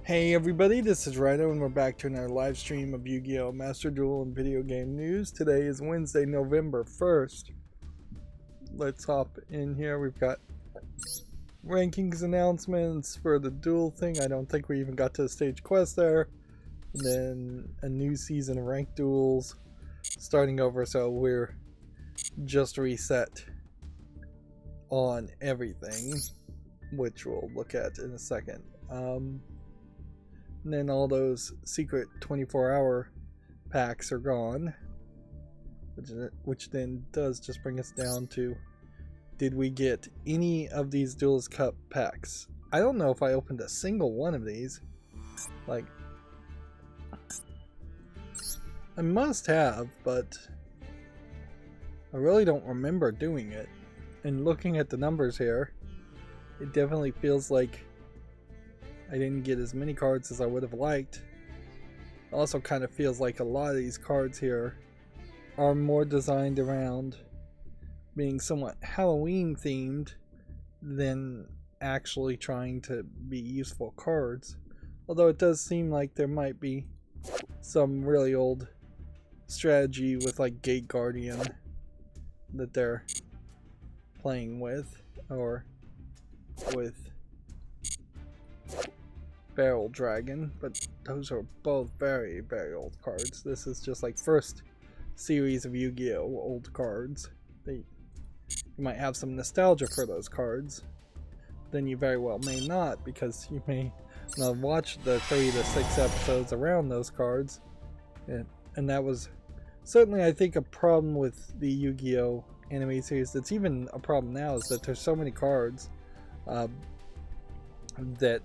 Hey everybody, this is Rydo and we're back to another live stream of Yu-Gi-Oh! Master Duel and video game news. Today is Wednesday, November 1st. Let's hop in here. We've got rankings announcements for the duel thing. I don't think we even got to the stage quest there. And then a new season of ranked duels starting over, so we're just reset on everything, which we'll look at in a second. And then all those secret 24-hour packs are gone, which then does just bring us down to, did we get any of these Duelist Cup packs? I don't know if I opened a single one of these. Like, I must have, but I really don't remember doing it. And looking at the numbers here, it definitely feels like I didn't get as many cards as I would have liked. It also kind of feels like a lot of these cards here are more designed around being somewhat Halloween themed than actually trying to be useful cards. Although it does seem like there might be some really old strategy with like Gate Guardian that they're playing with, or with Barrel Dragon, but those are both very, very old cards. This is just like first series of Yu-Gi-Oh! Old cards. You might have some nostalgia for those cards, then you very well may not, because you may not watch the 3 to 6 episodes around those cards. And that was certainly, I think, a problem with the Yu-Gi-Oh! Anime series. That's even a problem now, is that there's so many cards that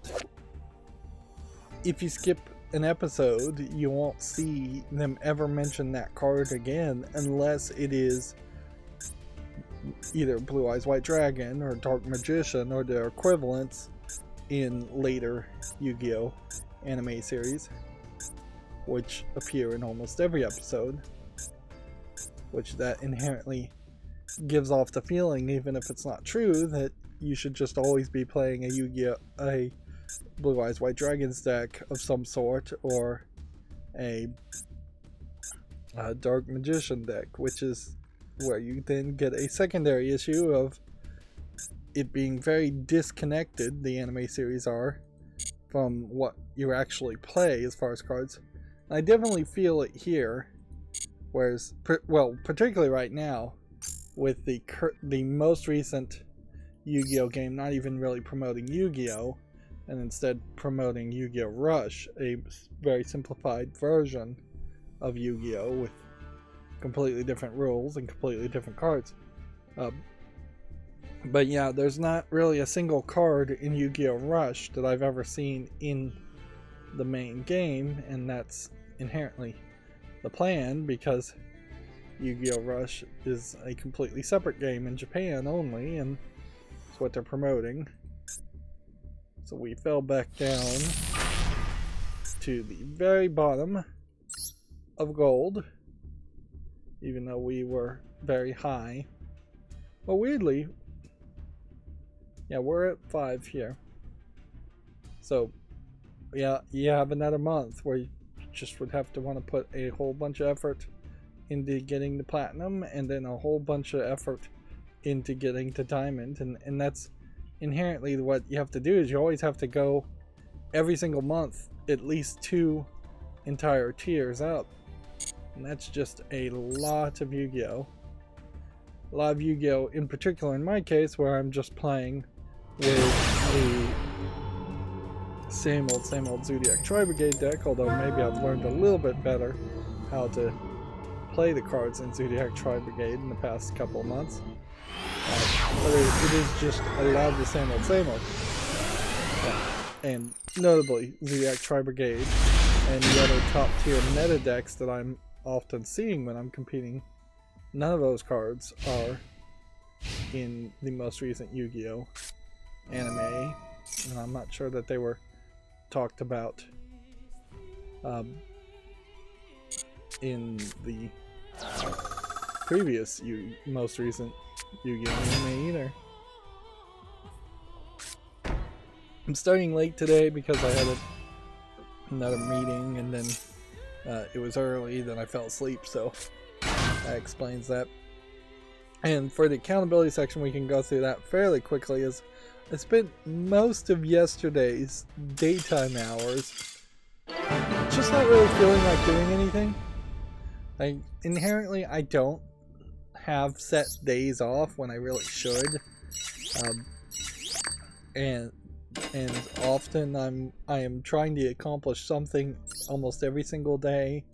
if you skip an episode, you won't see them ever mention that card again unless it is either Blue Eyes White Dragon or Dark Magician or their equivalents in later Yu-Gi-Oh! Anime series, which appear in almost every episode, which that inherently gives off the feeling, even if it's not true, that you should just always be playing a Yu-Gi-Oh! Blue Eyes White Dragons deck of some sort, or a Dark Magician deck, which is where you then get a secondary issue of it being very disconnected, the anime series are, from what you actually play as far as cards. And I definitely feel it here, whereas, particularly right now, with the most recent Yu-Gi-Oh! Game not even really promoting Yu-Gi-Oh! And instead promoting Yu-Gi-Oh! Rush, a very simplified version of Yu-Gi-Oh! With completely different rules and completely different cards. But yeah, there's not really a single card in Yu-Gi-Oh! Rush that I've ever seen in the main game, and that's inherently the plan, because Yu-Gi-Oh! Rush is a completely separate game in Japan only, and it's what they're promoting. So we fell back down to the very bottom of gold, even though we were very high. But weirdly, yeah, we're at 5 here. So yeah, you have another month where you just would have to want to put a whole bunch of effort into getting the platinum, and then a whole bunch of effort into getting to diamond, and that's inherently what you have to do, is you always have to go every single month at least 2 entire tiers up, and that's just a lot of Yu-Gi-Oh! A lot of Yu-Gi-Oh! In particular in my case, where I'm just playing with the same old Zodiac Tri-Brigade deck, although maybe I've learned a little bit better how to play the cards in Zodiac Tri-Brigade in the past couple of months. But it is just a lot of the same old. And notably, Zodiac Tri-Brigade and the other top tier meta decks that I'm often seeing when I'm competing, none of those cards are in the most recent Yu-Gi-Oh! Anime, and I'm not sure that they were talked about in the previous most recent Yu-Gi-Oh! Anime either. I'm starting late today because I had a another meeting, and then it was early, then I fell asleep, so that explains that. And for the accountability section, we can go through that fairly quickly, as I spent most of yesterday's daytime hours just not really feeling like doing anything. Inherently, I don't have set days off when I really should. And often I am trying to accomplish something almost every single day,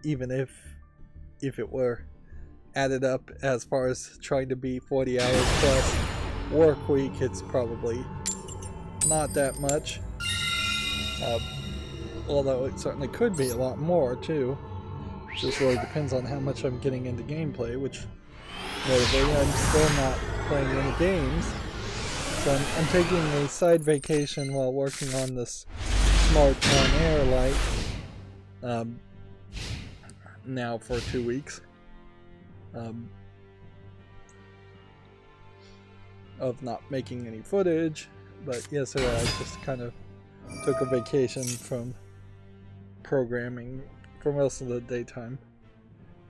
even if it were added up as far as trying to be 40 hours plus work week, it's probably not that much, although it certainly could be a lot more too. Just really depends on how much I'm getting into gameplay, which notably I'm still not playing any games. So I'm taking a side vacation while working on this smart on-air light now for 2 weeks of not making any footage. But yesterday I just kind of took a vacation from programming for most of the daytime.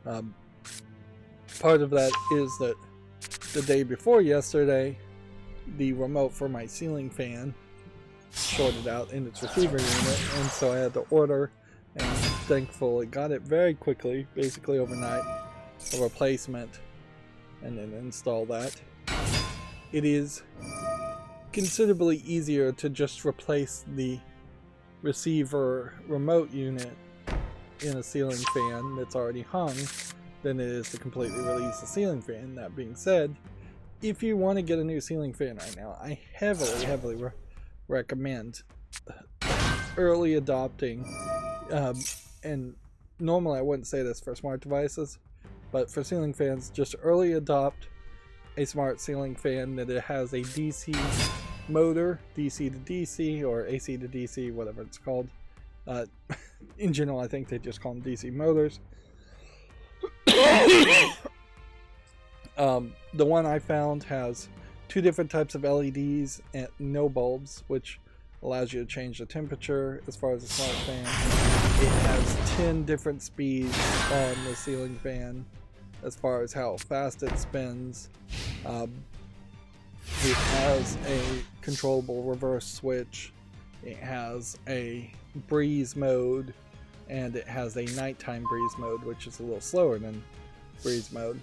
Part of that is that the day before yesterday, the remote for my ceiling fan shorted out in its receiver unit, and so I had to order, and thankfully got it very quickly, basically overnight, a replacement, and then install that. It is considerably easier to just replace the receiver remote unit in a ceiling fan that's already hung than it is to completely release the ceiling fan. That being said, if you want to get a new ceiling fan right now, I heavily recommend early adopting, and normally I wouldn't say this for smart devices, but for ceiling fans, just early adopt a smart ceiling fan that it has a DC motor, DC to DC or AC to DC, whatever it's called. In general, I think they just call them DC motors. The one I found has 2 different types of LEDs and no bulbs, which allows you to change the temperature as far as the smart fan. It has 10 different speeds on the ceiling fan as far as how fast it spins. It has a controllable reverse switch. It has a breeze mode, and it has a nighttime breeze mode, which is a little slower than breeze mode.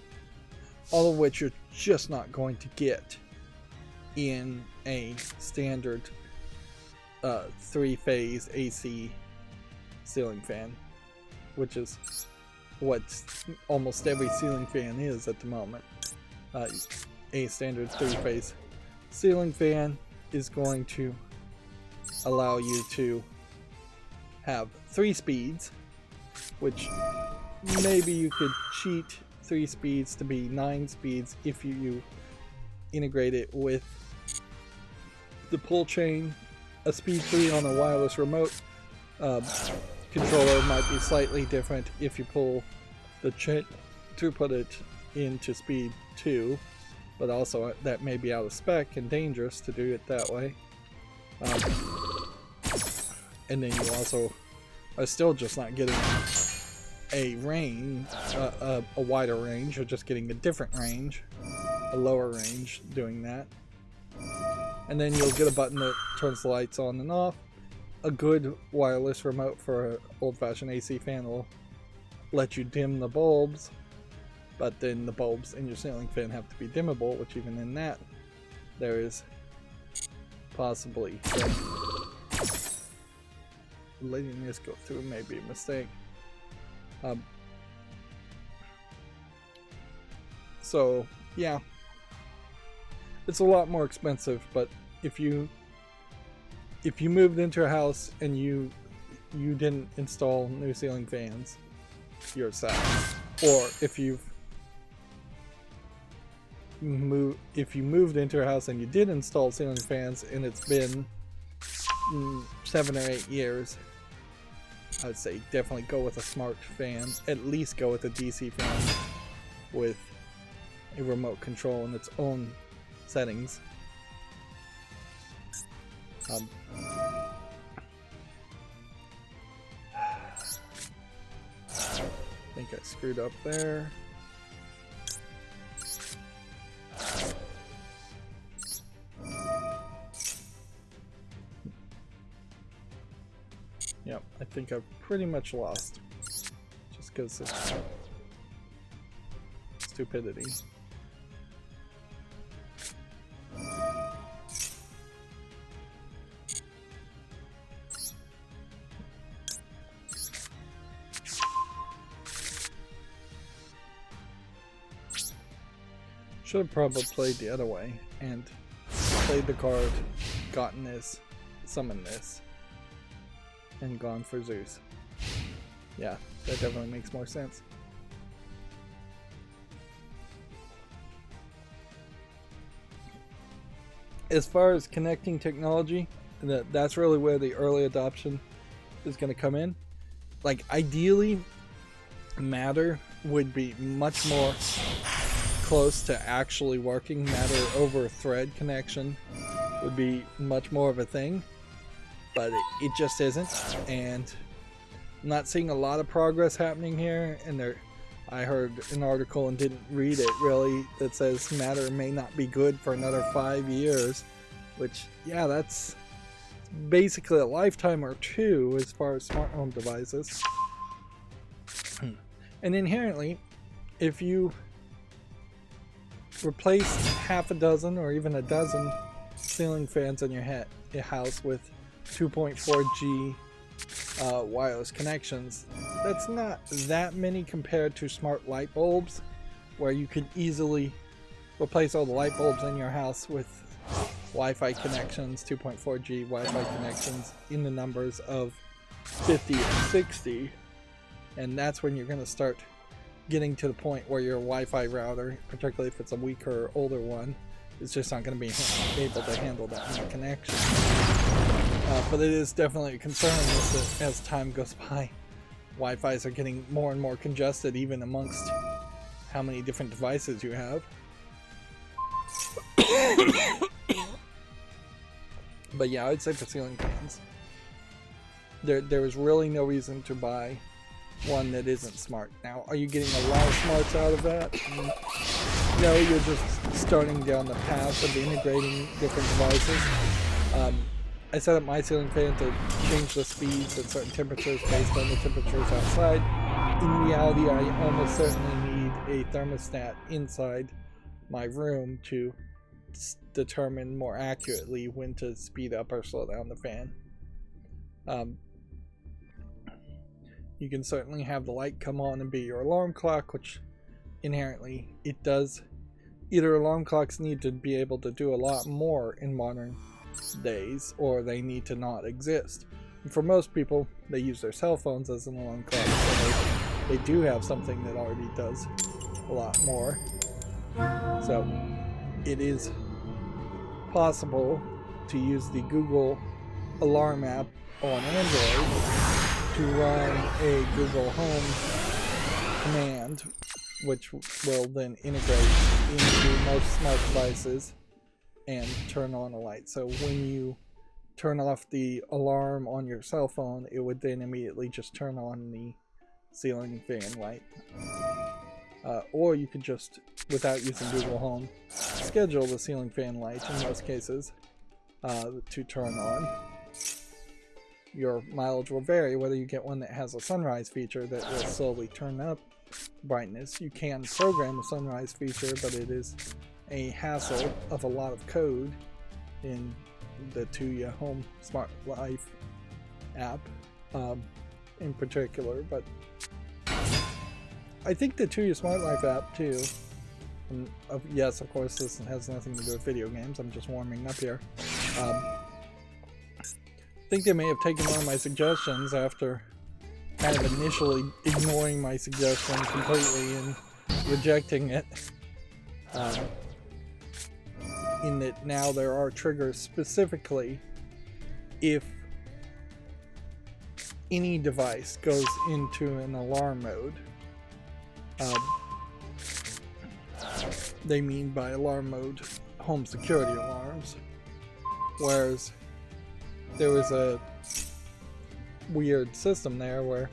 All of which you're just not going to get in a standard 3-phase AC ceiling fan, which is what almost every ceiling fan is at the moment. A standard 3-phase ceiling fan is going to allow you to have 3 speeds, which maybe you could cheat 3 speeds to be 9 speeds if you integrate it with the pull chain. A speed 3 on a wireless remote controller might be slightly different if you pull the chain to put it into speed 2, but also that may be out of spec and dangerous to do it that way. And then you also are still just not getting a range, a wider range, or just getting a different range, a lower range doing that. And then you'll get a button that turns the lights on and off. A good wireless remote for an old-fashioned AC fan will let you dim the bulbs, but then the bulbs in your ceiling fan have to be dimmable, which even in that there is possibly letting this go through may be a mistake. So yeah, it's a lot more expensive, but if you moved into a house and you didn't install new ceiling fans yourself, or if you moved into a house and you did install ceiling fans and it's been 7 or 8 years, I'd say definitely go with a smart fan. At least go with a DC fan with a remote control and its own settings. think I screwed up there. Yep, I think I've pretty much lost. Just because of stupidity. Should have probably played the other way and played the card, gotten this, summoned this, and gone for Zeus. Yeah, that definitely makes more sense. As far as connecting technology, that's really where the early adoption is going to come in. Like, ideally, Matter would be much more close to actually working. Matter over thread connection would be much more of a thing, but it just isn't, and I'm not seeing a lot of progress happening here. And I heard an article and didn't read it really that says Matter may not be good for another 5 years, which, yeah, that's basically a lifetime or two as far as smart home devices. And inherently, if you replace half a dozen or even a dozen ceiling fans in your house with 2.4G wireless connections, that's not that many compared to smart light bulbs, where you could easily replace all the light bulbs in your house with Wi-Fi connections, 2.4G Wi-Fi connections in the numbers of 50 and 60, and that's when you're going to start getting to the point where your Wi-Fi router, particularly if it's a weaker or older one, is just not going to be able to handle that many connections. But it is definitely a concern as time goes by. Wi-Fis are getting more and more congested, even amongst how many different devices you have. But yeah, I'd say for ceiling fans, there is really no reason to buy one that isn't smart. Now, are you getting a lot of smarts out of that? No, you're just starting down the path of integrating different devices. I set up my ceiling fan to change the speeds at certain temperatures based on the temperatures outside. In reality, I almost certainly need a thermostat inside my room to determine more accurately when to speed up or slow down the fan. You can certainly have the light come on and be your alarm clock, which inherently it does. Either alarm clocks need to be able to do a lot more in modern days, or they need to not exist. And for most people, they use their cell phones as an alarm clock, so they do have something that already does a lot more. So it is possible to use the Google Alarm app on Android to run a Google Home command, which will then integrate into most smart devices and turn on a light. So when you turn off the alarm on your cell phone, it would then immediately just turn on the ceiling fan light. Or you could just, without using Google Home, schedule the ceiling fan light in most cases to turn on. Your mileage will vary whether you get one that has a sunrise feature that will slowly turn up brightness. You can program a sunrise feature, but it is a hassle of a lot of code in the Tuya Home Smart Life app in particular. But I think the Tuya Smart Life app too, and yes, of course this has nothing to do with video games, I'm just warming up here. I think they may have taken one of my suggestions after kind of initially ignoring my suggestion completely and rejecting it. In that now there are triggers specifically if any device goes into an alarm mode. They mean by alarm mode home security alarms, whereas there was a weird system there where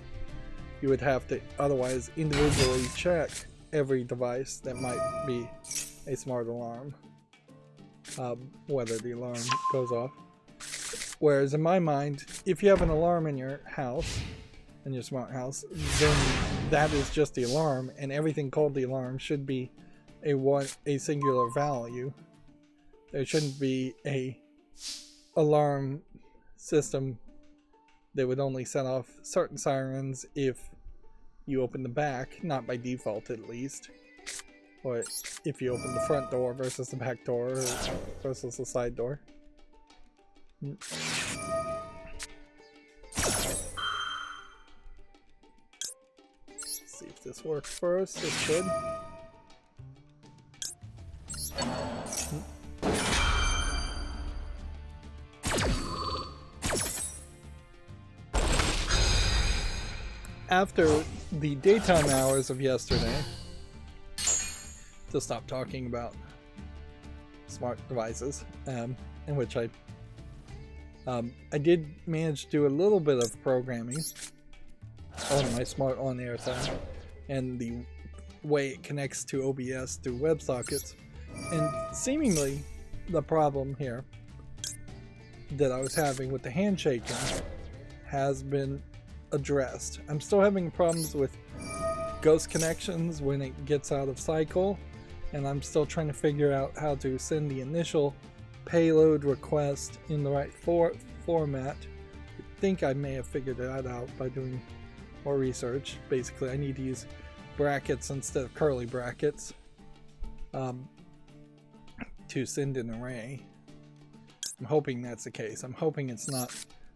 you would have to otherwise individually check every device that might be a smart alarm, whether the alarm goes off. Whereas in my mind, if you have an alarm in your house, in your smart house, then that is just the alarm, and everything called the alarm should be a singular value. There shouldn't be a alarm system that would only set off certain sirens if you open the back, not by default at least, or if you open the front door versus the back door versus the side door. See if this works first. It should. After the daytime hours of yesterday, to stop talking about smart devices, in which I did manage to do a little bit of programming on my smart on-air thing and the way it connects to OBS through WebSockets, and seemingly the problem here that I was having with the handshaking has been addressed. I'm still having problems with ghost connections when it gets out of cycle, and I'm still trying to figure out how to send the initial payload request in the right format. I think I may have figured that out by doing more research. Basically, I need to use brackets instead of curly brackets to send an array. I'm hoping that's the case. I'm hoping it's not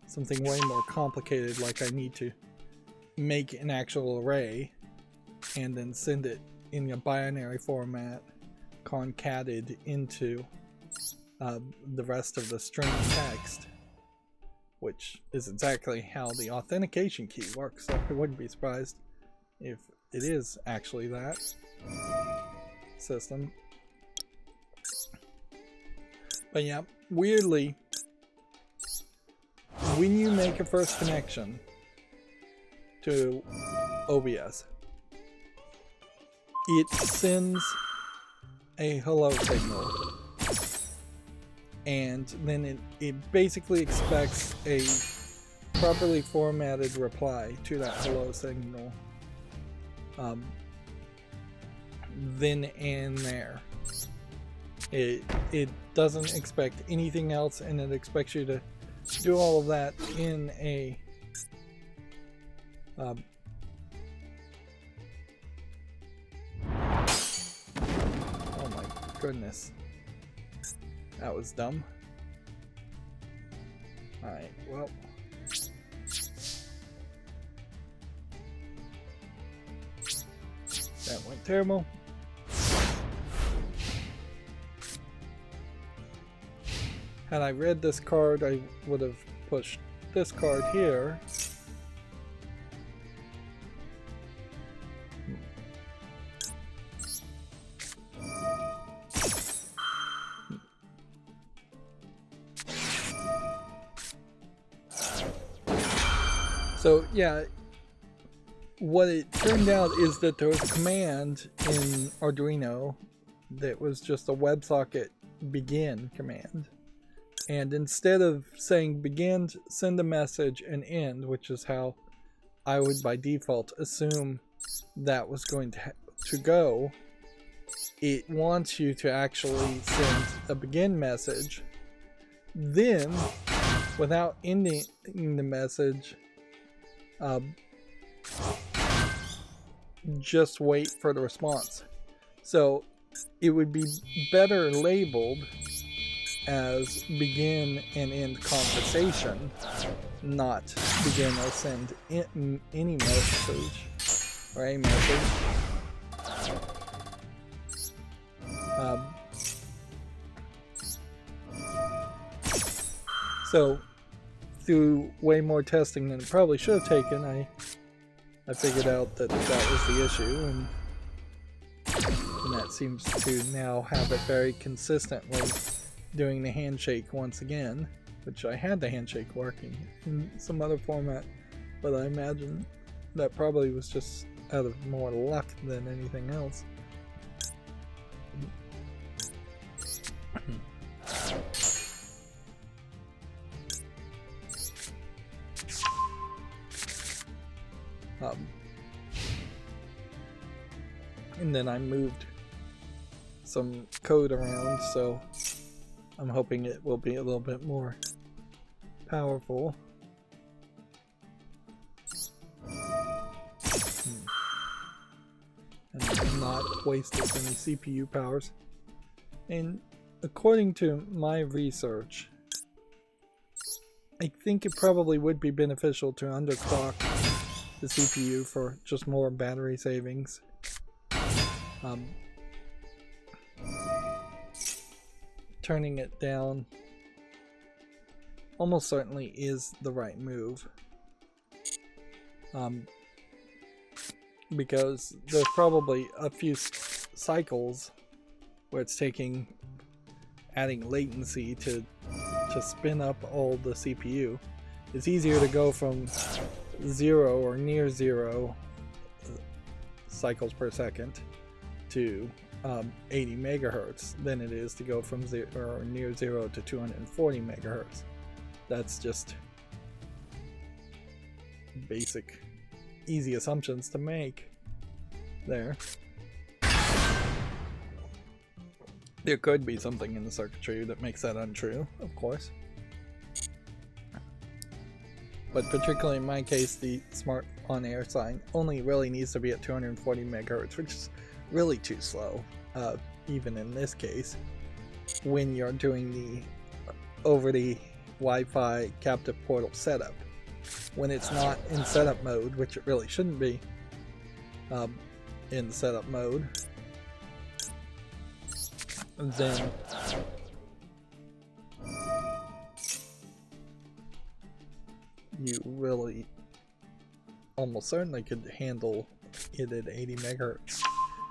something way more complicated, like I need to make an actual array and then send it in a binary format concatenated into the rest of the string text, which is exactly how the authentication key works. So I wouldn't be surprised if it is actually that system. But yeah, weirdly, when you make a first connection to OBS, it sends a hello signal, and then it basically expects a properly formatted reply to that hello signal then and there. It doesn't expect anything else, and it expects you to do all of that in a oh my goodness, that was dumb. Alright, well, that went terrible. Had I read this card, I would have pushed this card here. So yeah, what it turned out is that there was a command in Arduino that was just a WebSocket begin command. And instead of saying begin, send a message, and end, which is how I would by default assume that was going to go, it wants you to actually send a begin message, then without ending the message, just wait for the response. So it would be better labeled as begin and end conversation, not begin or send any message or a message. So through way more testing than it probably should have taken, I figured out that that was the issue, and that seems to now have it very consistently doing the handshake once again, which I had the handshake working in some other format, but I imagine that probably was just out of more luck than anything else. And then I moved some code around, so I'm hoping it will be a little bit more powerful. And not waste as many CPU powers. And according to my research, I think it probably would be beneficial to underclock the CPU for just more battery savings. Turning it down almost certainly is the right move. Because there's probably a few cycles where it's adding latency to spin up all the CPU. It's easier to go from 0 or near 0 cycles per second to 80 megahertz than it is to go from 0 or near 0 to 240 megahertz. That's just basic, easy assumptions to make there. There could be something in the circuitry that makes that untrue, of course. But particularly in my case, the smart on-air sign only really needs to be at 240 megahertz, which is really too slow, even in this case, when you're doing the over the Wi-Fi captive portal setup. When it's not in setup mode, which it really shouldn't be in setup mode, then you really almost certainly could handle it at 80 megahertz,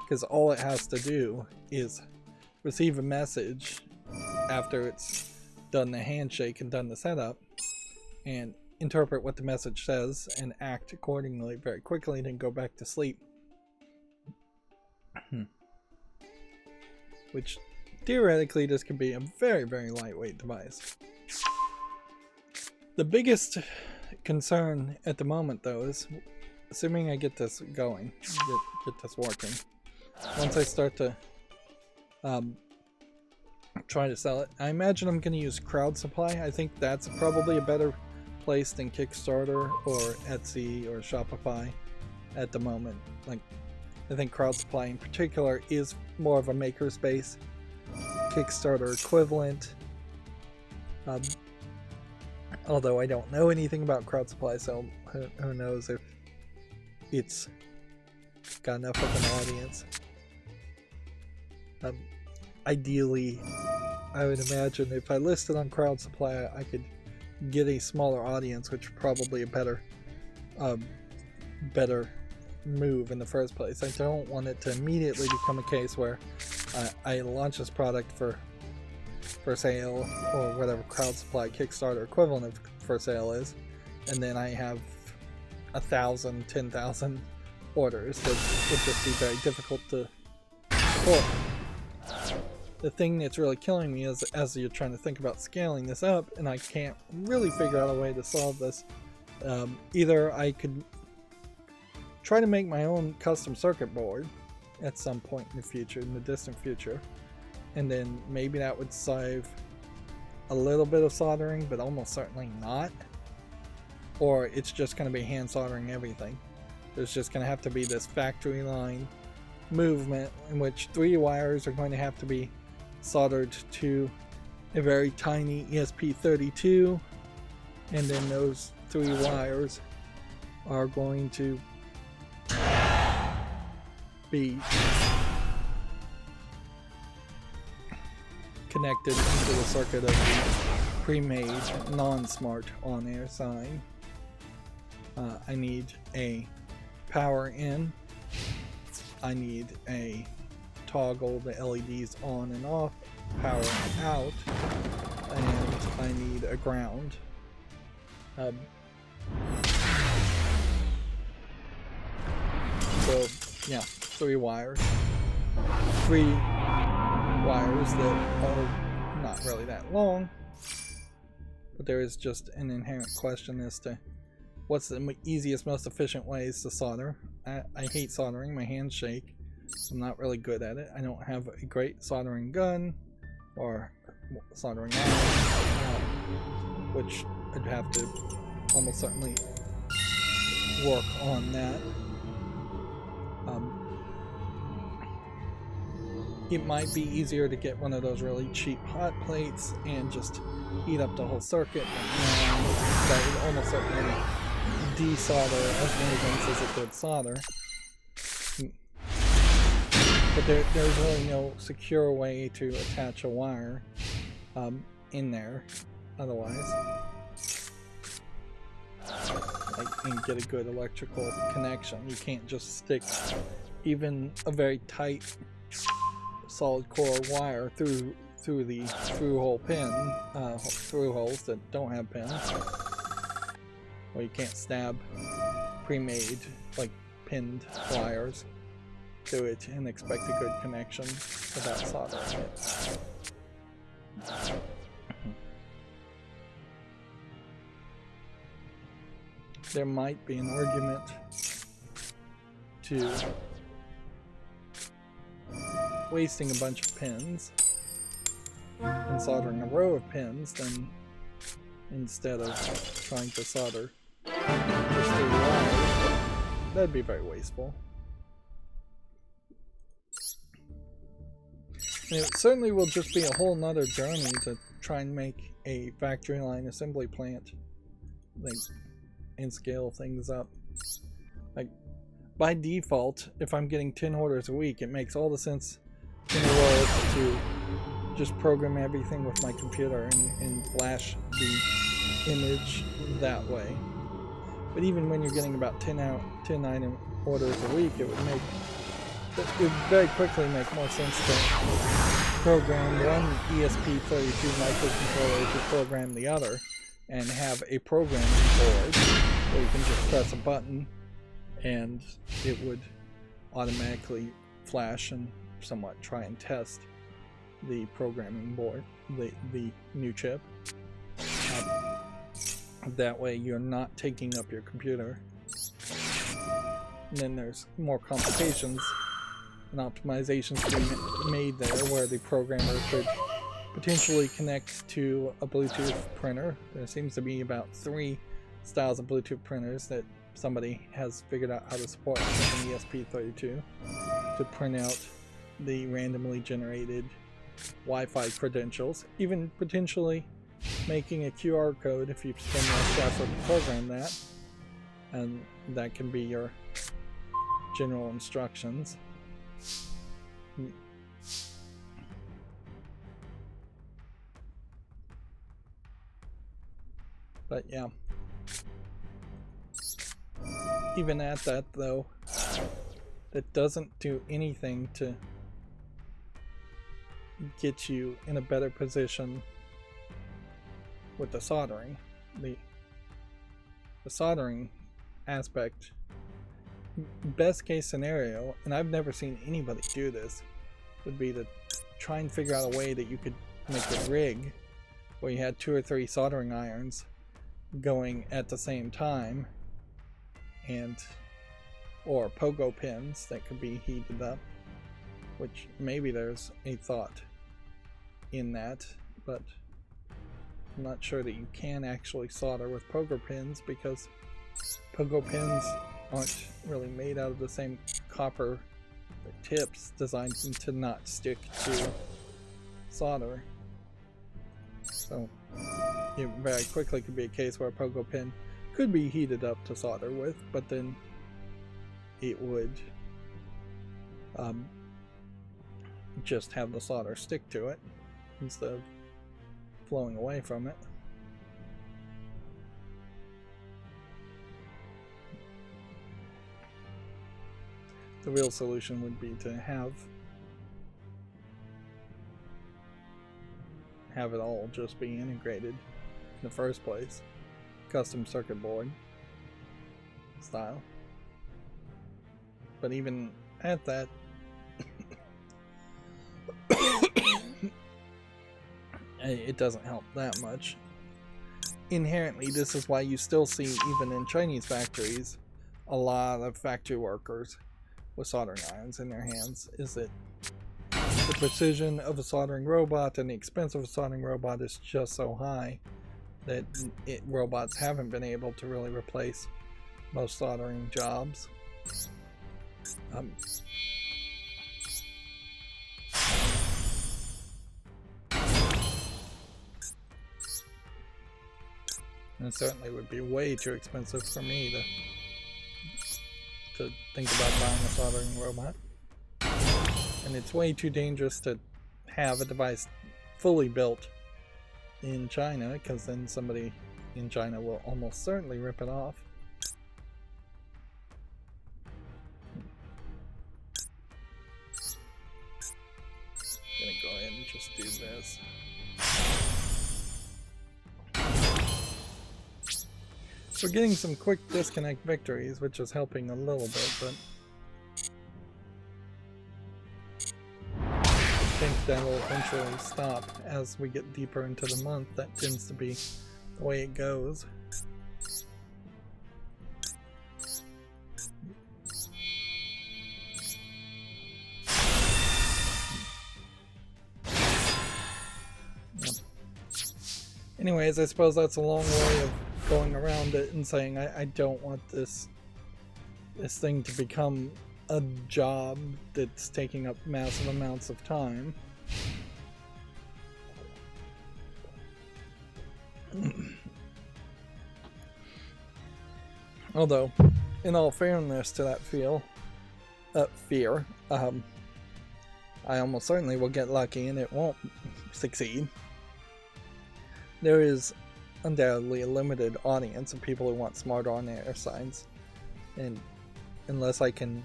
because all it has to do is receive a message after it's done the handshake and done the setup, and interpret what the message says and act accordingly very quickly, and then go back to sleep. Which theoretically this could be a very, very lightweight device. The biggest concern at the moment, though, is assuming I get this going, get this working. Once I start to try to sell it, I imagine I'm going to use crowd supply. I think that's probably a better place than Kickstarter or Etsy or Shopify at the moment. Like, I think crowd supply in particular is more of a makerspace, Kickstarter equivalent. Although I don't know anything about crowd supply, so who knows if it's got enough of an audience. Ideally, I would imagine if I listed on crowd supply, I could get a smaller audience, which is probably a better move in the first place. I don't want it to immediately become a case where I launch this product for sale, or whatever crowd supply Kickstarter equivalent of for sale is, and then I have 1,000, 10,000 orders. That would just be very difficult to support. The thing that's really killing me is as you're trying to think about scaling this up, and I can't really figure out a way to solve this. Either I could try to make my own custom circuit board at some point in the future, in the distant future, and then maybe that would save a little bit of soldering, but almost certainly not. Or it's just going to be hand soldering everything. There's just going to have to be this factory line movement in which 3 wires are going to have to be soldered to a very tiny ESP32, and then those 3 wires are going to be connected into the circuit of the pre-made non-smart on-air sign. I need a power in, I need a toggle the LEDs on and off, power out, and I need a ground. So yeah, 3 wires. 3 wires that are not really that long, but there is just an inherent question as to what's the easiest, most efficient ways to solder. I hate soldering, my hands shake. I'm not really good at it. I don't have a great soldering gun or soldering iron, which I'd have to almost certainly work on that. It might be easier to get one of those really cheap hot plates and just heat up the whole circuit, but that would almost certainly desolder as many things as it would solder. But there's really no secure way to attach a wire in there otherwise, and get a good electrical connection. You can't just stick even a very tight solid core wire through the through hole pin, through holes that don't have pins. Or you can't stab pre-made, like, pinned wires to it and expect a good connection without soldering it. There might be an argument to wasting a bunch of pins and soldering a row of pins then instead of trying to solder just 3 wires. That'd be very wasteful. And it certainly will just be a whole nother journey to try and make a factory line assembly plant, like, and scale things up. Like, by default, if I'm getting 10 orders a week, it makes all the sense in the world to just program everything with my computer and flash the image that way. But even when you're getting about 10 item orders a week, it would very quickly make more sense to program one ESP32 microcontroller to program the other, and have a programming board where you can just press a button and it would automatically flash and somewhat try and test the programming board, the new chip. That way you're not taking up your computer. And then there's more complications and optimizations to be made there, where the programmer could potentially connect to a Bluetooth printer. There seems to be about 3 styles of Bluetooth printers that somebody has figured out how to support with an ESP32 to print out the randomly generated Wi-Fi credentials, even potentially making a QR code if you spend enough effort to program that, and that can be your general instructions. But yeah, even at that though, that doesn't do anything to get you in a better position with the soldering. The soldering aspect, best case scenario, and I've never seen anybody do this, would be to try and figure out a way that you could make a rig where you had 2 or 3 soldering irons going at the same time, and or pogo pins that could be heated up, which maybe there's a thought in that, but I'm not sure that you can actually solder with pogo pins, because pogo pins aren't really made out of the same copper tips designed to not stick to solder. So it very quickly could be a case where a pogo pin could be heated up to solder with, but then it would just have the solder stick to it instead of flowing away from it. The real solution would be to have it all just be integrated in the first place, custom circuit board style. but even at that, it doesn't help that much. Inherently, this is why you still see, even in Chinese factories, a lot of factory workers with soldering irons in their hands. Is that the precision of a soldering robot and the expense of a soldering robot is just so high that robots haven't been able to really replace most soldering jobs. And it certainly would be way too expensive for me to think about buying a soldering robot. And it's way too dangerous to have a device fully built in China, because then somebody in China will almost certainly rip it off. I'm gonna go ahead and just do this. We're getting some quick disconnect victories, which is helping a little bit, but I think that'll eventually stop as we get deeper into the month. That tends to be the way it goes. Anyways, I suppose that's a long way of going around it and saying I don't want this thing to become a job that's taking up massive amounts of time. Although, in all fairness to that fear, I almost certainly will get lucky and it won't succeed. There is undoubtedly a limited audience of people who want smart on-air signs, and unless I can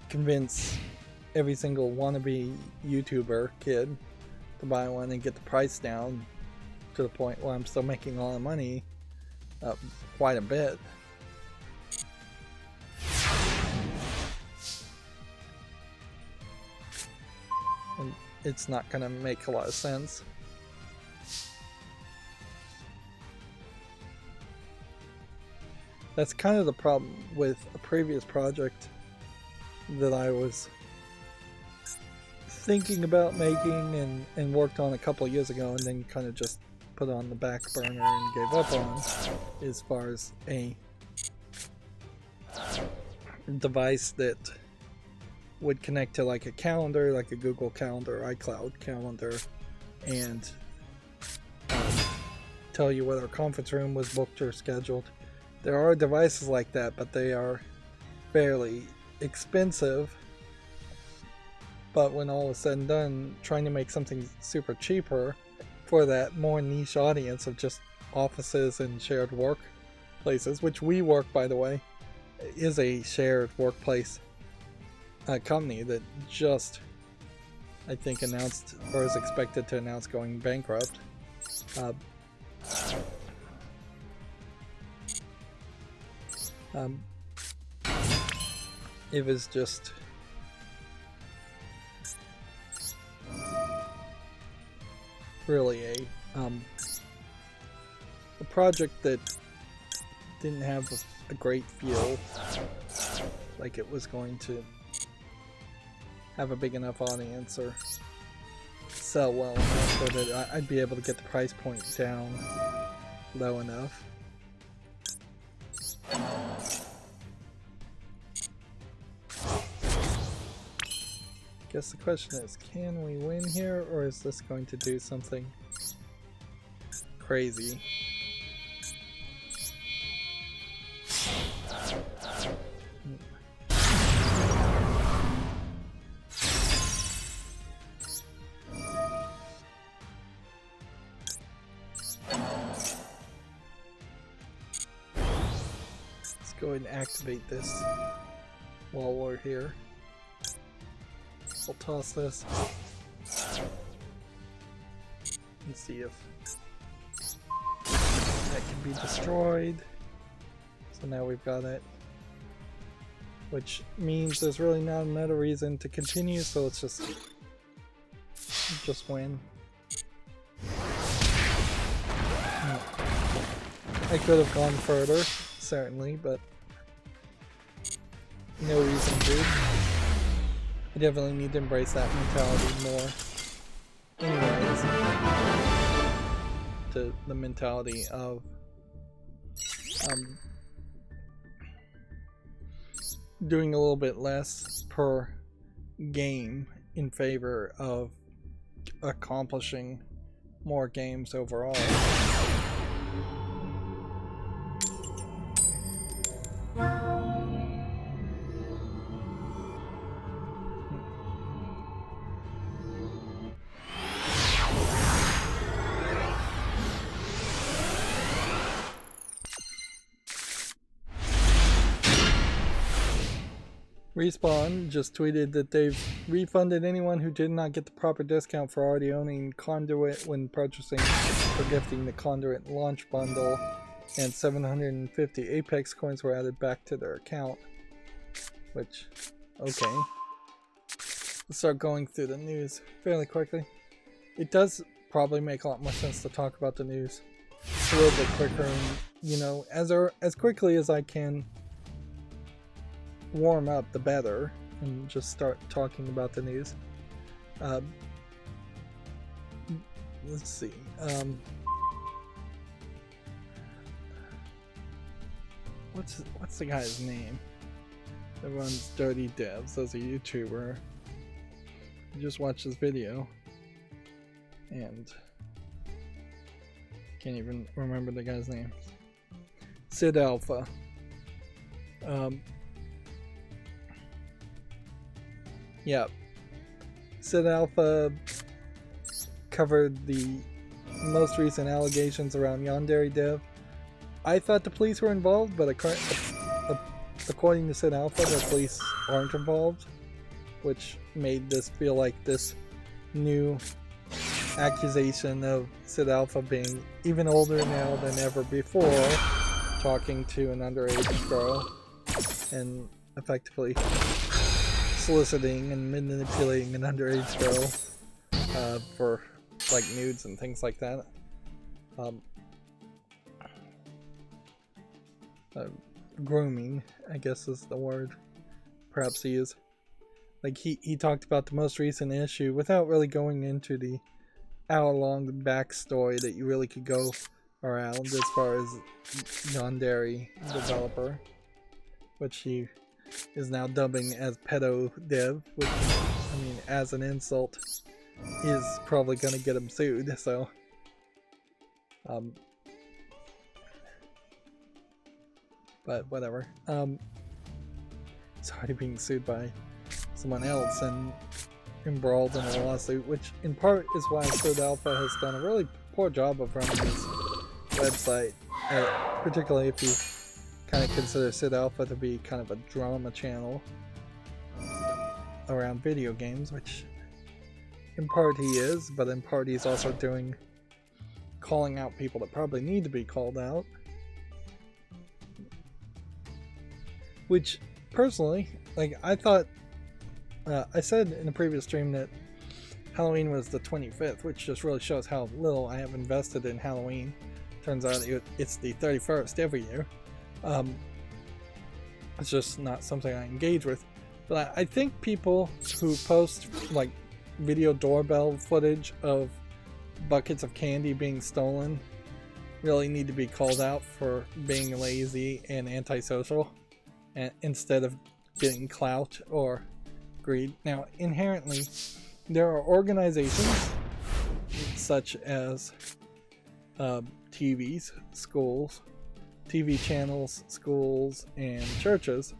convince every single wannabe YouTuber kid to buy one and get the price down to the point where I'm still making a lot of money, quite a bit, and it's not going to make a lot of sense. That's kind of the problem with a previous project that I was thinking about making and worked on a couple of years ago, and then kind of just put on the back burner and gave up on, as far as a device that would connect to like a calendar, like a Google Calendar, iCloud Calendar, and tell you whether a conference room was booked or scheduled. There are devices like that, but they are fairly expensive. But when all is said and done, trying to make something super cheaper for that more niche audience of just offices and shared workplaces, which WeWork, by the way, is a shared workplace company that just, I think, announced or is expected to announce going bankrupt. It was just really a project that didn't have a great feel, like it was going to have a big enough audience or sell well enough so that I'd be able to get the price point down low enough. Guess the question is, can we win here, or is this going to do something crazy? Let's go ahead and activate this while we're here. I'll toss this and see if that can be destroyed. So now we've got it which means there's really not another reason to continue, so let's just win. I could have gone further, certainly, but no reason to. I definitely need to embrace that mentality more. Anyways, to the mentality of doing a little bit less per game in favor of accomplishing more games overall. Respawn just tweeted that they've refunded anyone who did not get the proper discount for already owning Conduit when purchasing or gifting the Conduit launch bundle, and 750 Apex coins were added back to their account. Which, okay. Let's start going through the news fairly quickly. It does probably make a lot more sense to talk about the news a little bit quicker and, you know, as quickly as I can warm up, the better, and just start talking about the news. Let's see. What's the guy's name that runs Dirty Devs as a YouTuber? I just watched this video and can't even remember the guy's name. Sid Alpha. Yeah, Sid Alpha covered the most recent allegations around Yandere Dev. I thought the police were involved, but according to Sid Alpha, the police aren't involved, which made this feel like this new accusation of Sid Alpha being even older now than ever before, talking to an underage girl and effectively soliciting and manipulating an underage girl for like nudes and things like that. Grooming, I guess is the word. Perhaps he is. Like he talked about the most recent issue without really going into the hour-long backstory that you really could go around as far as Yandere developer, which he is now dubbing as pedo dev, which, I mean, as an insult, is probably gonna get him sued, so but whatever. He's already being sued by someone else and embroiled in a lawsuit, which in part is why Sid Alpha has done a really poor job of running his website, particularly if you kind of consider Sid Alpha to be kind of a drama channel around video games, which in part he is, but in part he's also calling out people that probably need to be called out. Which, personally, like, I thought, I said in the previous stream that Halloween was the 25th, which just really shows how little I have invested in Halloween. Turns out it's the 31st every year. It's just not something I engage with. But I think people who post like video doorbell footage of buckets of candy being stolen really need to be called out for being lazy and antisocial, and instead of getting clout or greed. Now, inherently, there are organizations such as TVs, schools, TV channels, schools, and churches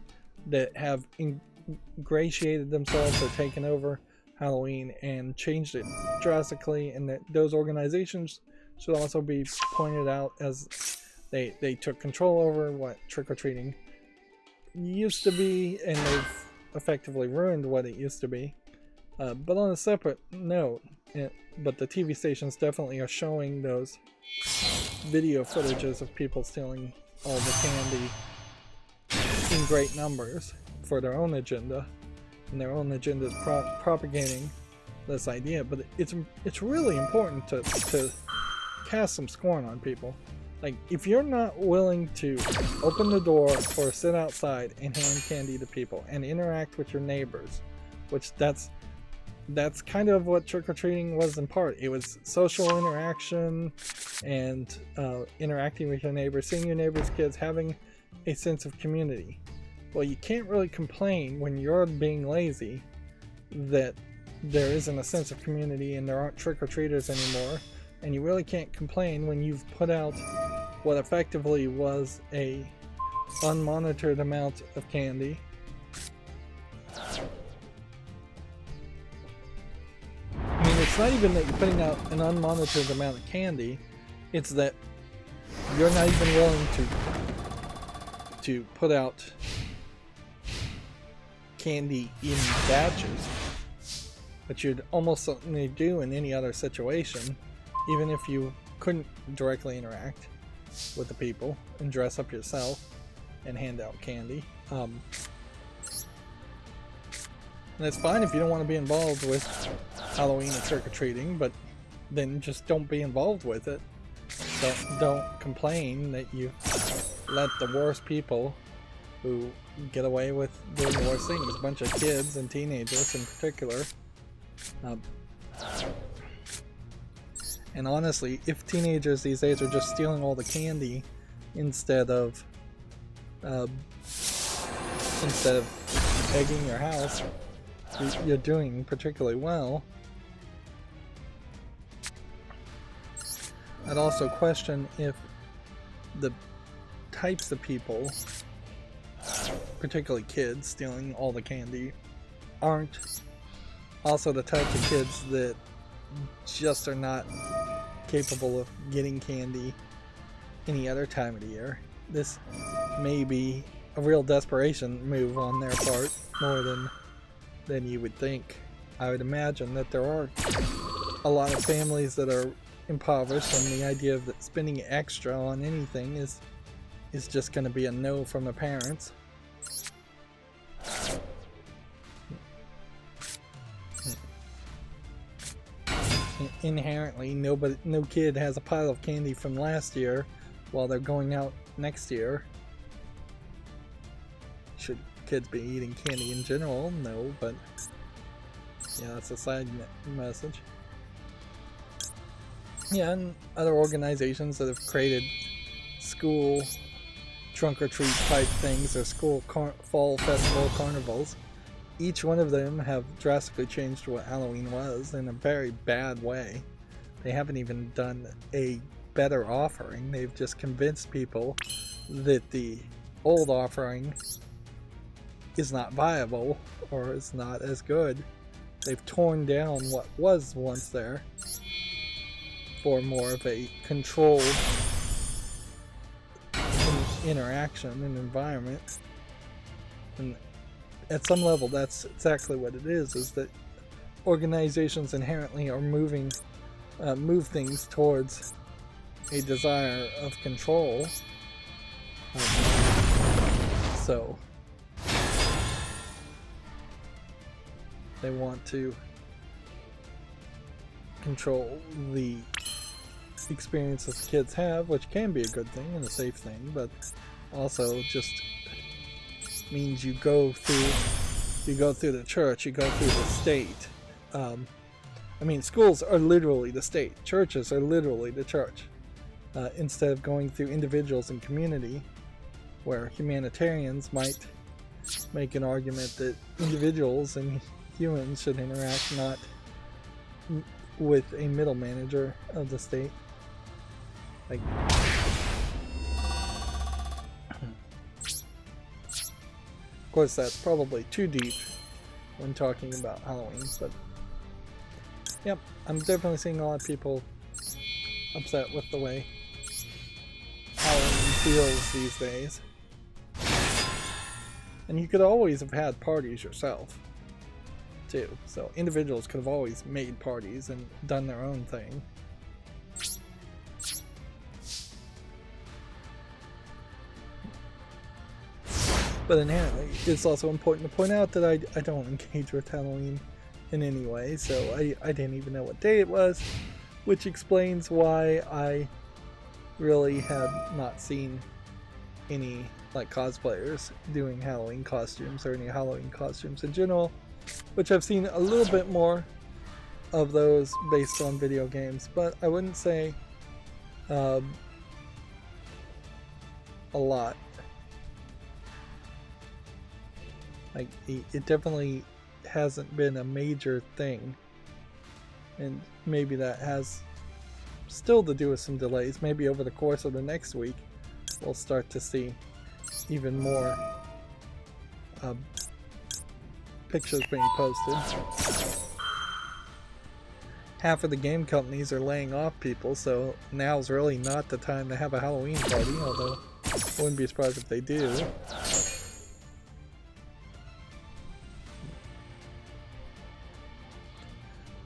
that have ingratiated themselves or taken over Halloween and changed it drastically, and that those organizations should also be pointed out as they took control over what trick-or-treating used to be, and they've effectively ruined what it used to be. But on a separate note, but the TV stations definitely are showing those video footages of people stealing all the candy in great numbers for their own agenda, and their own agenda is propagating this idea. But it's really important to cast some scorn on people. Like, if you're not willing to open the door or sit outside and hand candy to people and interact with your neighbors, which that's kind of what trick-or-treating was in part. It was social interaction and interacting with your neighbors, seeing your neighbors' kids, having a sense of community. Well, you can't really complain when you're being lazy that there isn't a sense of community and there aren't trick-or-treaters anymore. And you really can't complain when you've put out what effectively was a unmonitored amount of candy. I mean, it's not even that you're putting out an unmonitored amount of candy, it's that you're not even willing to put out candy in batches, which you'd almost certainly do in any other situation. Even if you couldn't directly interact with the people and dress up yourself and hand out candy. And it's fine if you don't want to be involved with Halloween or trick-or-treating, but then just don't be involved with it. Don't complain that you let the worst people who get away with doing the worst things, a bunch of kids and teenagers in particular. And honestly, if teenagers these days are just stealing all the candy instead of egging your house, you're doing particularly well. I'd also question if the types of people, particularly kids stealing all the candy, aren't also the types of kids that just are not capable of getting candy any other time of the year. This may be a real desperation move on their part, more than you would think. I would imagine that there are a lot of families that are impoverished, and the idea of spending extra on anything is just going to be a no from the parents. Inherently, no kid has a pile of candy from last year while they're going out next year. Should kids be eating candy in general? No, but yeah, that's a side message. Yeah, and other organizations that have created school trunk-or-treat type things, or school fall festival carnivals, each one of them have drastically changed what Halloween was in a very bad way. They haven't even done a better offering. They've just convinced people that the old offering is not viable or is not as good. They've torn down what was once there for more of a controlled interaction and environment. And at some level, that's exactly what it is that organizations inherently are move things towards a desire of control. So they want to control the experiences kids have, which can be a good thing and a safe thing, but also just means you go through the church, you go through the state. I mean, schools are literally the state. Churches are literally the church. Instead of going through individuals and community, where humanitarians might make an argument that individuals and humans should interact, not with a middle manager of the state. Like, of course, that's probably too deep when talking about Halloween, but yep, I'm definitely seeing a lot of people upset with the way Halloween feels these days. And you could always have had parties yourself, too. So individuals could have always made parties and done their own thing. But inherently, it's also important to point out that I don't engage with Halloween in any way, so I didn't even know what day it was, which explains why I really had not seen any like cosplayers doing Halloween costumes or any Halloween costumes in general, which I've seen a little bit more of those based on video games, but I wouldn't say a lot. Like, it definitely hasn't been a major thing, and maybe that has still to do with some delays. Maybe over the course of the next week we'll start to see even more pictures being posted. Half of the game companies are laying off people, so now's really not the time to have a Halloween party, although I wouldn't be surprised if they do.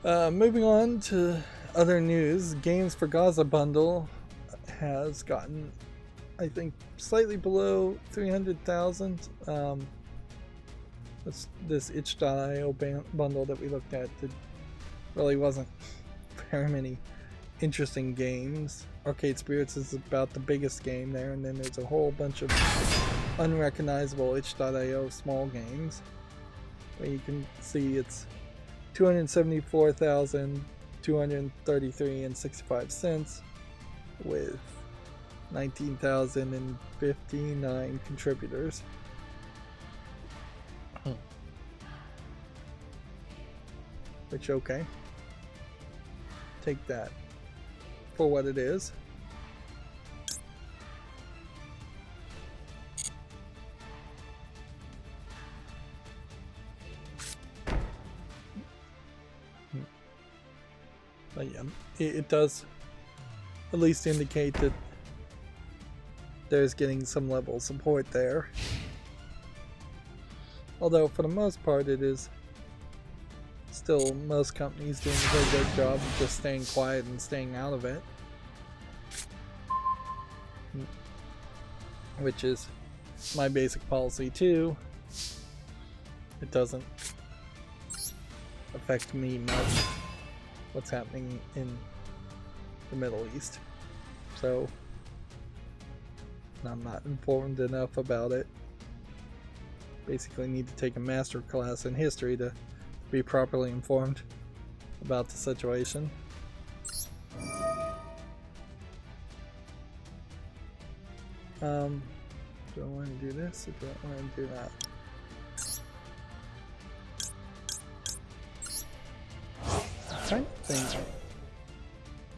Moving on to other news, Games for Gaza bundle has gotten, I think, slightly below 300,000. This itch.io bundle that we looked at really wasn't very many interesting games. Arcade Spirits is about the biggest game there, and then there's a whole bunch of unrecognizable itch.io small games. But you can see it's 274,233.65 with 19,059 contributors. Which, okay, take that for what it is. But yeah, it does at least indicate that there's getting some level of support there. Although for the most part it is still most companies doing a very good job of just staying quiet and staying out of it. Which is my basic policy too. It doesn't affect me much what's happening in the Middle East. So I'm not informed enough about it. Basically need to take a master class in history to be properly informed about the situation. Do I want to do this or do I want to do that? I'm trying to think.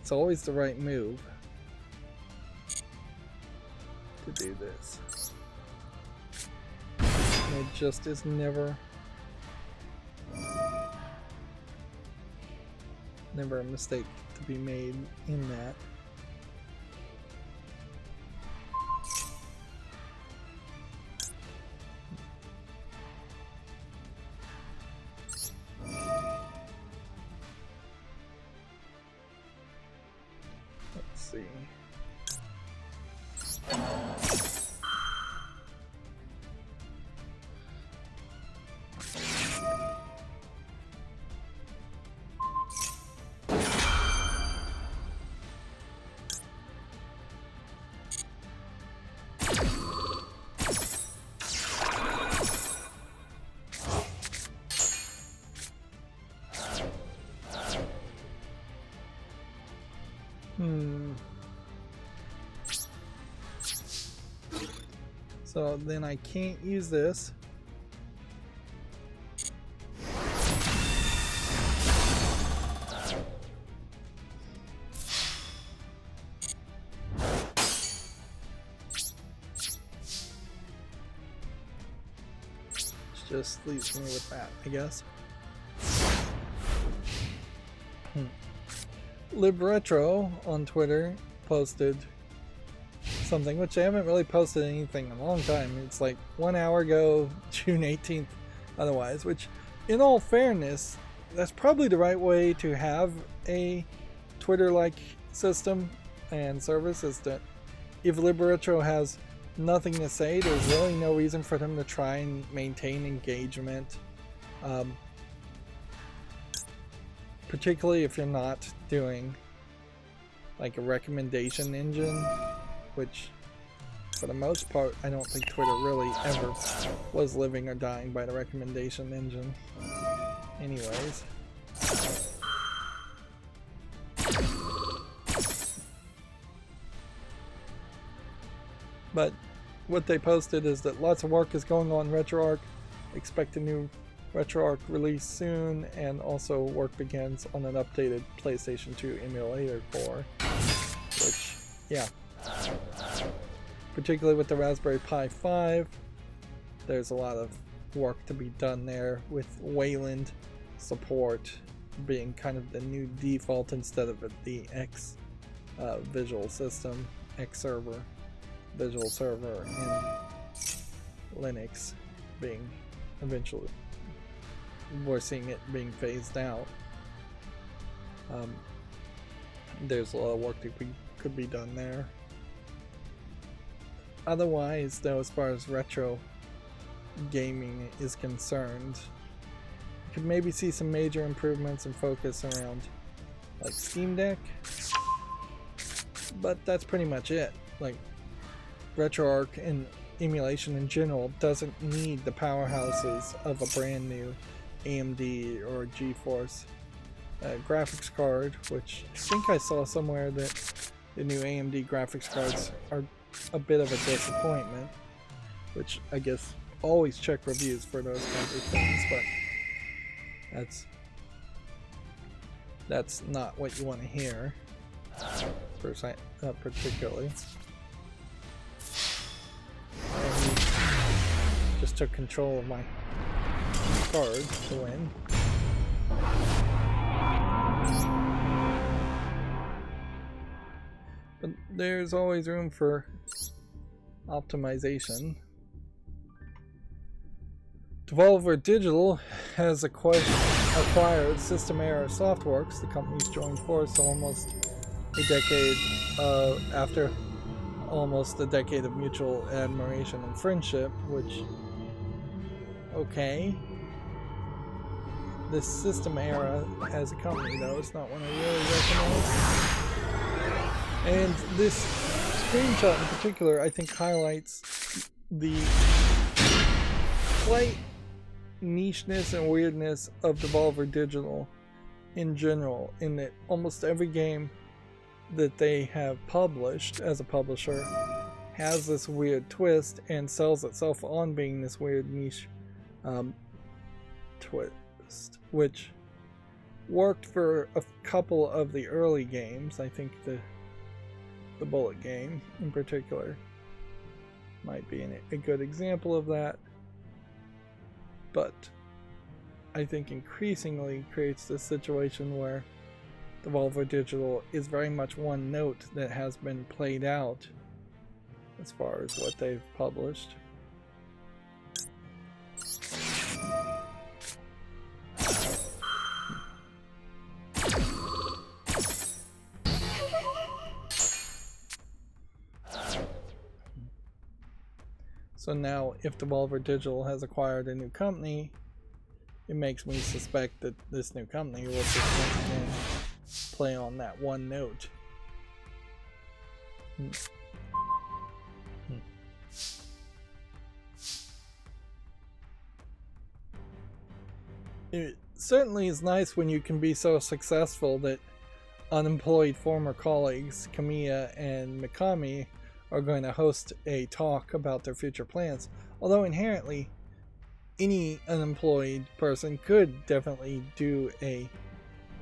It's always the right move to do this. And it just is never a mistake to be made in that. Let's see. So then I can't use this. Which just leaves me with that, I guess. LibRetro on Twitter posted something, which I haven't really posted anything in a long time. It's like 1 hour ago, June 18th, otherwise, which in all fairness, that's probably the right way to have a Twitter-like system and service, is that if LibRetro has nothing to say. There's really no reason for them to try and maintain engagement. Particularly if you're not doing like a recommendation engine, which for the most part I don't think Twitter really ever was living or dying by the recommendation engine. Anyways. But what they posted is that lots of work is going on RetroArch. Expect a new RetroArch release soon, and also work begins on an updated PlayStation 2 emulator core. Which, yeah. Particularly with the Raspberry Pi 5, there's a lot of work to be done there, with Wayland support being kind of the new default instead of the X visual system, X server. Visual server in Linux being eventually, we're seeing it being phased out. There's a lot of work that could be done there. Otherwise, though, as far as retro gaming is concerned, you could maybe see some major improvements and focus around like Steam Deck, but that's pretty much it. Like, RetroArch and emulation in general doesn't need the powerhouses of a brand new AMD or GeForce graphics card, which I think I saw somewhere that the new AMD graphics cards are a bit of a disappointment, which I guess always check reviews for those kinds of things, but that's not what you want to hear, particularly. Just took control of my card to win. But there's always room for optimization. Devolver Digital has acquired System Era Softworks. The company's joined force almost a decade after almost a decade of mutual admiration and friendship, which, okay. This System Era as a company, though, it's not one I really recognize. And this screenshot in particular, I think, highlights the slight nicheness and weirdness of Devolver Digital in general, in that almost every game that they have published as a publisher has this weird twist and sells itself on being this weird niche twist, which worked for a couple of the early games. I think the Bullet game in particular might be a good example of that, but I think increasingly creates this situation where Devolver Digital is very much one note that has been played out as far as what they've published. So now, if Devolver Digital has acquired a new company, it makes me suspect that this new company will just once again play on that one note. It certainly is nice when you can be so successful that unemployed former colleagues Kamiya and Mikami are going to host a talk about their future plans. Although inherently, any unemployed person could definitely do a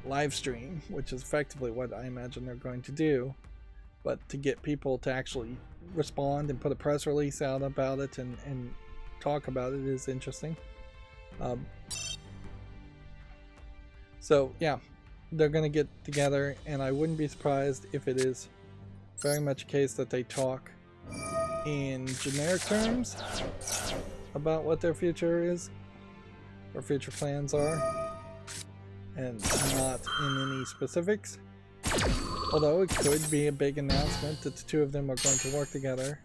live stream, which is effectively what I imagine they're going to do. But to get people to actually respond and put a press release out about it and talk about it is interesting. So yeah, they're going to get together, and I wouldn't be surprised if it is very much a case that they talk in generic terms about what their future is, or future plans are, and not in any specifics. Although it could be a big announcement that the two of them are going to work together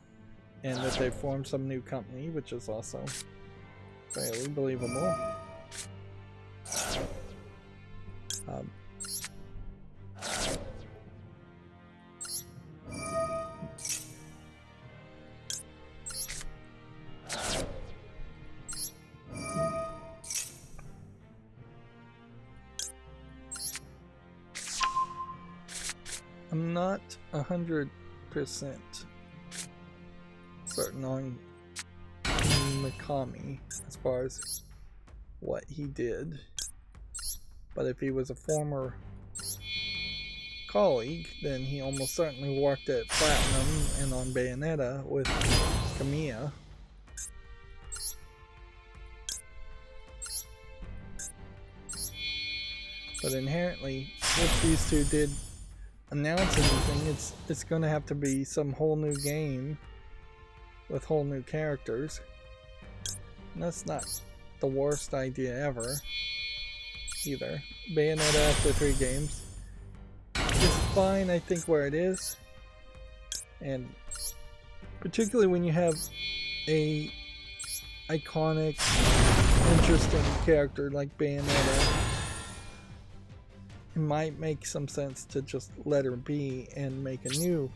and that they formed some new company, which is also fairly believable. I'm not 100% certain on Mikami as far as what he did, but if he was a former colleague, then he almost certainly worked at Platinum and on Bayonetta with Kamiya. But inherently, if these two did announce anything, it's going to have to be some whole new game with whole new characters. And that's not the worst idea ever either. Bayonetta after 3 games is fine, I think, where it is, and particularly when you have a iconic, interesting character like Bayonetta, it might make some sense to just let her be and make a new,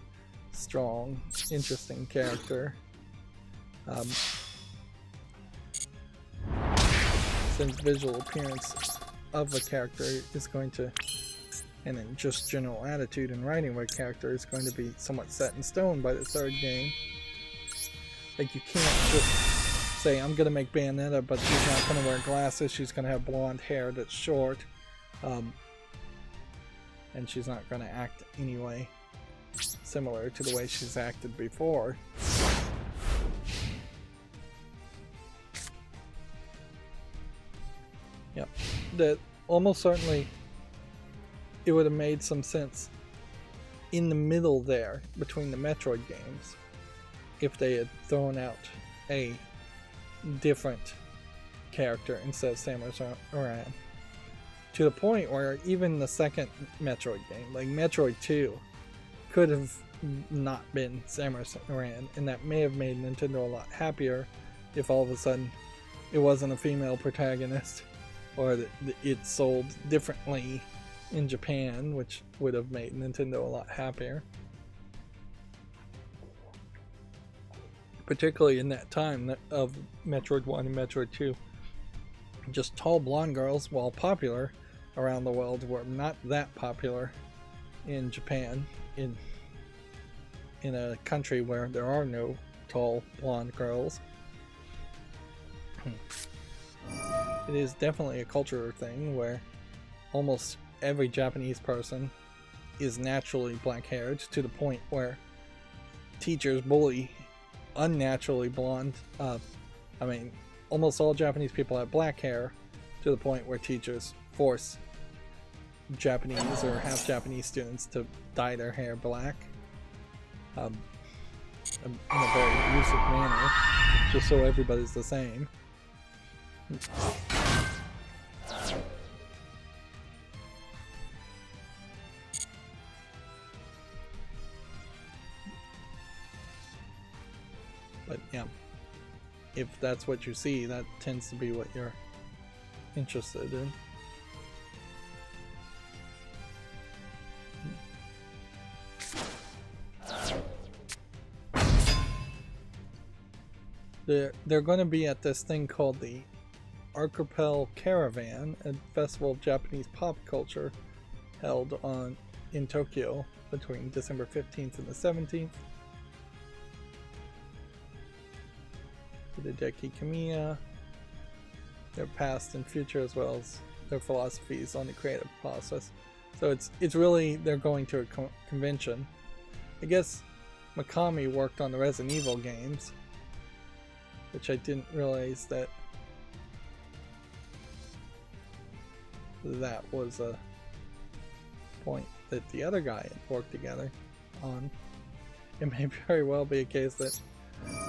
strong, interesting character. Since visual appearance of a character is going to, and then just general attitude and writing of a character is going to be somewhat set in stone by the 3rd game. Like, you can't just say, I'm going to make Bayonetta, but she's not going to wear glasses, she's going to have blonde hair that's short, and she's not going to act anyway similar to the way she's acted before. Yep, that almost certainly it would have made some sense in the middle there between the Metroid games if they had thrown out a different character instead of Samus Aran. To the point where even the second Metroid game, like Metroid 2, could have not been Samus Aran, and that may have made Nintendo a lot happier if all of a sudden it wasn't a female protagonist, or that it sold differently in Japan, which would have made Nintendo a lot happier. Particularly in that time of Metroid 1 and Metroid 2. Just tall blonde girls, while popular around the world, were not that popular in Japan, in a country where there are no tall blonde girls. It is definitely a cultural thing where almost every Japanese person is naturally black-haired, to the point where teachers bully unnaturally blonde. Almost all Japanese people have black hair, to the point where teachers force Japanese or half Japanese students to dye their hair black in a very abusive manner, just so everybody's the same. But yeah, if that's what you see, that tends to be what you're interested in. They're going to be at this thing called the Archipel Caravan, a festival of Japanese pop culture held in Tokyo between December 15th and the 17th. Hideki Kamiya, their past and future, as well as their philosophies on the creative process. So it's really, they're going to a convention. I guess Mikami worked on the Resident Evil games, which I didn't realize that was a point that the other guy had worked together on. It may very well be a case that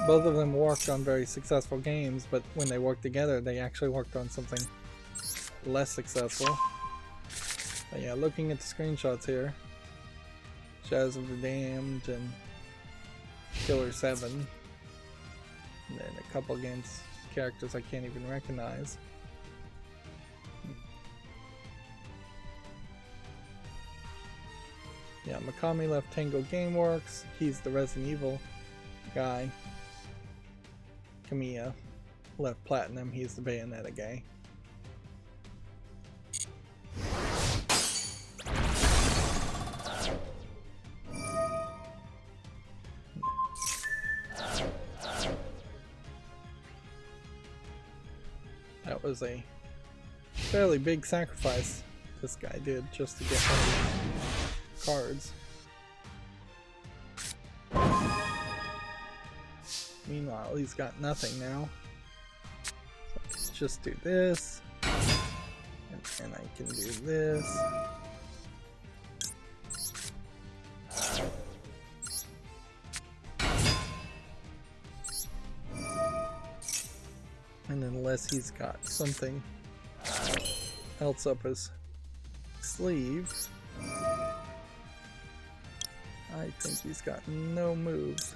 both of them worked on very successful games, but when they worked together, they actually worked on something less successful. But yeah, looking at the screenshots here, Shadows of the Damned and Killer 7 And then a couple against characters I can't even recognize. Yeah, Mikami left Tango Gameworks. He's the Resident Evil guy. Kamiya left Platinum. He's the Bayonetta guy. That was a fairly big sacrifice this guy did just to get those cards. Meanwhile, he's got nothing now. So let's just do this. And I can do this. And unless he's got something else up his sleeve, I think he's got no moves.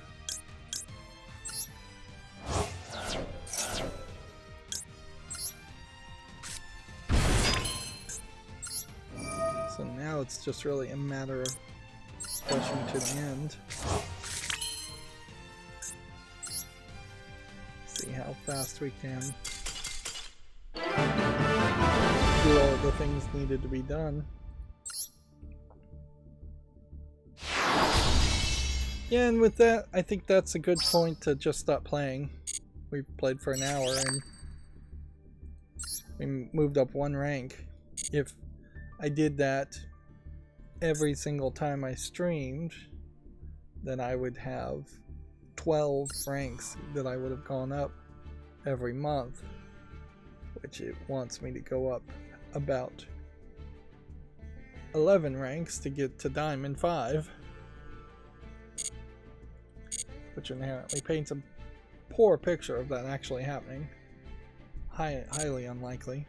So now it's just really a matter of pushing to the end. See how fast we can do all the things needed to be done. Yeah, and with that, I think that's a good point to just stop playing. We've played for an hour and we moved up one rank. If I did that every single time I streamed, then I would have 12 ranks that I would have gone up every month, which it wants me to go up about 11 ranks to get to Diamond 5, which inherently paints a poor picture of that actually happening. Highly unlikely.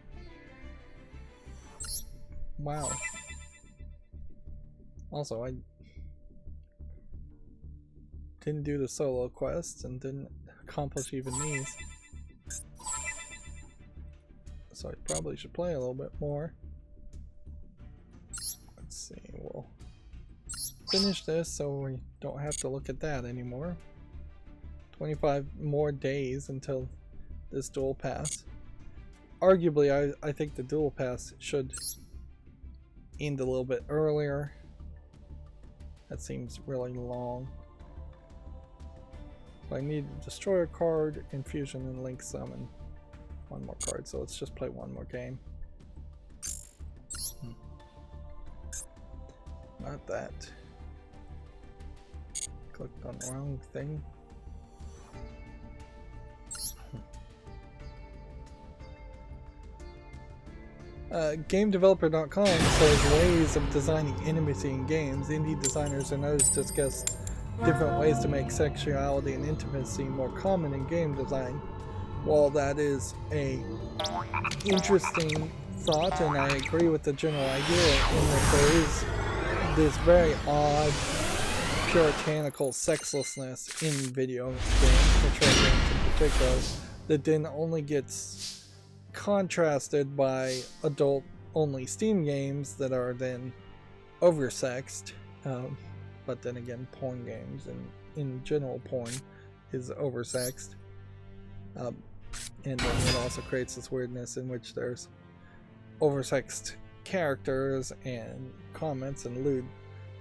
Wow. Also, I didn't do the solo quests and didn't accomplish even these. So I probably should play a little bit more. Let's see, we'll finish this so we don't have to look at that anymore. 25 more days until this dual pass. Arguably, I think the dual pass should end a little bit earlier. That seems really long. So I need to destroy a card, infusion, and link summon one more card. So let's just play one more game. Not that. Clicked on the wrong thing. GameDeveloper.com says ways of designing intimacy in games. Indie designers and others discuss different ways to make sexuality and intimacy more common in game design. While that is a interesting thought, and I agree with the general idea, in that there is this very odd puritanical sexlessness in video games, mature games in particular, that then only gets contrasted by adult-only Steam games that are then oversexed. But then again, porn games and in general porn is oversexed. And then it also creates this weirdness in which there's oversexed characters and comments and lewd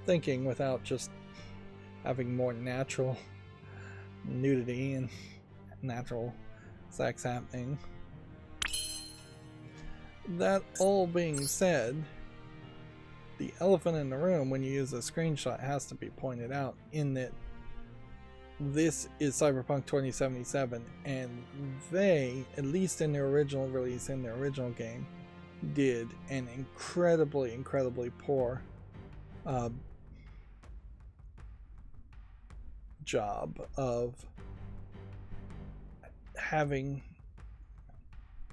thinking without just having more natural nudity and natural sex happening. That all being said, the elephant in the room when you use a screenshot has to be pointed out, in that this is Cyberpunk 2077, and they, at least in their original release, in their original game, did an incredibly poor job of having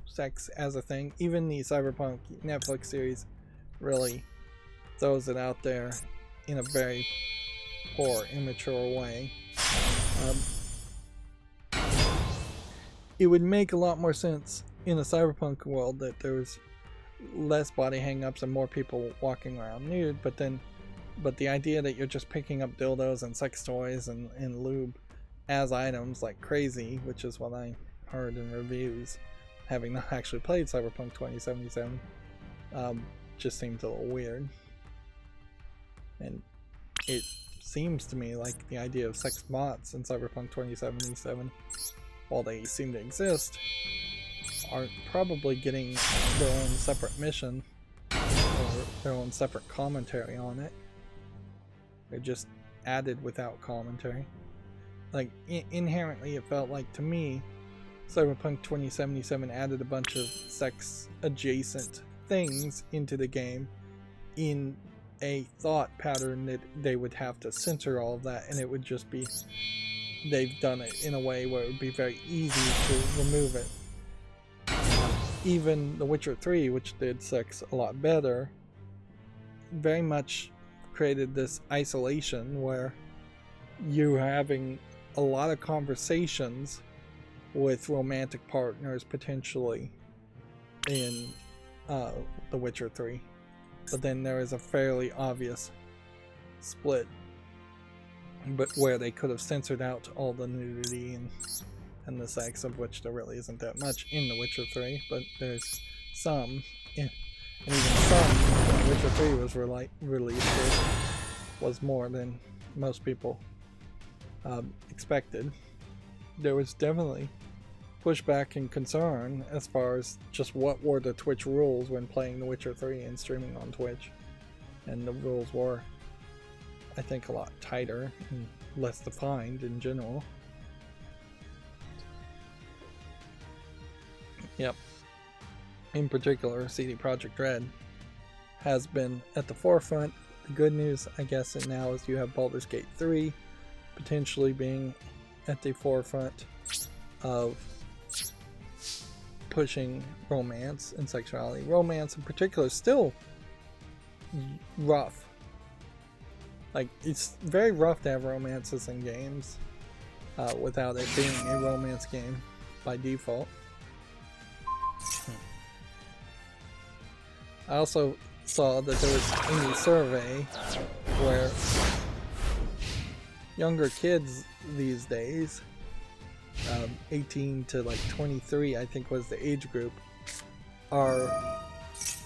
sex as a thing. Even the Cyberpunk Netflix series really throws it out there in a very poor, immature way. it would make a lot more sense in a cyberpunk world that there was less body hang-ups and more people walking around nude, but the idea that you're just picking up dildos and sex toys and lube as items like crazy, which is what I heard in reviews, having not actually played Cyberpunk 2077, just seems a little weird. And it seems to me like the idea of sex bots in Cyberpunk 2077, while they seem to exist, are probably getting their own separate mission or their own separate commentary on it. They're just added without commentary. Like, inherently it felt like, to me, Cyberpunk 2077 added a bunch of sex adjacent things into the game in a thought pattern that they would have to censor all of that, and it would just be, they've done it in a way where it would be very easy to remove it. Even The Witcher 3, which did sex a lot better, very much created this isolation where you're having a lot of conversations with romantic partners potentially in The Witcher 3, but then there is a fairly obvious split, but where they could have censored out all the nudity and the sex, of which there really isn't that much in The Witcher 3, but there's some, and even some when Witcher 3 was released, was more than most people expected. There was definitely pushback and concern as far as just what were the Twitch rules when playing The Witcher 3 and streaming on Twitch, and the rules were, I think, a lot tighter and less defined in general. Yep. In particular, CD Projekt Red has been at the forefront. The good news, I guess, now is you have Baldur's Gate 3 potentially being at the forefront of pushing romance and sexuality. Romance in particular is still rough. Like, it's very rough to have romances in games without it being a romance game by default. I also saw that there was a new survey where younger kids these days, 18 to like 23 I think was the age group, are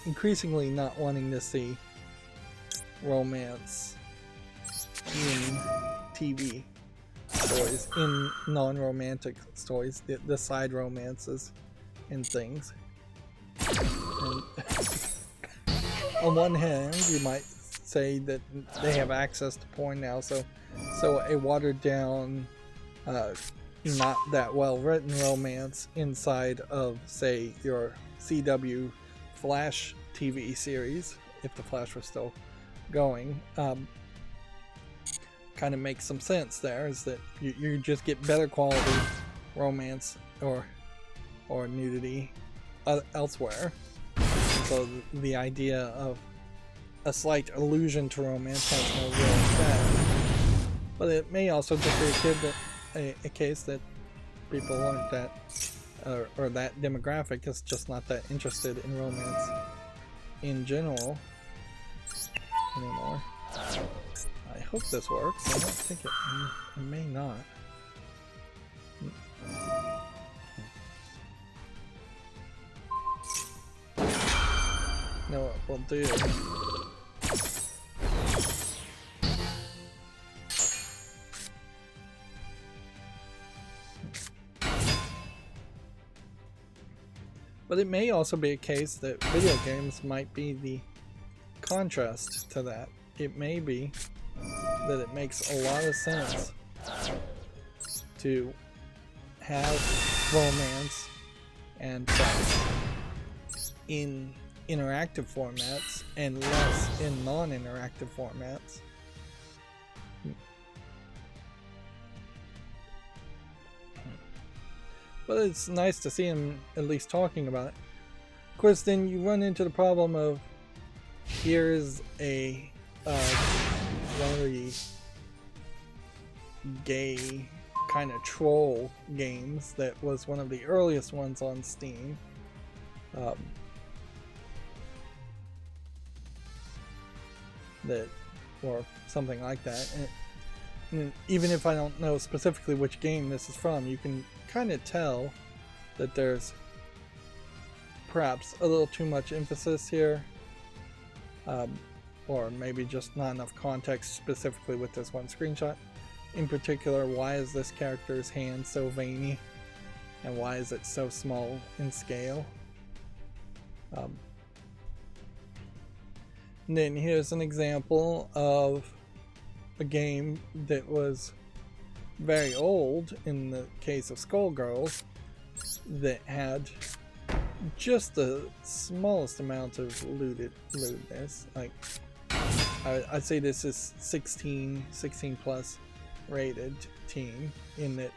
increasingly not wanting to see romance in TV stories, in non-romantic stories, the side romances and things. And on one hand, you might say that they have access to porn now, so a watered down, not that well written romance inside of, say, your CW Flash TV series, if the Flash was still going, kind of makes some sense there, is that you just get better quality romance or nudity elsewhere. So the idea of a slight allusion to romance has no real effect. But it may also just be a case that people aren't that, or that demographic is just not that interested in romance in general anymore. I hope this works. I don't think it may not. Know what we'll do? But it may also be a case that video games might be the contrast to that. It may be that it makes a lot of sense to have romance and sex in interactive formats and less in non-interactive formats. But it's nice to see him at least talking about it. Of course, then you run into the problem of, here's a very gay kind of troll games that was one of the earliest ones on Steam. That, or something like that. And even if I don't know specifically which game this is from, you can kind of tell that there's perhaps a little too much emphasis here, or maybe just not enough context specifically with this one screenshot. In particular, why is this character's hand so veiny, and why is it so small in scale? And then here's an example of a game that was very old in the case of Skullgirls, that had just the smallest amount of lewdness. Like, I'd say this is 16 plus rated teen, in that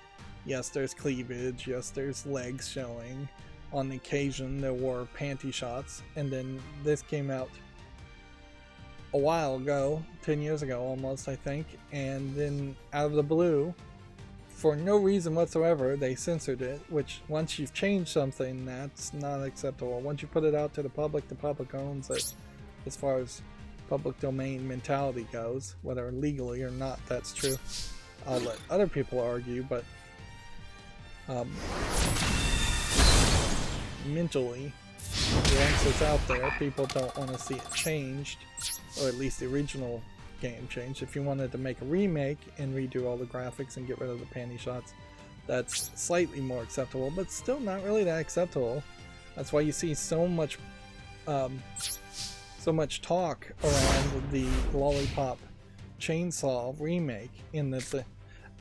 yes, there's cleavage, yes, there's legs showing, on occasion there were panty shots, and then this came out a while ago, 10 years ago almost, I think, and then out of the blue, for no reason whatsoever, they censored it, which once you've changed something, that's not acceptable. Once you put it out to the public owns it, as far as public domain mentality goes, whether legally or not that's true. I'll let other people argue, but mentally, once it's out there, people don't want to see it changed, or at least the original game changed. If you wanted to make a remake and redo all the graphics and get rid of the panty shots, that's slightly more acceptable, but still not really that acceptable. That's why you see so much talk around the Lollipop Chainsaw remake, in that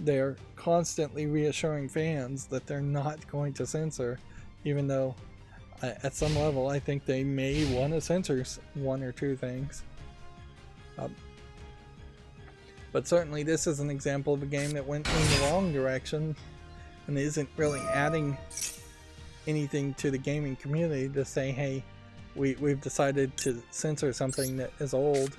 they're constantly reassuring fans that they're not going to censor, even though at some level I think they may want to censor one or two things. But certainly this is an example of a game that went in the wrong direction and isn't really adding anything to the gaming community to say, hey, we've decided to censor something that is old.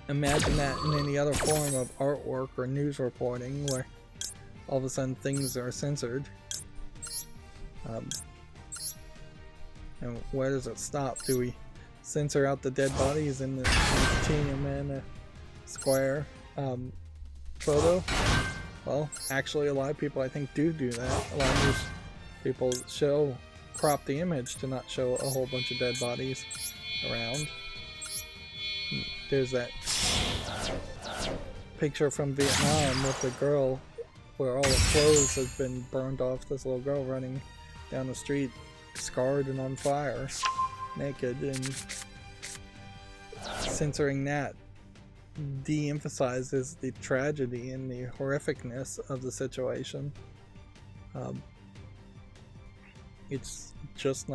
Imagine that in any other form of artwork or news reporting, where all of a sudden things are censored. And where does it stop? Do we censor out the dead bodies in the Tiananmen Square photo? Well, actually a lot of people I think do that. A lot of news people crop the image to not show a whole bunch of dead bodies around. There's that picture from Vietnam with the girl where all the clothes have been burned off. This little girl running down the street, scarred and on fire, naked, and censoring that de-emphasizes the tragedy and the horrificness of the situation. It's just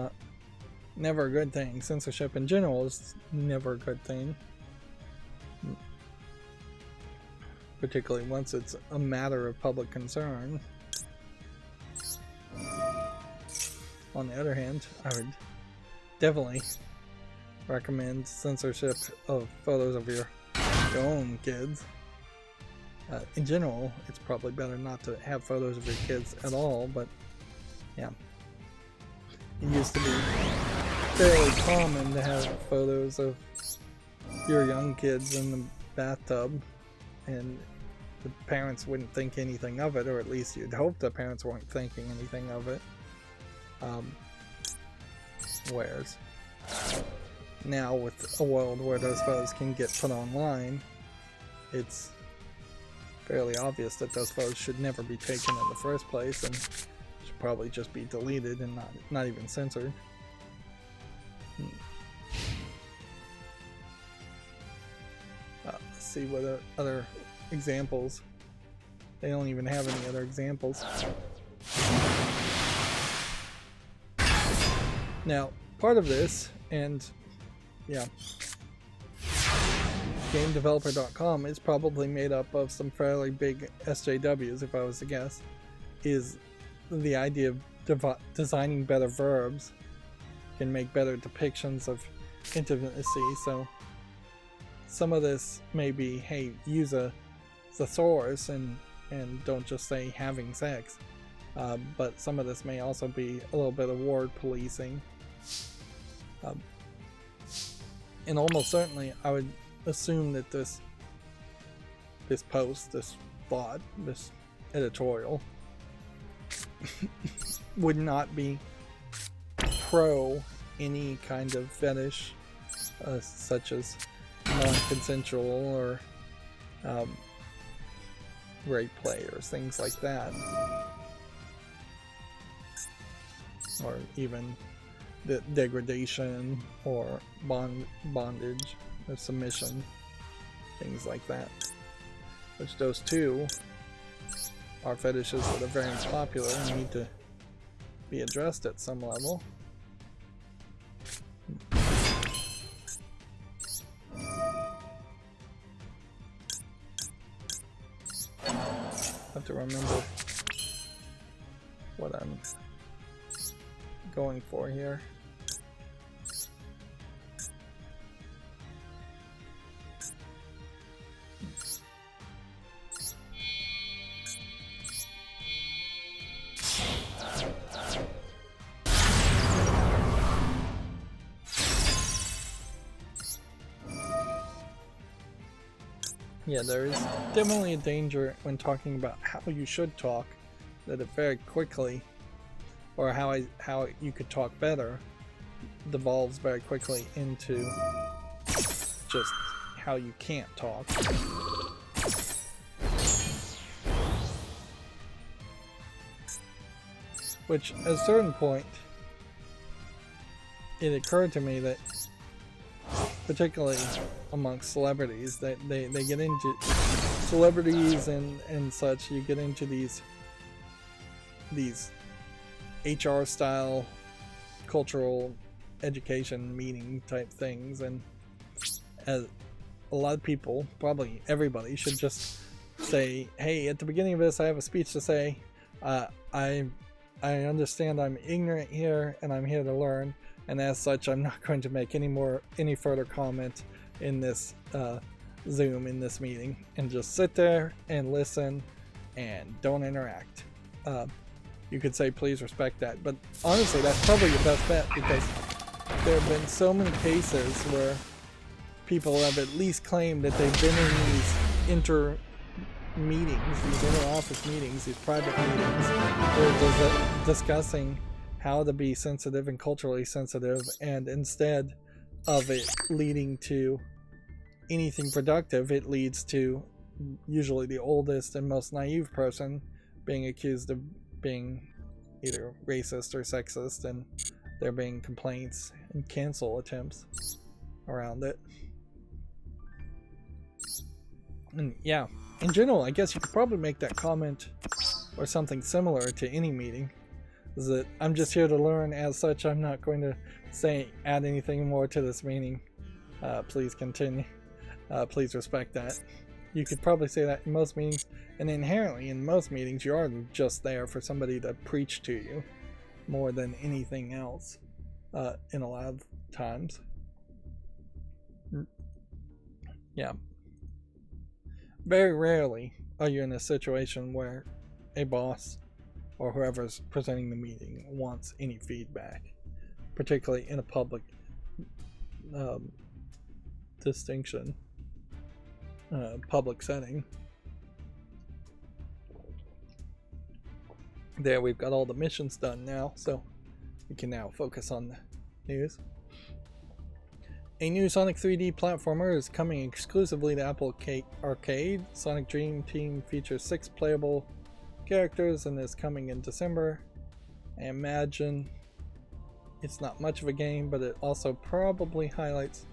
never a good thing. Censorship in general is never a good thing, particularly once it's a matter of public concern. On the other hand, I would definitely recommend censorship of photos of your own kids. In general, it's probably better not to have photos of your kids at all, but yeah. It used to be fairly common to have photos of your young kids in the bathtub, and the parents wouldn't think anything of it, or at least you'd hope the parents weren't thinking anything of it. Whereas now, with a world where those photos can get put online, it's fairly obvious that those photos should never be taken in the first place, and should probably just be deleted and not even censored. Let's see what other examples. They don't even have any other examples. Now, part of this, and yeah, GameDeveloper.com is probably made up of some fairly big SJWs, if I was to guess, is the idea of designing better verbs can make better depictions of intimacy. So some of this may be, hey, use a thesaurus and don't just say having sex. But some of this may also be a little bit of word policing. And almost certainly I would assume that this post, this thought, this editorial would not be pro any kind of fetish such as non-consensual or rape play or things like that, or even the degradation or bondage or submission, things like that, which those two are fetishes that are very popular and need to be addressed at some level. Have to remember what I'm going for here. Yeah, there is definitely a danger when talking about how you should talk, that it very quickly, or how you could talk better, devolves very quickly into just how you can't talk. Which, at a certain point, it occurred to me that, particularly amongst celebrities, that they get into celebrities and such, you get into these HR style cultural education meeting type things, and as a lot of people, probably everybody, should just say, hey, at the beginning of this I have a speech to say, I understand I'm ignorant here and I'm here to learn, and as such I'm not going to make any further comment in this Zoom, in this meeting, and just sit there and listen and don't interact. You could say please respect that, but honestly that's probably your best bet, because there have been so many cases where people have at least claimed that they've been in these inter-office meetings, these private meetings, where they're discussing how to be sensitive and culturally sensitive, and instead of it leading to anything productive, it leads to usually the oldest and most naive person being accused of being either racist or sexist, and there being complaints and cancel attempts around it. And yeah, in general, I guess you could probably make that comment or something similar to any meeting, is that I'm just here to learn, as such I'm not going to add anything more to this meeting. Please continue. Please respect that. You could probably say that in most meetings, and inherently in most meetings you are just there for somebody to preach to you more than anything else, in a lot of times. Yeah. Very rarely are you in a situation where a boss or whoever's presenting the meeting wants any feedback, particularly in a public public setting. There, we've got all the missions done now, so we can now focus on the news. A new Sonic 3D platformer is coming exclusively to Apple Arcade. Sonic Dream Team features 6 playable characters and is coming in December. I imagine it's not much of a game, but it also probably highlights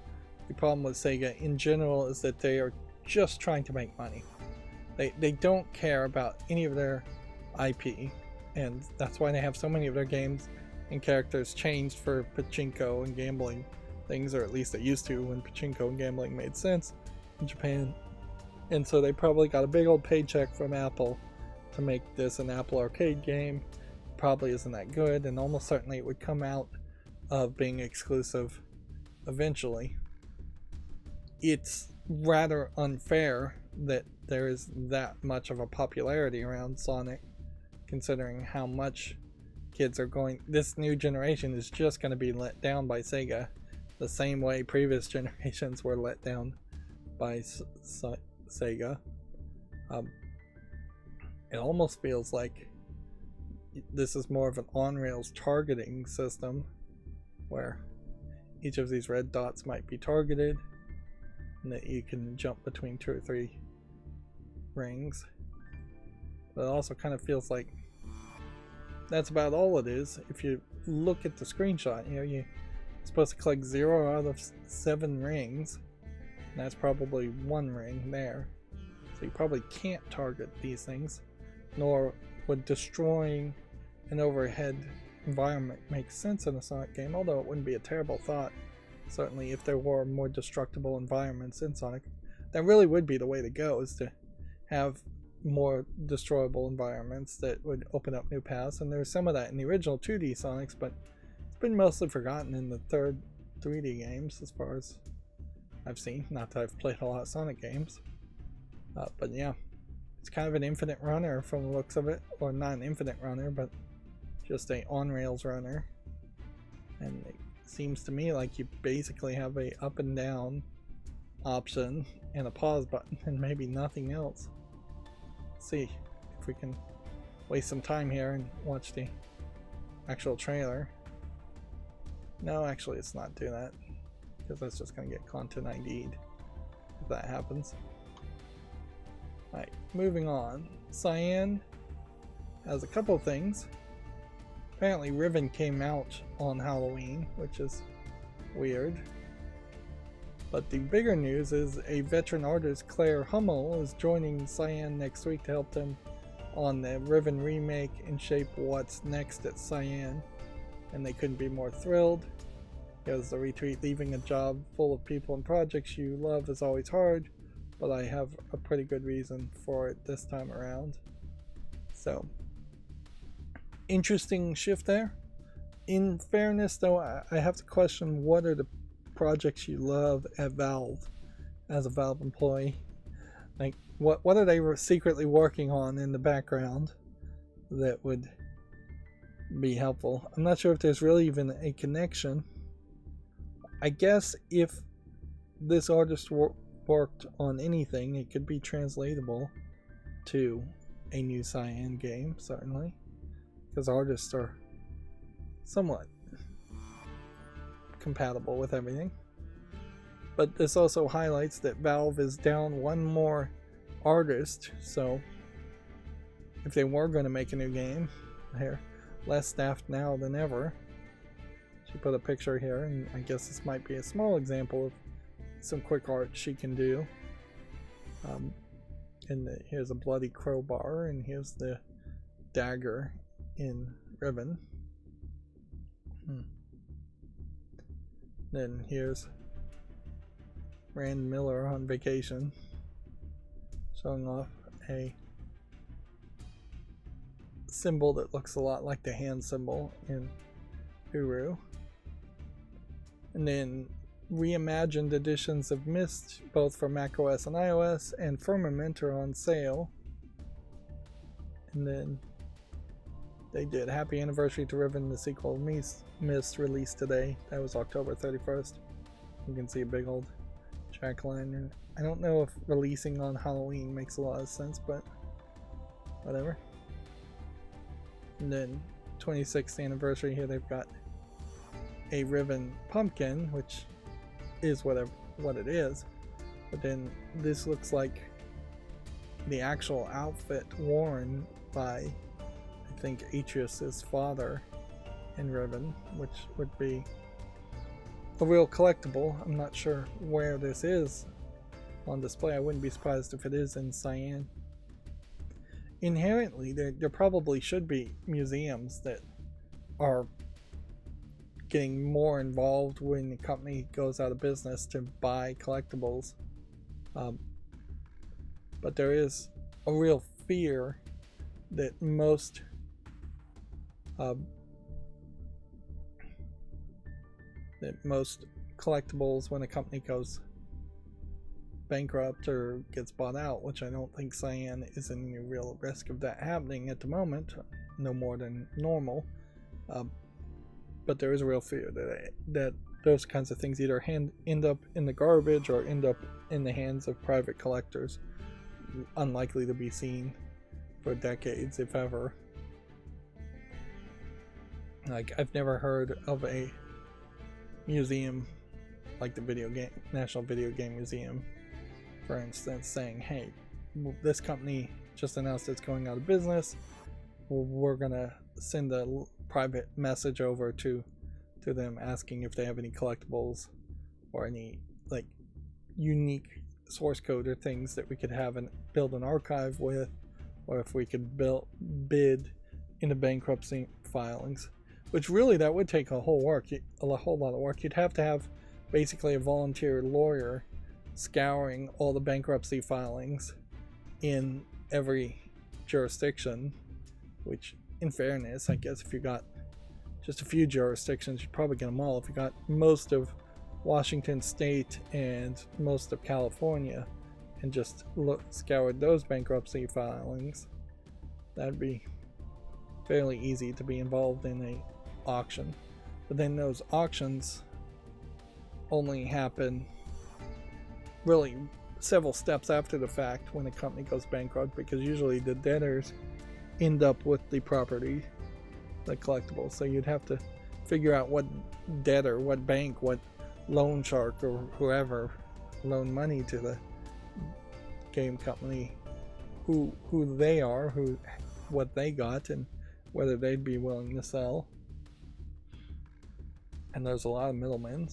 the problem with Sega in general, is that they are just trying to make money. They don't care about any of their IP, and that's why they have so many of their games and characters changed for pachinko and gambling things, or at least they used to when pachinko and gambling made sense in Japan. And so they probably got a big old paycheck from Apple to make this an Apple Arcade game. Probably isn't that good, and almost certainly it would come out of being exclusive eventually. It's rather unfair that there is that much of a popularity around Sonic, considering how much kids are going. This new generation is just going to be let down by Sega, the same way previous generations were let down by Sega. It almost feels like this is more of an on-rails targeting system, where each of these red dots might be targeted, and that you can jump between 2 or 3 rings. But it also kind of feels like that's about all it is. If you look at the screenshot, you're supposed to collect 0 out of 7 rings, and that's probably 1 ring there. So you probably can't target these things, nor would destroying an overhead environment make sense in a Sonic game, although it wouldn't be a terrible thought. Certainly if there were more destructible environments in Sonic, that really would be the way to go, is to have more destroyable environments that would open up new paths. And there's some of that in the original 2D Sonics, but it's been mostly forgotten in the third 3D games as far as I've seen. Not that I've played a lot of Sonic games, but yeah, it's kind of an infinite runner from the looks of it, or not an infinite runner, but just a on-rails runner. And it seems to me like you basically have a up and down option and a pause button and maybe nothing else. Let's see if we can waste some time here and watch the actual trailer. No, actually it's not doing that, because that's just going to get content ID'd if that happens. Alright, moving on. Cyan has a couple of things. Apparently Riven came out on Halloween, which is weird. But the bigger news is a veteran artist, Claire Hummel, is joining Cyan next week to help them on the Riven remake and shape what's next at Cyan. And they couldn't be more thrilled, because the retweet, leaving a job full of people and projects you love is always hard, but I have a pretty good reason for it this time around. So, interesting shift there. In fairness though, I have to question, what are the projects you love at Valve as a Valve employee? Like, what are they secretly working on in the background that would be helpful? I'm not sure if there's really even a connection. I guess if this artist worked on anything, it could be translatable to a new Cyan game, certainly, because artists are somewhat compatible with everything. But this also highlights that Valve is down one more artist, so if they were going to make a new game, they're less staffed now than ever. She put a picture here, and I guess this might be a small example of some quick art she can do. Here's a bloody crowbar, and here's the dagger in Riven. Then here's Rand Miller on vacation, showing off a symbol that looks a lot like the hand symbol in Uru. And then reimagined editions of Myst, both for macOS and iOS, and Firmament are on sale. And then they did Happy Anniversary to Riven, the sequel of Myst released today. That was October 31st. You can see a big old jack-o'-lantern. I don't know if releasing on Halloween makes a lot of sense, but whatever. And then 26th anniversary, here they've got a Riven pumpkin, which is what it is. But then this looks like the actual outfit worn by, I think, Atreus' father in Riven, which would be a real collectible. I'm not sure where this is on display. I wouldn't be surprised if it is in Cyan. Inherently, there probably should be museums that are getting more involved when the company goes out of business to buy collectibles. But there is a real fear that most collectibles, when a company goes bankrupt or gets bought out, which I don't think Cyan is any real risk of that happening at the moment, no more than normal. But there is a real fear that those kinds of things either end up in the garbage or end up in the hands of private collectors, unlikely to be seen for decades, if ever. Like, I've never heard of a museum like the National Video Game Museum, for instance, saying, hey, this company just announced it's going out of business. We're gonna send a private message over to them asking if they have any collectibles or any like unique source code or things that we could have and build an archive with, or if we could bid into bankruptcy filings, which really that would take a whole lot of work. You'd have to have basically a volunteer lawyer scouring all the bankruptcy filings in every jurisdiction, which in fairness, I guess if you got just a few jurisdictions, you'd probably get them all. If you got most of Washington State and most of California and just scoured those bankruptcy filings, that'd be fairly easy to be involved in a auction. But then those auctions only happen really several steps after the fact when a company goes bankrupt, because usually the debtors end up with the property, the collectibles. So you'd have to figure out what debtor, what bank, what loan shark or whoever loaned money to the game company, who they are, what they got, and whether they'd be willing to sell. And there's a lot of middlemen.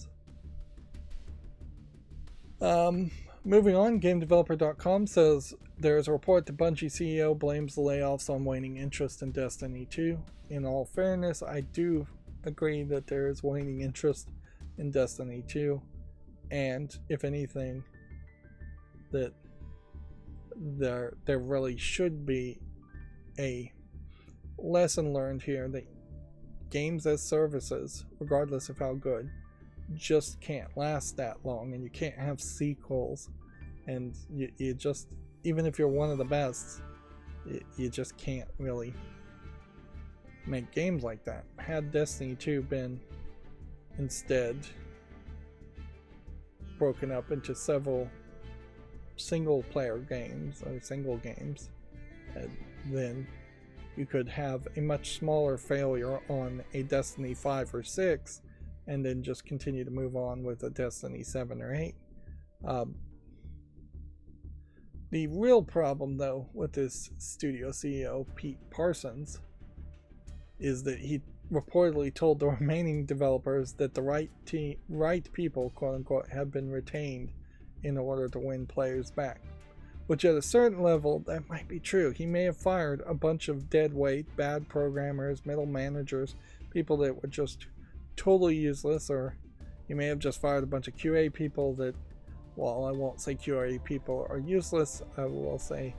Moving on, GameDeveloper.com says there is a report that Bungie CEO blames the layoffs on waning interest in Destiny 2. In all fairness, I do agree that there is waning interest in Destiny 2, and if anything, that there really should be a lesson learned here that games as services, regardless of how good, just can't last that long, and you can't have sequels, and you just, even if you're one of the best, you just can't really make games like that. Had Destiny 2 been instead broken up into several single player games or single games, then you could have a much smaller failure on a Destiny 5 or 6 and then just continue to move on with a Destiny 7 or 8. The real problem, though, with this studio CEO, Pete Parsons, is that he reportedly told the remaining developers that the right people, quote unquote, have been retained in order to win players back. Which at a certain level, that might be true. He may have fired a bunch of deadweight, bad programmers, middle managers, people that were just totally useless, or he may have just fired a bunch of QA people that, well, I won't say QA people are useless, I will say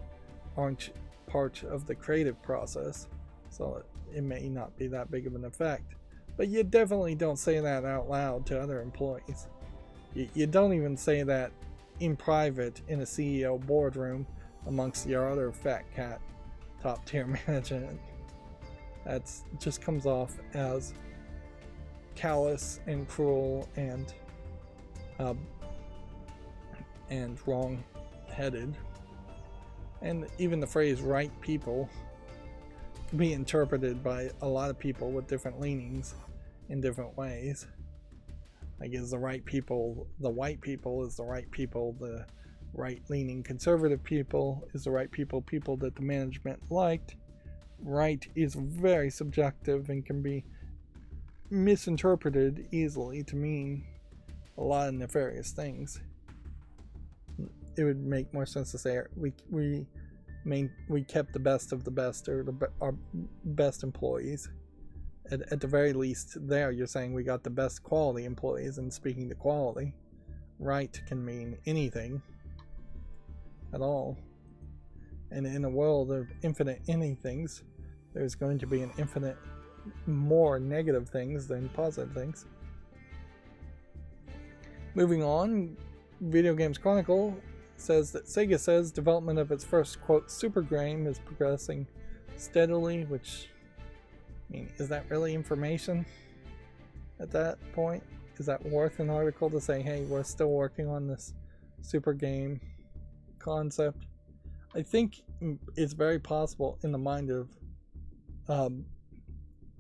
aren't part of the creative process, so it may not be that big of an effect. But you definitely don't say that out loud to other employees. You don't even say that in private in a CEO boardroom amongst your other fat cat top tier management. That just comes off as callous and cruel and wrong-headed. And even the phrase right people can be interpreted by a lot of people with different leanings in different ways. Like, is the right people the white people? Is the right people the right-leaning conservative people? Is the right people people that the management liked? Right is very subjective and can be misinterpreted easily to mean a lot of nefarious things. It would make more sense to say we kept the best of the best, or our best employees. At the very least, there you're saying we got the best quality employees, and speaking to quality, right can mean anything at all. And in a world of infinite anythings, there's going to be an infinite more negative things than positive things. Moving on, Video Games Chronicle says that Sega says development of its first, quote, super game is progressing steadily, which, I mean, is that really information at that point? Is that worth an article to say, hey, we're still working on this super game concept? I think it's very possible in the mind of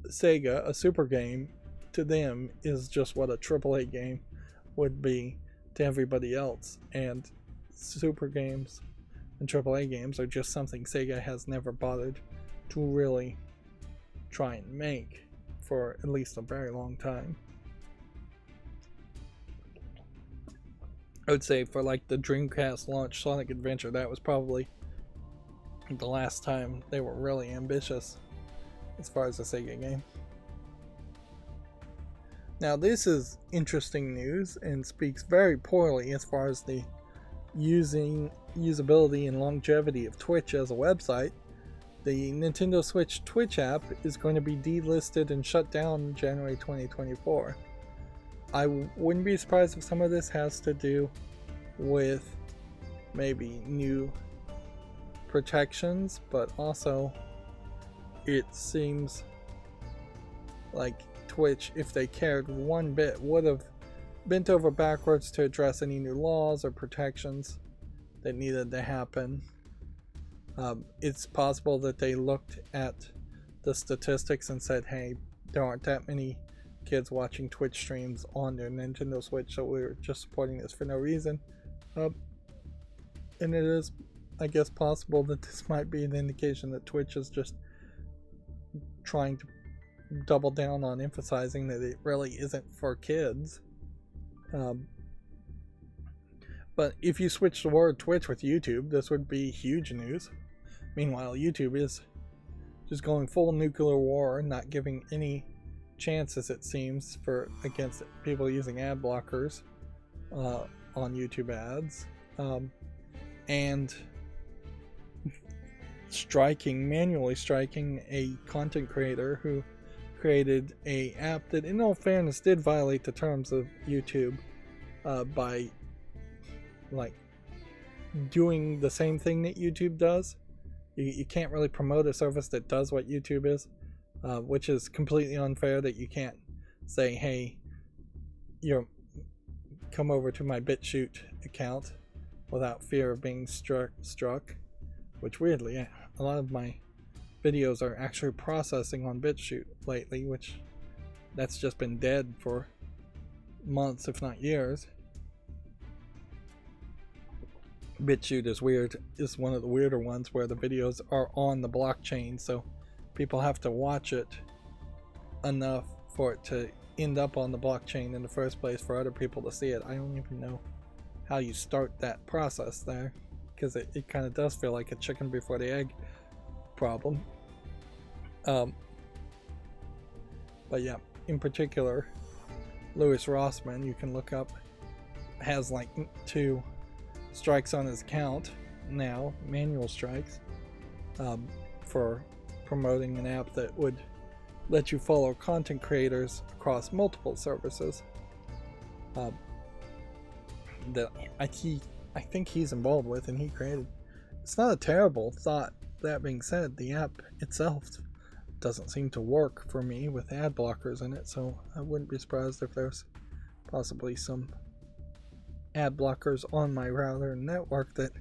Sega, a super game to them is just what a AAA game would be to everybody else, and super games and AAA games are just something Sega has never bothered to really try and make for at least a very long time. I would say for like the Dreamcast launch Sonic Adventure, that was probably the last time they were really ambitious as far as a Sega game. Now this is interesting news and speaks very poorly as far as the usability and longevity of Twitch as a website. The Nintendo Switch Twitch app is going to be delisted and shut down in January 2024. I wouldn't be surprised if some of this has to do with maybe new protections, but also it seems like Twitch, if they cared one bit, would have bent over backwards to address any new laws or protections that needed to happen. It's possible that they looked at the statistics and said, hey, there aren't that many kids watching Twitch streams on their Nintendo Switch, so we're just supporting this for no reason. And it is, I guess, possible that this might be an indication that Twitch is just trying to double down on emphasizing that it really isn't for kids. But if you switch the word Twitch with YouTube, this would be huge news. Meanwhile, YouTube is just going full nuclear war, not giving any chances, it seems, against people using ad blockers on YouTube ads, and manually striking a content creator who created a app that, in all fairness, did violate the terms of YouTube by like doing the same thing that YouTube does. You can't really promote a service that does what YouTube is, which is completely unfair. That you can't say, hey, come over to my BitChute account without fear of being struck, which weirdly, a lot of my videos are actually processing on BitChute lately, which that's just been dead for months, if not years. BitChute is weird. It's one of the weirder ones where the videos are on the blockchain, so people have to watch it enough for it to end up on the blockchain in the first place for other people to see it. I don't even know how you start that process there, because it kind of does feel like a chicken before the egg problem. But yeah, in particular, Louis Rossman, you can look up, has like 2 strikes on his account now, manual strikes, for promoting an app that would let you follow content creators across multiple services. That I think he's involved with and he created. It's not a terrible thought. That being said, the app itself doesn't seem to work for me with ad blockers in it, so I wouldn't be surprised if there's possibly some ad blockers on my router network that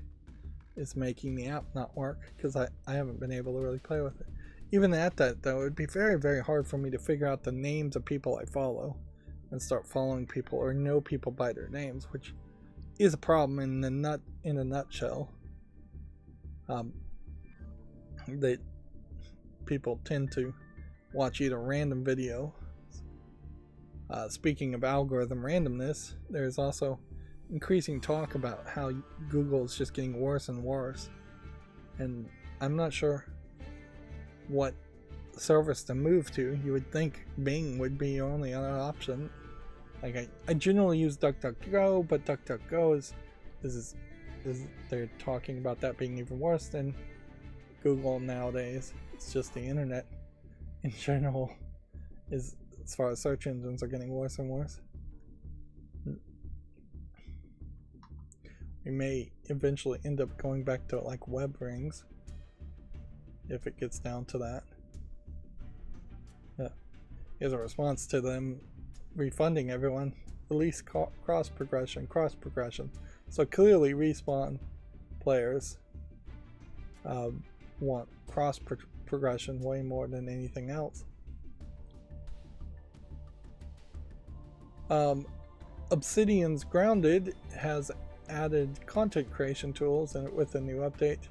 is making the app not work, because I haven't been able to really play with it. Even at that, though, it would be very, very hard for me to figure out the names of people I follow and start following people or know people by their names, which is a problem in a nutshell. That people tend to watch either random video. Speaking of algorithm randomness, there's also increasing talk about how Google is just getting worse and worse, and I'm not sure what service to move to. You would think Bing would be your only other option. Like I generally use DuckDuckGo, but DuckDuckGo is they're talking about that being even worse than Google nowadays. It's just the internet in general is, as far as search engines, are getting worse and worse. We may eventually end up going back to like web rings if it gets down to that. As a response to them refunding everyone, release cross progression. So clearly Respawn players want cross progression way more than anything else. Obsidian's Grounded has added content creation tools with a new update.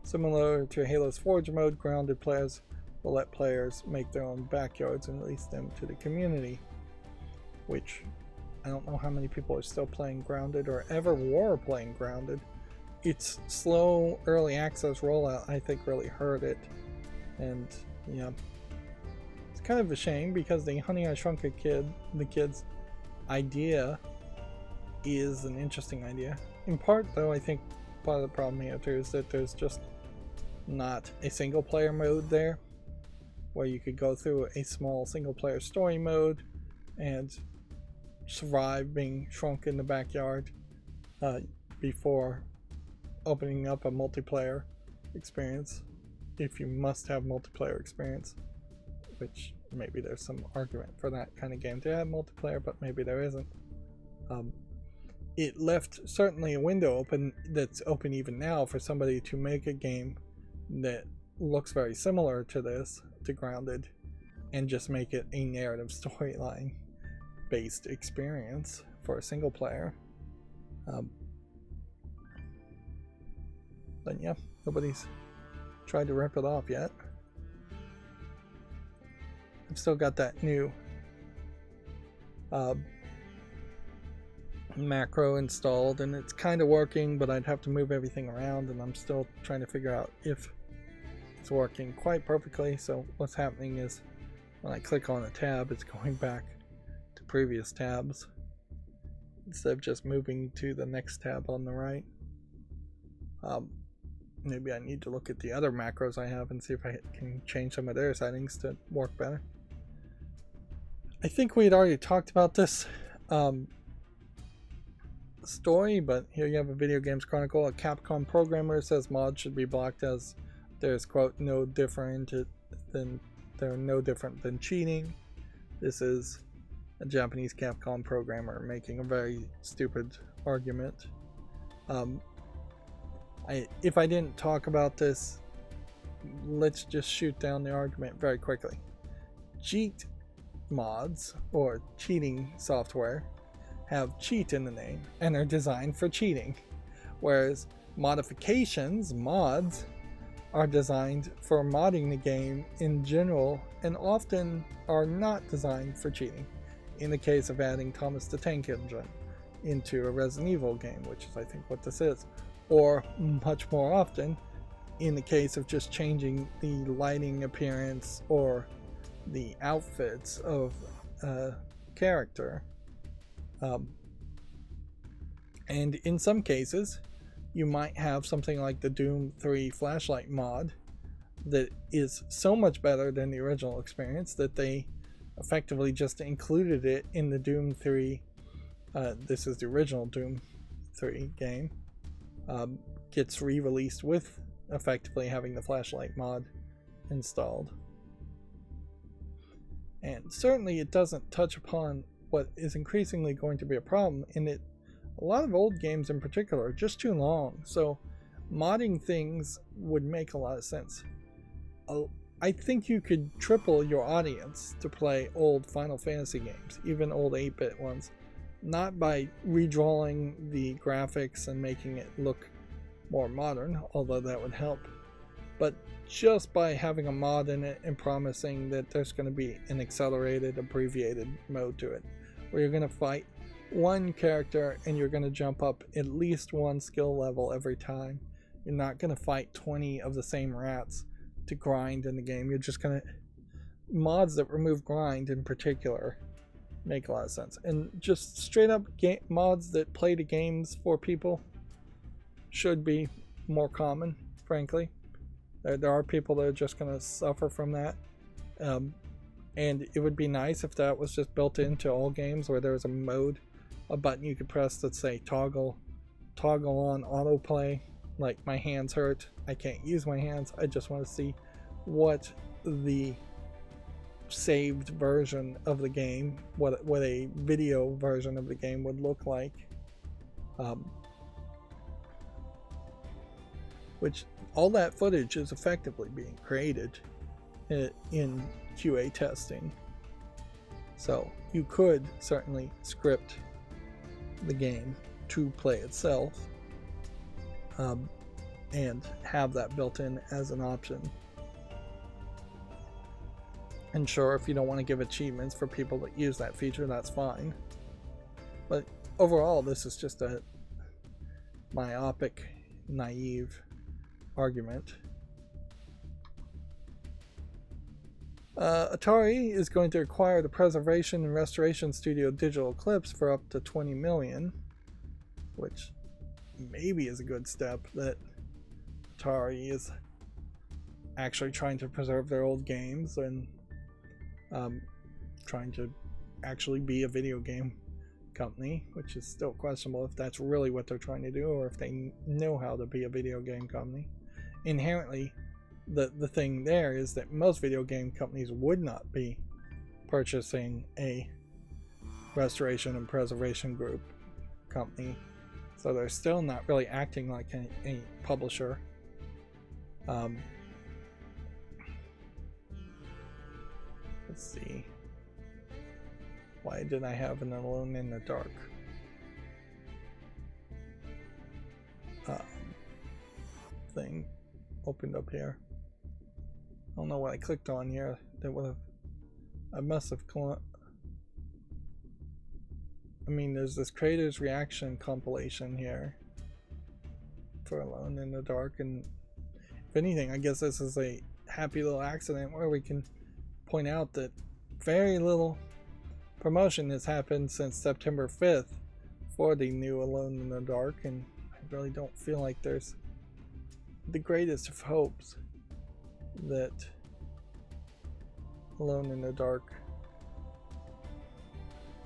Similar to Halo's Forge mode, Grounded players will let players make their own backyards and release them to the community, which I don't know how many people are still playing Grounded or ever were playing Grounded. Its slow early access rollout, I think, really hurt it, and yeah, it's kind of a shame because the Honey I Shrunk the Kid's idea is an interesting idea. In part, though, I think part of the problem here too is that there's just not a single player mode there where you could go through a small single player story mode and survive being shrunk in the backyard before opening up a multiplayer experience, if you must have multiplayer experience, which maybe there's some argument for that kind of game to have multiplayer, but maybe there isn't. It left certainly a window open that's open even now for somebody to make a game that looks very similar to this, to Grounded, and just make it a narrative storyline based experience for a single player. But yeah, nobody's tried to rip it off yet. I've still got that new macro installed and it's kind of working, but I'd have to move everything around, and I'm still trying to figure out if it's working quite perfectly. So what's happening is when I click on a tab, it's going back to previous tabs instead of just moving to the next tab on the right. Maybe I need to look at the other macros I have and see if I can change some of their settings to work better. I think we had already talked about this story, but here you have a Video Games Chronicle. A Capcom programmer says mods should be blocked as there's, quote, no different than cheating. This is a Japanese Capcom programmer making a very stupid argument. If I didn't talk about this, let's just shoot down the argument very quickly. Cheat mods, or cheating software, have cheat in the name and are designed for cheating, whereas modifications, mods, are designed for modding the game in general and often are not designed for cheating. In the case of adding Thomas the Tank Engine into a Resident Evil game, which is I think what this is, or much more often in the case of just changing the lighting appearance or the outfits of a character. And in some cases you might have something like the Doom 3 flashlight mod that is so much better than the original experience that they effectively just included it in the Doom 3, this is the original Doom 3 game, gets re-released with effectively having the flashlight mod installed. And certainly it doesn't touch upon what is increasingly going to be a problem in that a lot of old games in particular are just too long, so modding things would make a lot of sense. I think you could triple your audience to play old Final Fantasy games, even old 8-bit ones, not by redrawing the graphics and making it look more modern, although that would help, but just by having a mod in it and promising that there's going to be an accelerated, abbreviated mode to it, where you're going to fight one character and you're going to jump up at least one skill level every time. You're not going to fight 20 of the same rats to grind in the game. You're just going to... Mods that remove grind in particular make a lot of sense. And just straight up mods that play the games for people should be more common, frankly. There are people that are just going to suffer from that. And it would be nice if that was just built into all games, where there was a button you could press that say toggle toggle on autoplay, like my hands hurt, I can't use my hands, I just want to see what the saved version of the game, what a video version of the game would look like, which all that footage is effectively being created in QA testing. So you could certainly script the game to play itself, and have that built in as an option. And sure, if you don't want to give achievements for people that use that feature, that's fine. But overall, this is just a myopic, naive argument. Atari is going to acquire the preservation and restoration studio Digital Eclipse for up to $20 million, which maybe is a good step, that Atari is actually trying to preserve their old games and trying to actually be a video game company, which is still questionable if that's really what they're trying to do, or if they know how to be a video game company. Inherently, the thing there is that most video game companies would not be purchasing a restoration and preservation group company, so they're still not really acting like a publisher. Let's see, why did I have an Alone in the Dark thing opened up here? I don't know what I clicked on here that would have, I must have, I mean, there's this creator's reaction compilation here for Alone in the Dark, and if anything, I guess this is a happy little accident where we can point out that very little promotion has happened since September 5th for the new Alone in the Dark, and I really don't feel like there's the greatest of hopes that Alone in the Dark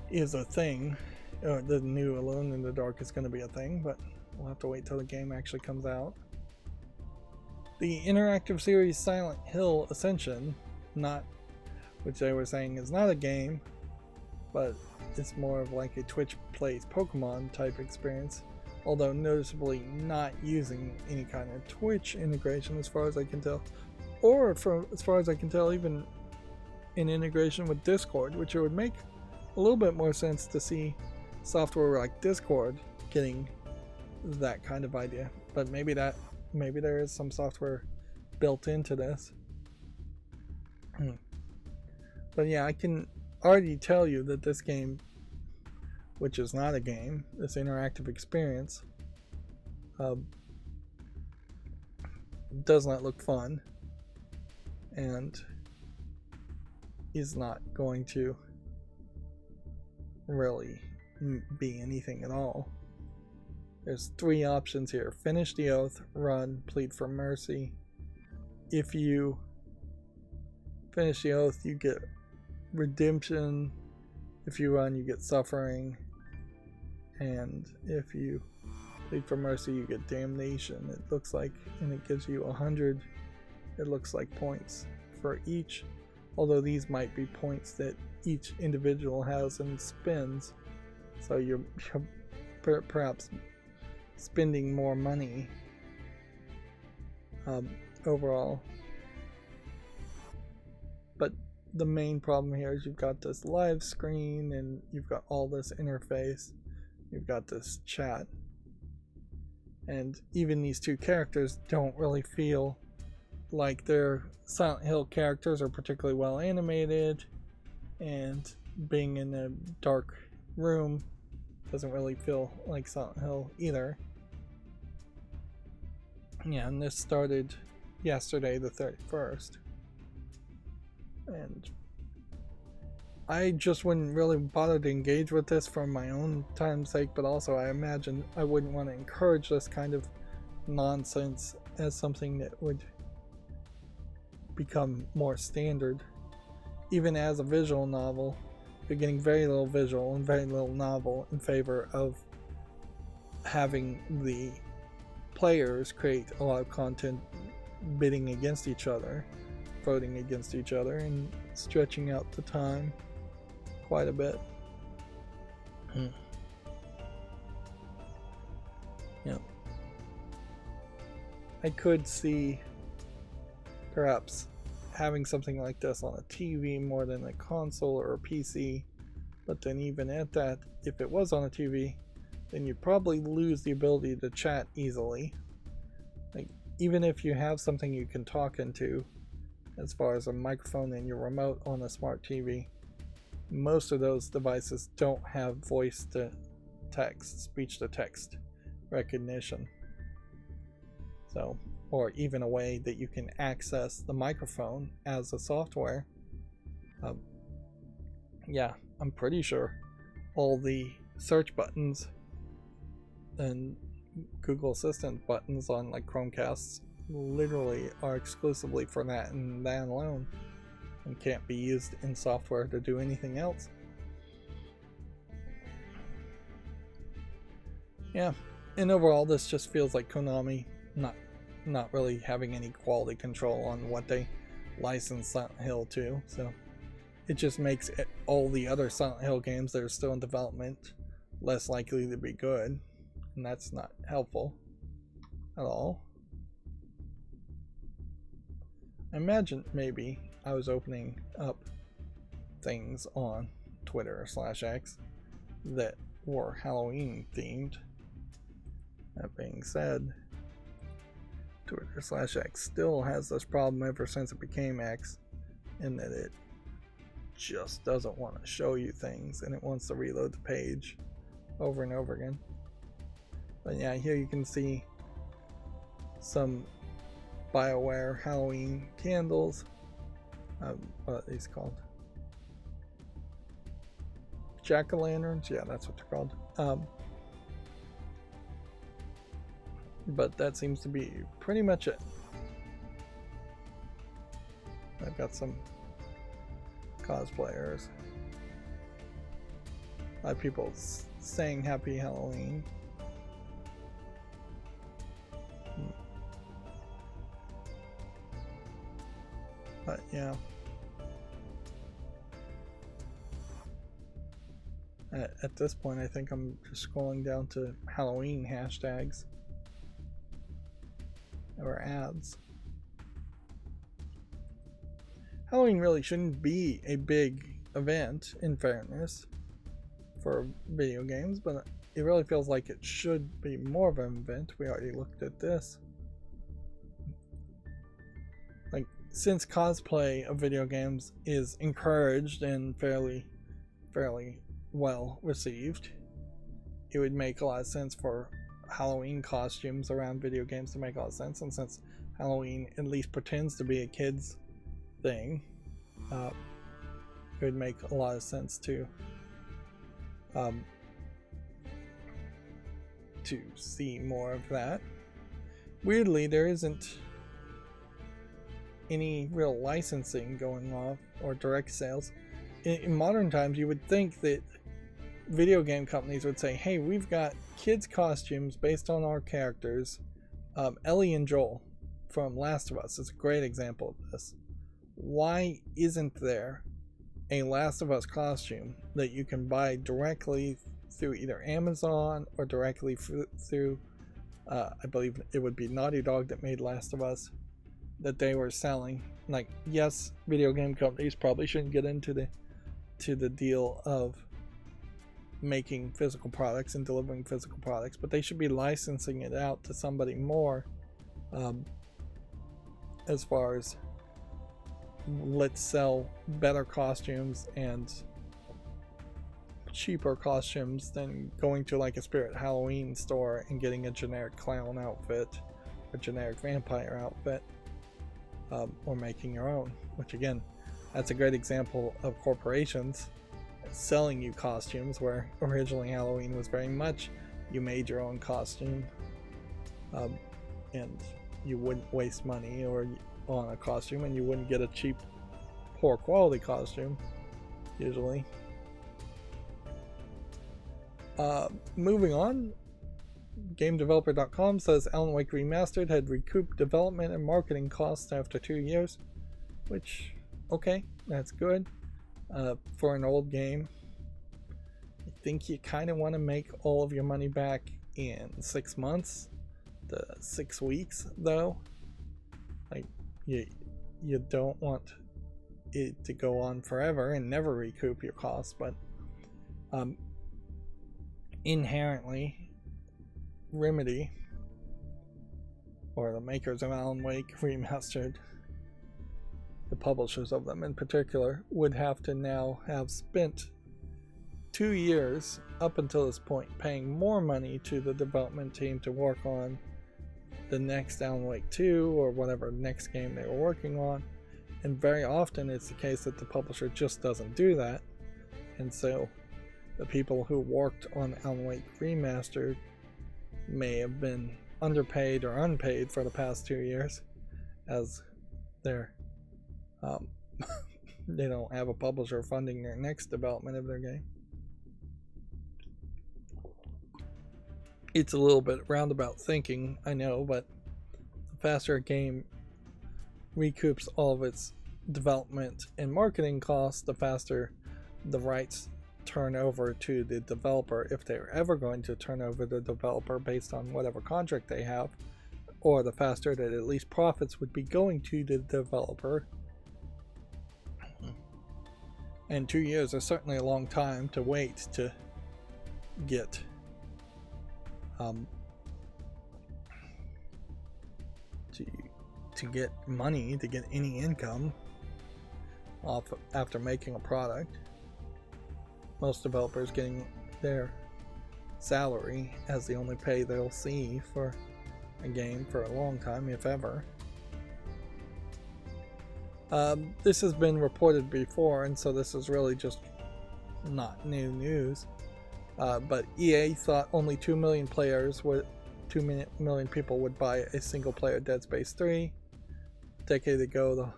is a thing, or the new Alone in the Dark is going to be a thing, but we'll have to wait till the game actually comes out. The interactive series Silent Hill Ascension, which they were saying is not a game, but it's more of like a Twitch plays Pokemon type experience, although noticeably not using any kind of Twitch integration as far as I can tell, or as far as I can tell, even in integration with Discord, which it would make a little bit more sense to see software like Discord getting that kind of idea. But maybe there is some software built into this. But yeah, I can already tell you that this game, which is not a game, this interactive experience, does not look fun and is not going to really be anything at all. There's 3 options here: finish the oath, run, plead for mercy. If you finish the oath, you get redemption. If you run, you get suffering. And if you plead for mercy, you get damnation, it looks like, and it gives you 100, it looks like, points for each, although these might be points that each individual has and spends, so you're perhaps spending more money overall. But the main problem here is you've got this live screen, and you've got all this interface, you've got this chat, and even these 2 characters don't really feel like they're Silent Hill characters, or particularly well animated, and being in a dark room doesn't really feel like Silent Hill either. Yeah, and this started yesterday, the 31st. And I just wouldn't really bother to engage with this for my own time's sake, but also I imagine I wouldn't want to encourage this kind of nonsense as something that would become more standard. Even as a visual novel, you're getting very little visual and very little novel in favor of having the players create a lot of content bidding against each other, voting against each other, and stretching out the time quite a bit. Yeah. I could see perhaps having something like this on a TV more than a console or a PC, but then even at that, if it was on a TV, then you'd probably lose the ability to chat easily. Like, even if you have something you can talk into, as far as a microphone and your remote on a smart TV, most of those devices don't have voice to text, speech to text recognition. So, or even a way that you can access the microphone as a software. Yeah, I'm pretty sure all the search buttons and Google Assistant buttons on like Chromecasts literally are exclusively for that and that alone, and can't be used in software to do anything else. Yeah, and overall this just feels like Konami not really having any quality control on what they license Silent Hill to, so it just makes all the other Silent Hill games that are still in development less likely to be good, and that's not helpful at all. I imagine maybe I was opening up things on Twitter/X that were Halloween themed. That being said, Twitter/X still has this problem ever since it became X, in that it just doesn't want to show you things and it wants to reload the page over and over again. But yeah, here you can see some BioWare Halloween candles. What are these called? Jack-o'-lanterns? Yeah, that's what they're called. But that seems to be pretty much it. I've got some cosplayers. A lot of people saying Happy Halloween. But yeah. At this point, I think I'm just scrolling down to Halloween hashtags or ads. Halloween really shouldn't be a big event, in fairness, for video games, but it really feels like it should be more of an event. We already looked at this. Like, since cosplay of video games is encouraged and fairly well received, it would make a lot of sense for Halloween costumes around video games to make a lot of sense, and since Halloween at least pretends to be a kid's thing, it would make a lot of sense to see more of that. Weirdly, there isn't any real licensing going on or direct sales. In modern times, you would think that video game companies would say, hey, we've got kids costumes based on our characters. Ellie and Joel from Last of Us is a great example of this. Why isn't there a Last of Us costume that you can buy directly through either Amazon or directly through I believe it would be Naughty Dog that made Last of Us, that they were selling? Like, yes, video game companies probably shouldn't get into the deal of making physical products and delivering physical products, but they should be licensing it out to somebody more, as far as let's sell better costumes and cheaper costumes than going to like a Spirit Halloween store and getting a generic clown outfit or generic vampire outfit, or making your own, which again, that's a great example of corporations selling you costumes, where originally Halloween was very much you made your own costume, and you wouldn't waste money on a costume, and you wouldn't get a cheap, poor quality costume usually. Moving on, GameDeveloper.com says Alan Wake Remastered had recouped development and marketing costs after 2 years, which, okay, that's good for an old game. I think you kind of want to make all of your money back in 6 months to 6 weeks, though. Like, you don't want it to go on forever and never recoup your costs, but inherently, Remedy, or the makers of Alan Wake Remastered, the publishers of them in particular, would have to now have spent 2 years up until this point paying more money to the development team to work on the next Alan Wake 2 or whatever next game they were working on. And very often it's the case that the publisher just doesn't do that, and so the people who worked on Alan Wake Remastered may have been underpaid or unpaid for the past 2 years, as they're they don't have a publisher funding their next development of their game. It's a little bit roundabout thinking, I know, but the faster a game recoups all of its development and marketing costs, the faster the rights turn over to the developer, if they're ever going to turn over the developer based on whatever contract they have, or the faster that at least profits would be going to the developer. And 2 years is certainly a long time to wait to get to get money, to get any income off after making a product. Most developers getting their salary as the only pay they'll see for a game for a long time, if ever. This has been reported before, and so this is really just not new news. But EA thought only 2 million people would buy a single-player Dead Space 3. A decade ago, the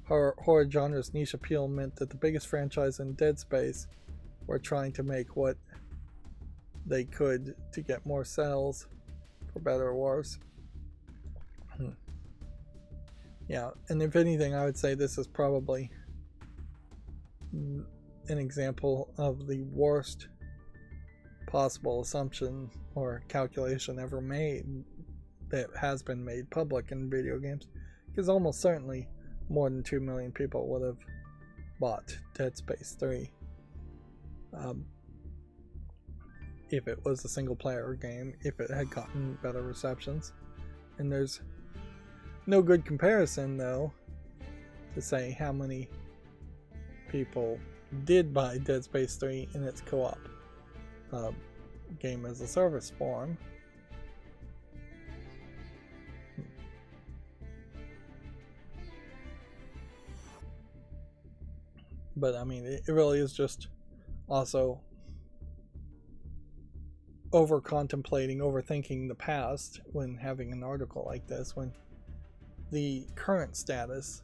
horror genre's niche appeal meant that the biggest franchise in Dead Space were trying to make what they could to get more sales, for better or worse. Yeah, and if anything, I would say this is probably an example of the worst possible assumption or calculation ever made that has been made public in video games, because almost certainly more than 2 million people would have bought Dead Space 3 if it was a single player game, if it had gotten better receptions. And there's no good comparison, though, to say how many people did buy Dead Space 3 in its co-op game as a service form. But I mean, it really is just also overthinking the past when having an article like this, when the current status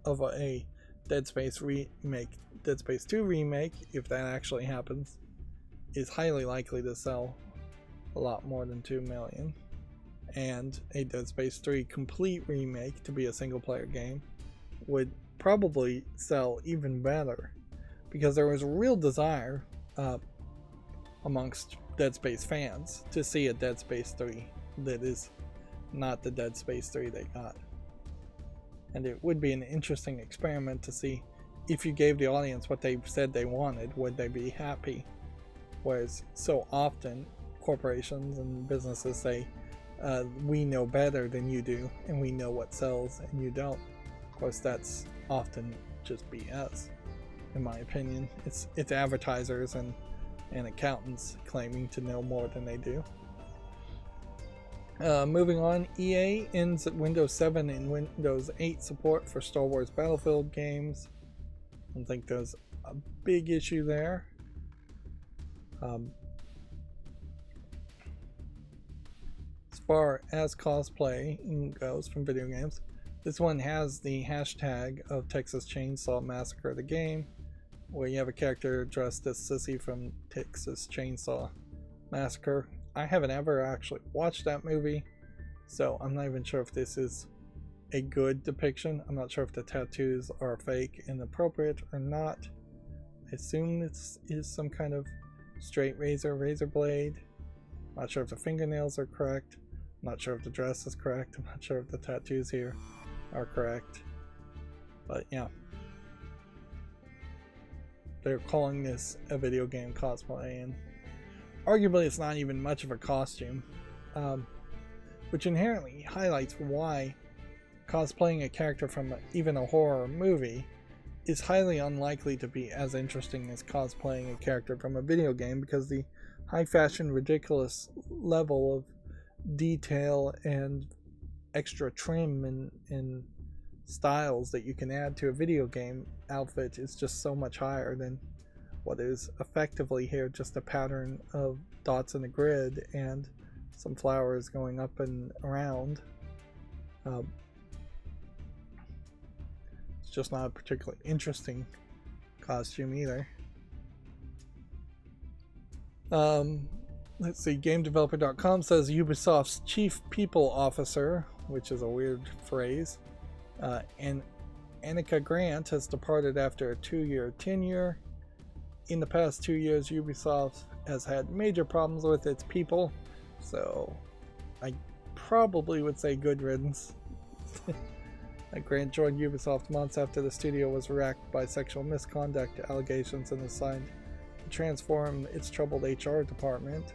of a Dead Space remake, Dead Space 2 remake, if that actually happens, is highly likely to sell a lot more than 2 million. And a Dead Space 3 complete remake to be a single player game would probably sell even better, because there was a real desire amongst Dead Space fans to see a Dead Space 3 that is not the Dead Space 3 they got. And it would be an interesting experiment to see if you gave the audience what they said they wanted, would they be happy? Whereas so often corporations and businesses say, we know better than you do, and we know what sells and you don't. Of course, that's often just BS, in my opinion. It's advertisers and accountants claiming to know more than they do. Moving on, EA ends Windows 7 and Windows 8 support for Star Wars Battlefield games. I don't think there's a big issue there. As far as cosplay goes from video games, this one has the hashtag of Texas Chainsaw Massacre the game, where you have a character dressed as Sissy from Texas Chainsaw Massacre. I haven't ever actually watched that movie, so I'm not even sure if this is a good depiction. I'm not sure if the tattoos are fake and appropriate or not. I assume this is some kind of straight razor blade. Not sure if the fingernails are correct. I'm not sure if the dress is correct. I'm not sure if the tattoos here are correct. But yeah. They're calling this a video game cosplay, and arguably it's not even much of a costume, which inherently highlights why cosplaying a character from even a horror movie is highly unlikely to be as interesting as cosplaying a character from a video game, because the high fashion, ridiculous level of detail and extra trim and styles that you can add to a video game outfit is just so much higher than what is effectively here just a pattern of dots in a grid and some flowers going up and around. It's just not a particularly interesting costume either. Let's see, GameDeveloper.com says Ubisoft's chief people officer, which is a weird phrase, and Annika Grant has departed after a 2-year tenure. In the past 2 years, Ubisoft has had major problems with its people, so I probably would say good riddance. Grant joined Ubisoft months after the studio was racked by sexual misconduct allegations and assigned to transform its troubled HR department.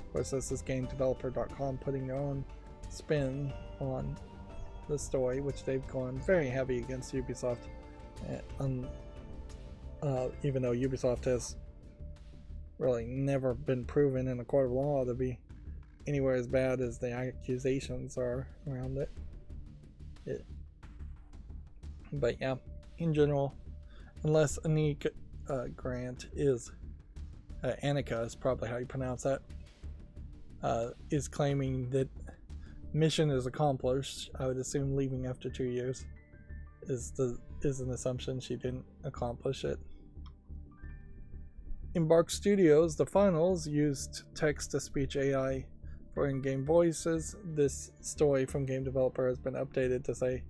Of course, this is GameDeveloper.com putting their own spin on the story, which they've gone very heavy against Ubisoft, even though Ubisoft has really never been proven in a court of law to be anywhere as bad as the accusations are around it. But yeah, in general, unless Annika Grant is Annika is probably how you pronounce that, is claiming that mission is accomplished, I would assume leaving after 2 years is an assumption she didn't accomplish it. Embark Studios, the finals, used text-to-speech AI for in-game voices. This story from Game Developer has been updated to say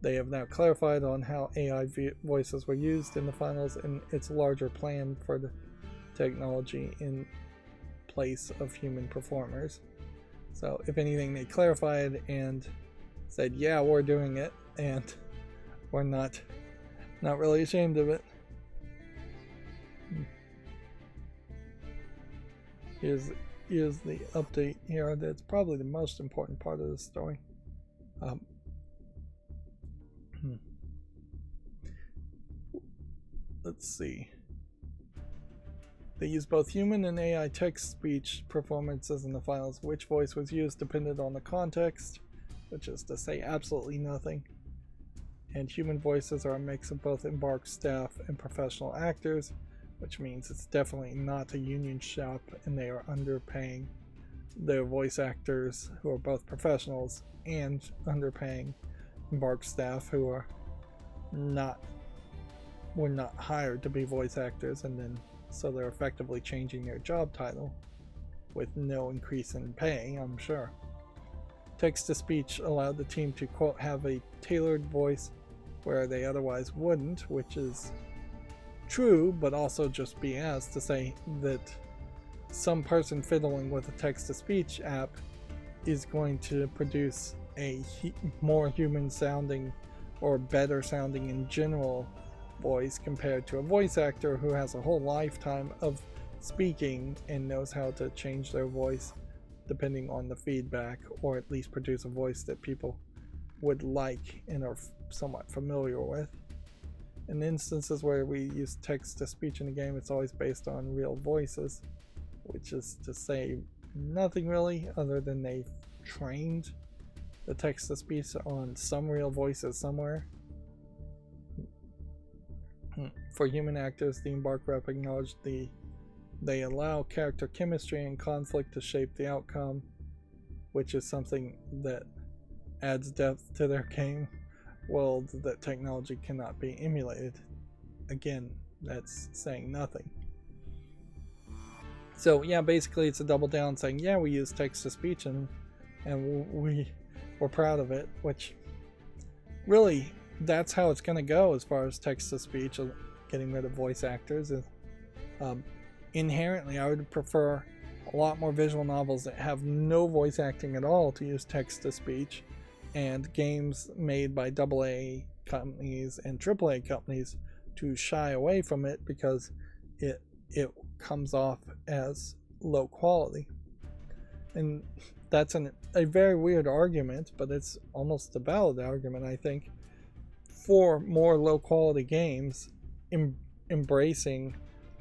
they have now clarified on how AI voices were used in the finals and its larger plan for the technology in place of human performers. So if anything, they clarified and said, yeah, we're doing it, and we're not really ashamed of it. Here's the update here. That's probably the most important part of the story. Let's see. They used both human and AI text-speech performances in the finals. Which voice was used depended on the context, which is to say absolutely nothing. And human voices are a mix of both Embark staff and professional actors, which means it's definitely not a union shop, and they are underpaying their voice actors, who are both professionals, and underpaying Embark staff, who were not hired to be voice actors, and then so they're effectively changing their job title with no increase in pay, I'm sure. Text-to-speech allowed the team to, quote, have a tailored voice where they otherwise wouldn't, which is true, but also just BS to say that some person fiddling with a text-to-speech app is going to produce a more human sounding or better sounding in general voice compared to a voice actor who has a whole lifetime of speaking and knows how to change their voice depending on the feedback, or at least produce a voice that people would like and are somewhat familiar with. In instances where we use text-to-speech in a game, it's always based on real voices, which is to say nothing really other than they've trained the text-to-speech on some real voices somewhere. For human actors, the Embark rep acknowledged they allow character chemistry and conflict to shape the outcome, which is something that adds depth to their game world that technology cannot be emulated. Again, that's saying nothing. So yeah, basically it's a double down saying, yeah, we use text to speech and we're proud of it, which really that's how it's going to go as far as text to speech, getting rid of voice actors. Um, Inherently, I would prefer a lot more visual novels that have no voice acting at all to use text to speech, and games made by AA companies and AAA companies to shy away from it because it comes off as low quality. And that's a very weird argument, but it's almost a valid argument, I think, for more low quality games embracing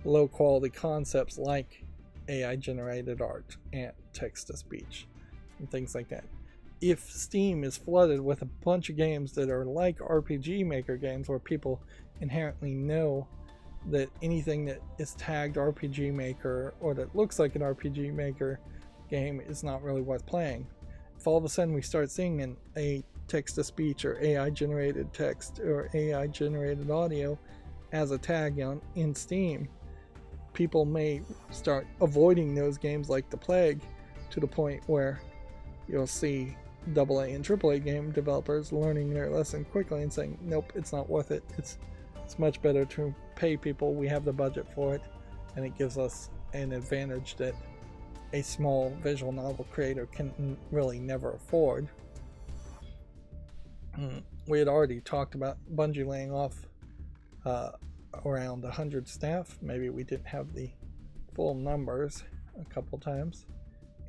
low quality concepts like AI generated art and text to speech and things like that. If Steam is flooded with a bunch of games that are like RPG Maker games where people inherently know that anything that is tagged RPG Maker or that looks like an RPG Maker game is not really worth playing, if all of a sudden we start seeing a text to speech or AI generated text or AI generated audio as a tag in Steam, people may start avoiding those games like the plague, to the point where you'll see AA and AAA game developers learning their lesson quickly and saying, nope, it's not worth it. It's much better to pay people. We have the budget for it, and it gives us an advantage that a small visual novel creator can really never afford. We had already talked about Bungie laying off around 100 staff. Maybe we didn't have the full numbers a couple times.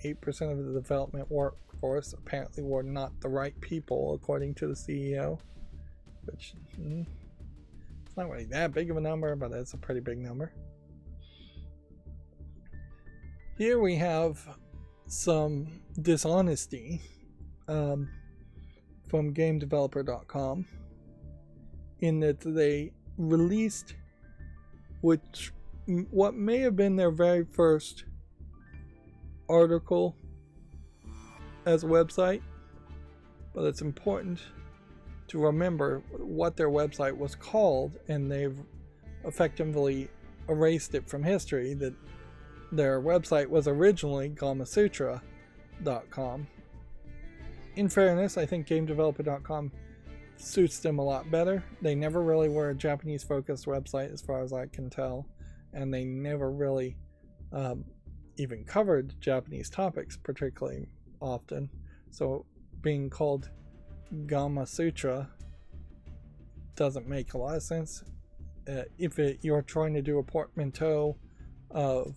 8% of the development workforce apparently were not the right people, according to the CEO, which it's not really that big of a number, but it's a pretty big number. Here we have some dishonesty from GameDeveloper.com, in that they released what may have been their very first article as a website, but it's important to remember what their website was called, and they've effectively erased it from history. That their website was originally gamasutra.com. In fairness, I think GameDeveloper.com suits them a lot better. They never really were a Japanese focused website as far as I can tell, and they never really even covered Japanese topics particularly often. So being called Gamasutra doesn't make a lot of sense. If you're trying to do a portmanteau of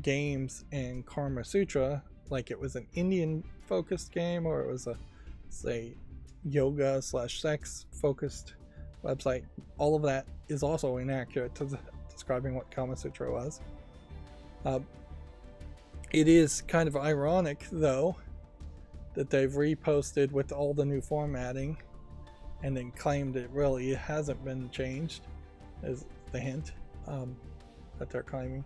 games and Karma Sutra, like it was an Indian focused game, or it was a, say, yoga / sex focused website, all of that is also inaccurate to describing what Kama Sutra was. It is kind of ironic, though, that they've reposted with all the new formatting and then claimed it really hasn't been changed, as the hint that they're claiming.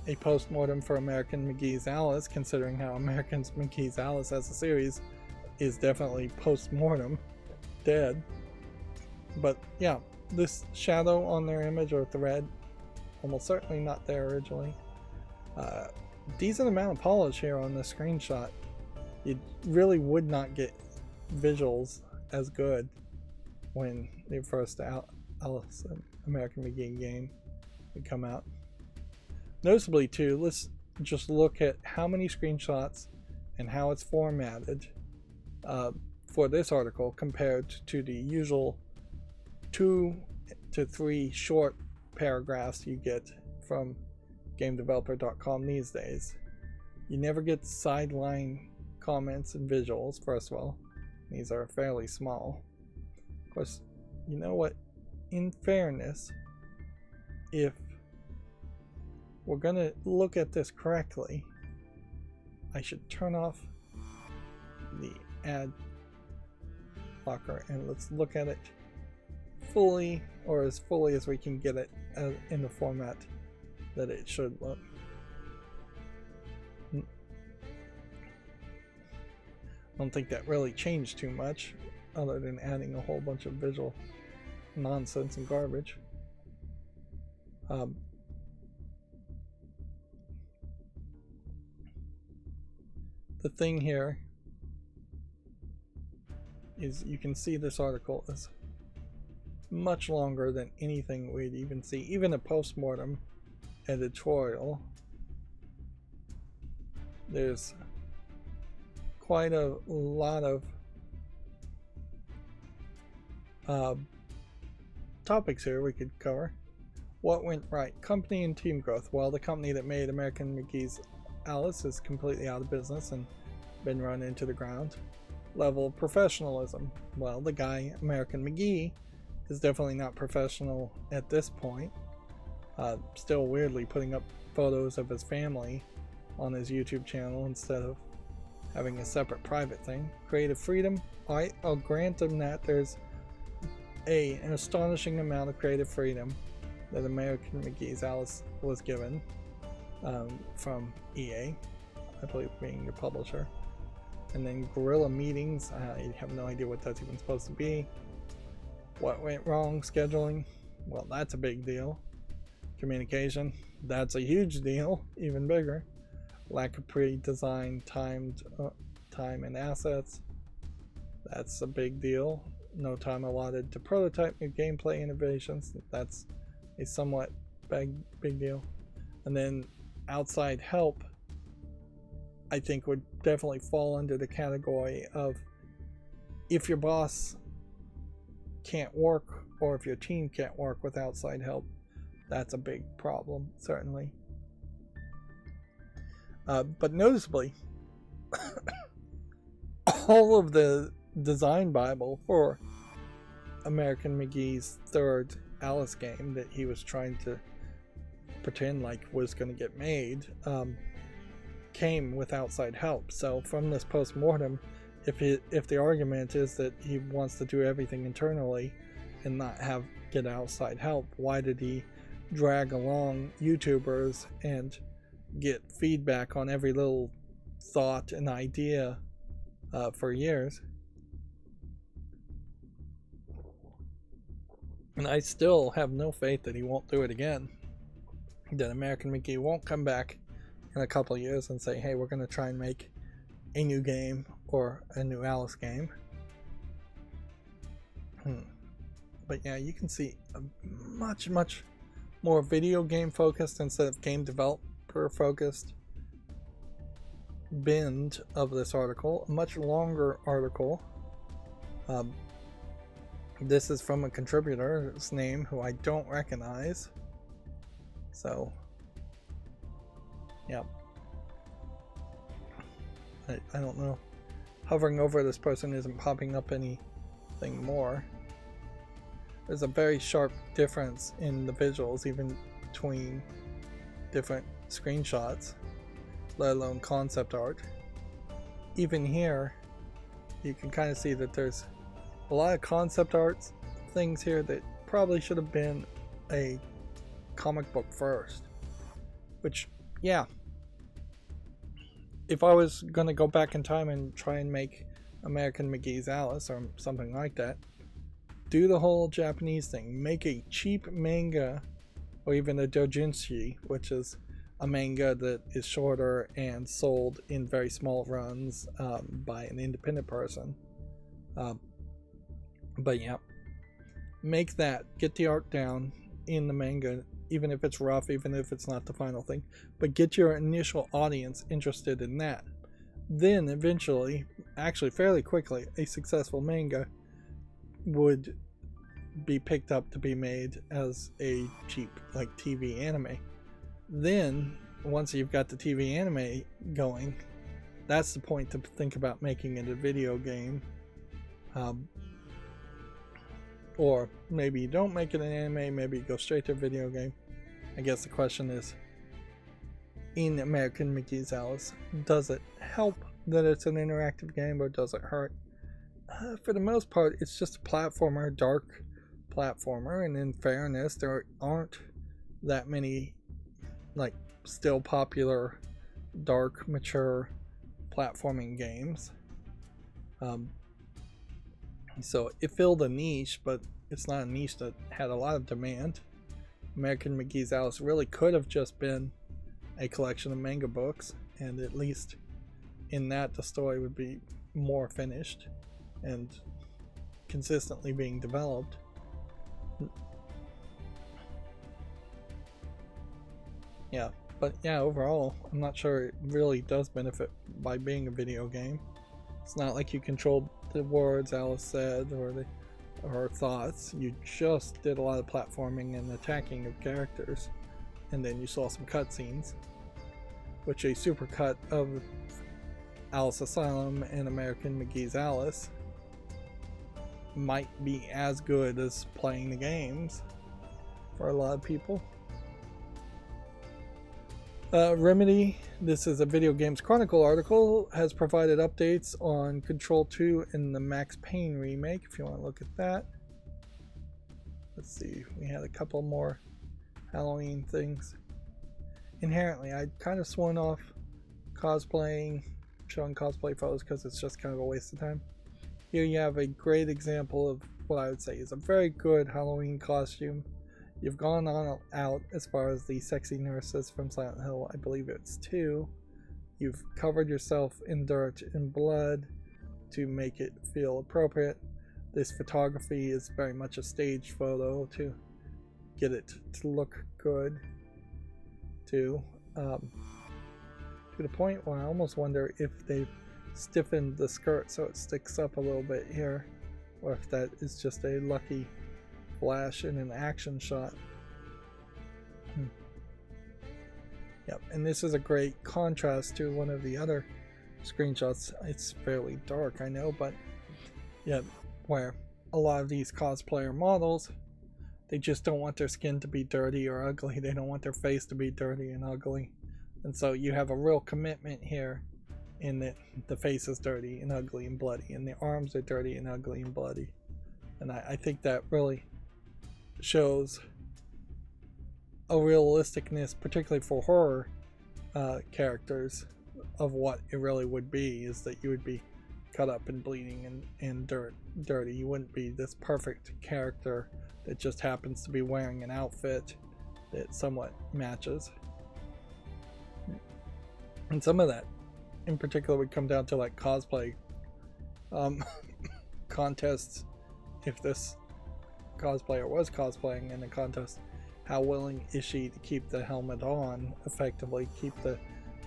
A post-mortem for American McGee's Alice, considering how American McGee's Alice as a series is definitely post-mortem, dead. But yeah, this shadow on their image, or thread, almost certainly not there originally. Decent amount of polish here on the screenshot. You really would not get visuals as good when the first Alice and American McGee game would come out. Noticeably too, let's just look at how many screenshots and how it's formatted for this article compared to the usual 2 to 3 short paragraphs you get from GameDeveloper.com these days. You never get sideline comments and visuals, first of all. These are fairly small. Of course, you know what? In fairness, if we're going to look at this correctly, I should turn off the ad blocker and let's look at it fully, or as fully as we can get it in the format that it should look. I don't think that really changed too much, other than adding a whole bunch of visual nonsense and garbage. The thing here is you can see this article is much longer than anything we'd even see, even a post-mortem editorial. There's quite a lot of topics here we could cover. What went right? Company and team growth. Well, the company that made American McGee's Alice is completely out of business and been run into the ground. Level of professionalism. Well, the guy, American McGee, is definitely not professional at this point. Still weirdly putting up photos of his family on his YouTube channel instead of having a separate private thing. Creative freedom. I'll grant him that there's an astonishing amount of creative freedom that American McGee's Alice was given from EA, I believe, being the publisher. And then guerrilla meetings, I have no idea what that's even supposed to be. What went wrong? Scheduling, well, that's a big deal. Communication, that's a huge deal, even bigger. Lack of pre-designed time and assets, that's a big deal. No time allotted to prototype new gameplay innovations, that's a somewhat big deal. And then outside help, I think, would definitely fall under the category of if your boss can't work or if your team can't work with outside help, that's a big problem, certainly. But noticeably, all of the design bible for American McGee's third Alice game that he was trying to pretend like was going to get made came with outside help. So from this post-mortem, if the argument is that he wants to do everything internally and not get outside help, why did he drag along YouTubers and get feedback on every little thought and idea for years? And I still have no faith that he won't do it again, that American McGee won't come back in a couple of years and say, hey, we're going to try and make a new game or a new Alice game. But yeah, you can see a much more video game focused instead of game developer focused bend of this article. A much longer article. This is from a contributor's name who I don't recognize. So yeah, I don't know. Hovering over this person isn't popping up anything more. There's a very sharp difference in the visuals, even between different screenshots, let alone concept art. Even here, you can kind of see that there's a lot of concept art things here that probably should have been a comic book first. Which, yeah, if I was going to go back in time and try and make American McGee's Alice or something like that, do the whole Japanese thing. Make a cheap manga or even a doujinshi, which is a manga that is shorter and sold in very small runs by an independent person. But yeah, make that. Get the art down in the manga, even if it's rough, even if it's not the final thing. But get your initial audience interested in that. Then eventually, actually fairly quickly, a successful manga would be picked up to be made as a cheap, like, TV anime. Then, once you've got the TV anime going, that's the point to think about making it a video game. Or maybe you don't make it an anime, maybe you go straight to a video game. I guess the question is, in American McGee's Alice, does it help that it's an interactive game or does it hurt? For the most part, it's just a platformer, dark platformer, and in fairness, there aren't that many, like, still popular, dark, mature platforming games. So it filled a niche, but it's not a niche that had a lot of demand. American McGee's Alice really could have just been a collection of manga books, and at least in that the story would be more finished and consistently being developed. Yeah, but yeah, overall, I'm not sure it really does benefit by being a video game. It's not like you controlled the words Alice said or her thoughts. You just did a lot of platforming and attacking of characters, and then you saw some cutscenes, which a supercut of Alice Asylum and American McGee's Alice might be as good as playing the games for a lot of people. Remedy, this is a Video Games Chronicle article, has provided updates on Control 2 and the Max Payne remake, if you want to look at that. Let's see, we had a couple more Halloween things. Inherently, I'd kind of sworn off cosplaying, showing cosplay photos, because it's just kind of a waste of time. Here you have a great example of what I would say is a very good Halloween costume. You've gone on out as far as the sexy nurses from Silent Hill, I believe it's 2. You've covered yourself in dirt and blood to make it feel appropriate. This photography is very much a staged photo to get it to look good too. To the point where I almost wonder if they've stiffened the skirt so it sticks up a little bit here, or if that is just a lucky flash in an action shot. Yep, and this is a great contrast to one of the other screenshots. It's fairly dark, I know, but yeah, where a lot of these cosplayer models, they just don't want their skin to be dirty or ugly. They don't want their face to be dirty and ugly. And so you have a real commitment here in that the face is dirty and ugly and bloody, and the arms are dirty and ugly and bloody. And I think that really shows a realisticness, particularly for horror characters, of what it really would be, is that you would be cut up and bleeding and dirty. You wouldn't be this perfect character that just happens to be wearing an outfit that somewhat matches. And some of that in particular would come down to like cosplay contests. If this cosplayer was cosplaying in a contest, how willing is she to keep the helmet on effectively, keep the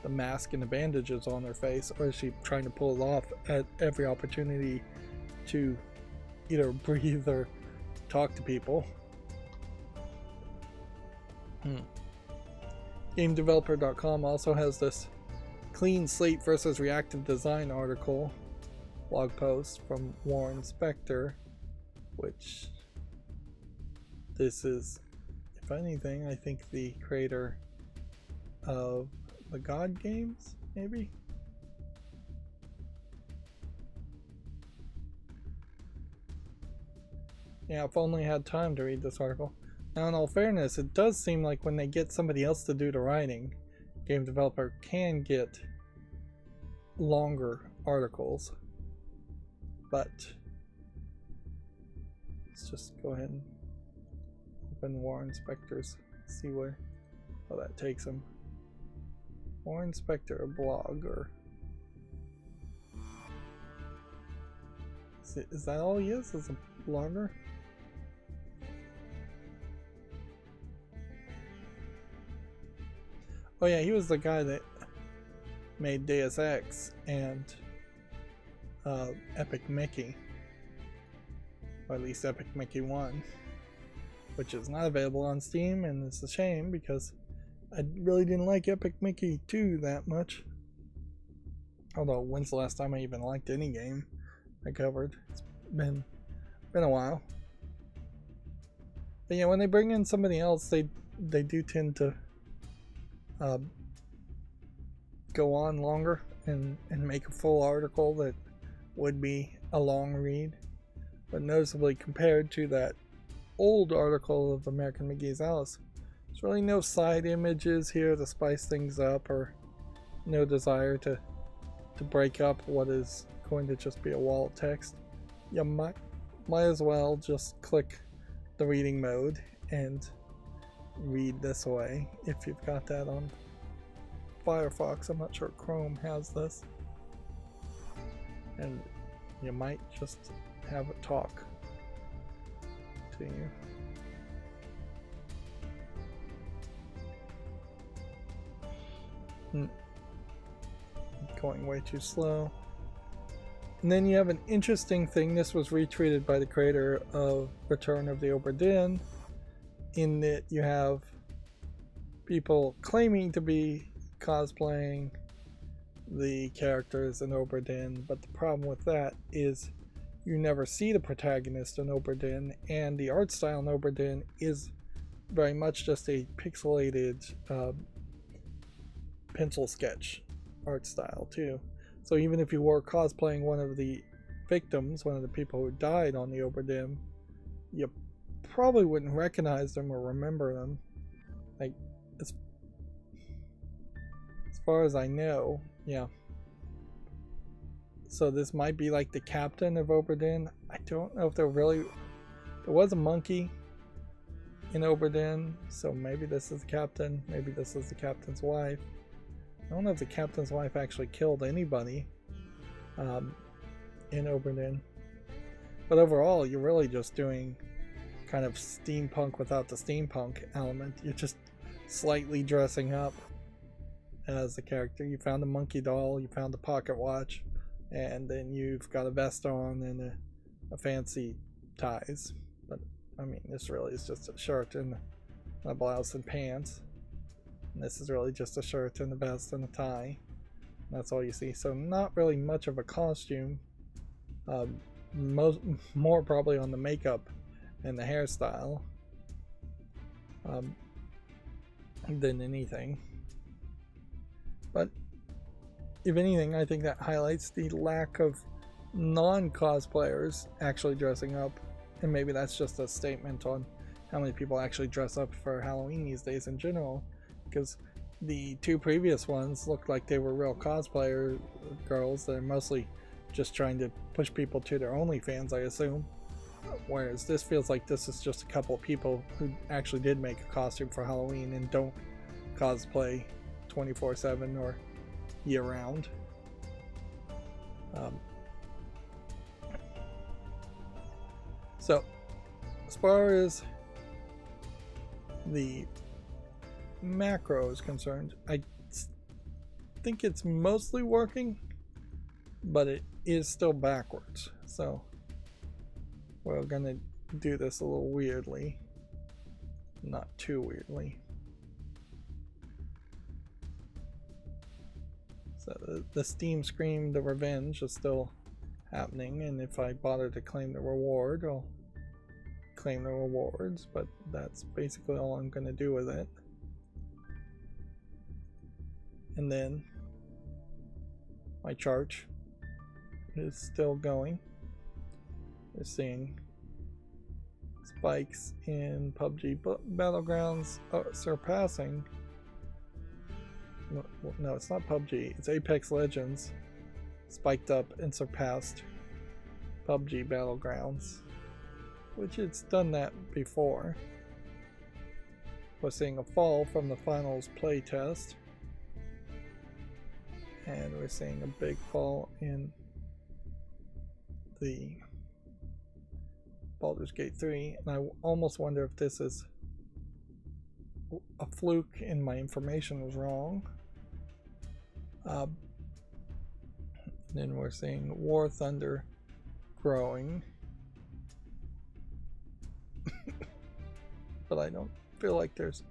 mask and the bandages on her face, or is she trying to pull it off at every opportunity to either breathe or talk to people? GameDeveloper.com also has this clean slate versus reactive design article, blog post from Warren Spector, which this is, if anything, I think the creator of the God games, maybe? Yeah, if only I had time to read this article. Now, in all fairness, it does seem like when they get somebody else to do the writing, Game Developer can get longer articles. But let's just go ahead and open Warren Spector's, see where that takes him. Warren Spector, a blog, or is that all he is a blogger? Oh yeah, he was the guy that made Deus Ex and Epic Mickey, or at least Epic Mickey 1, which is not available on Steam, and it's a shame because I really didn't like Epic Mickey 2 that much. Although, when's the last time I even liked any game I covered? It's been a while. But yeah, when they bring in somebody else, they do tend to go on longer and make a full article that would be a long read. But noticeably, compared to that old article of American McGee's Alice, there's really no side images here to spice things up, or no desire to break up what is going to just be a wall of text. You might as well just click the reading mode and read this way if you've got that on Firefox. I'm not sure Chrome has this. And you might just have it talk to you. Going way too slow. And then you have an interesting thing. This was retweeted by the creator of Return of the Obra Dinn, in that you have people claiming to be cosplaying the characters in Obra Dinn, but the problem with that is you never see the protagonist in Obra Dinn, and the art style in Obra Dinn is very much just a pixelated pencil sketch art style too. So even if you were cosplaying one of the victims, one of the people who died on the Obra Dinn, you probably wouldn't recognize them or remember them. Like, as far as I know, yeah. So this might be like the captain of Obra Dinn. I don't know if there was a monkey in Obra Dinn, so maybe this is the captain, maybe this is the captain's wife. I don't know if the captain's wife actually killed anybody in Obra Dinn. But overall, you're really just doing kind of steampunk without the steampunk element. You're just slightly dressing up as the character. You found a monkey doll, you found a pocket watch, and then you've got a vest on and a fancy ties. But I mean, this really is just a shirt and a blouse and pants. And this is really just a shirt and a vest and a tie. That's all you see. So not really much of a costume. More probably on the makeup and the hairstyle than anything. But if anything, I think that highlights the lack of non-cosplayers actually dressing up. And maybe that's just a statement on how many people actually dress up for Halloween these days in general. Because the two previous ones looked like they were real cosplayer girls. They're mostly just trying to push people to their OnlyFans, I assume. Whereas this feels like this is just a couple of people who actually did make a costume for Halloween and don't cosplay 24/7 or year-round. So, as far as the macro is concerned, I think it's mostly working, but it is still backwards. So we're gonna do this a little weirdly, not too weirdly. So the Steam Scream, the revenge is still happening, and if I bother to claim the reward, I'll claim the rewards, but that's basically all I'm gonna do with it. And then my chart is still going. We're seeing spikes in PUBG Battlegrounds surpassing. No, it's not PUBG, it's Apex Legends spiked up and surpassed PUBG Battlegrounds, which it's done that before. We're seeing a fall from the finals playtest. And we're seeing a big fall in the Baldur's Gate 3, and I almost wonder if this is a fluke and my information was wrong. Then we're seeing War Thunder growing. But I don't feel like there's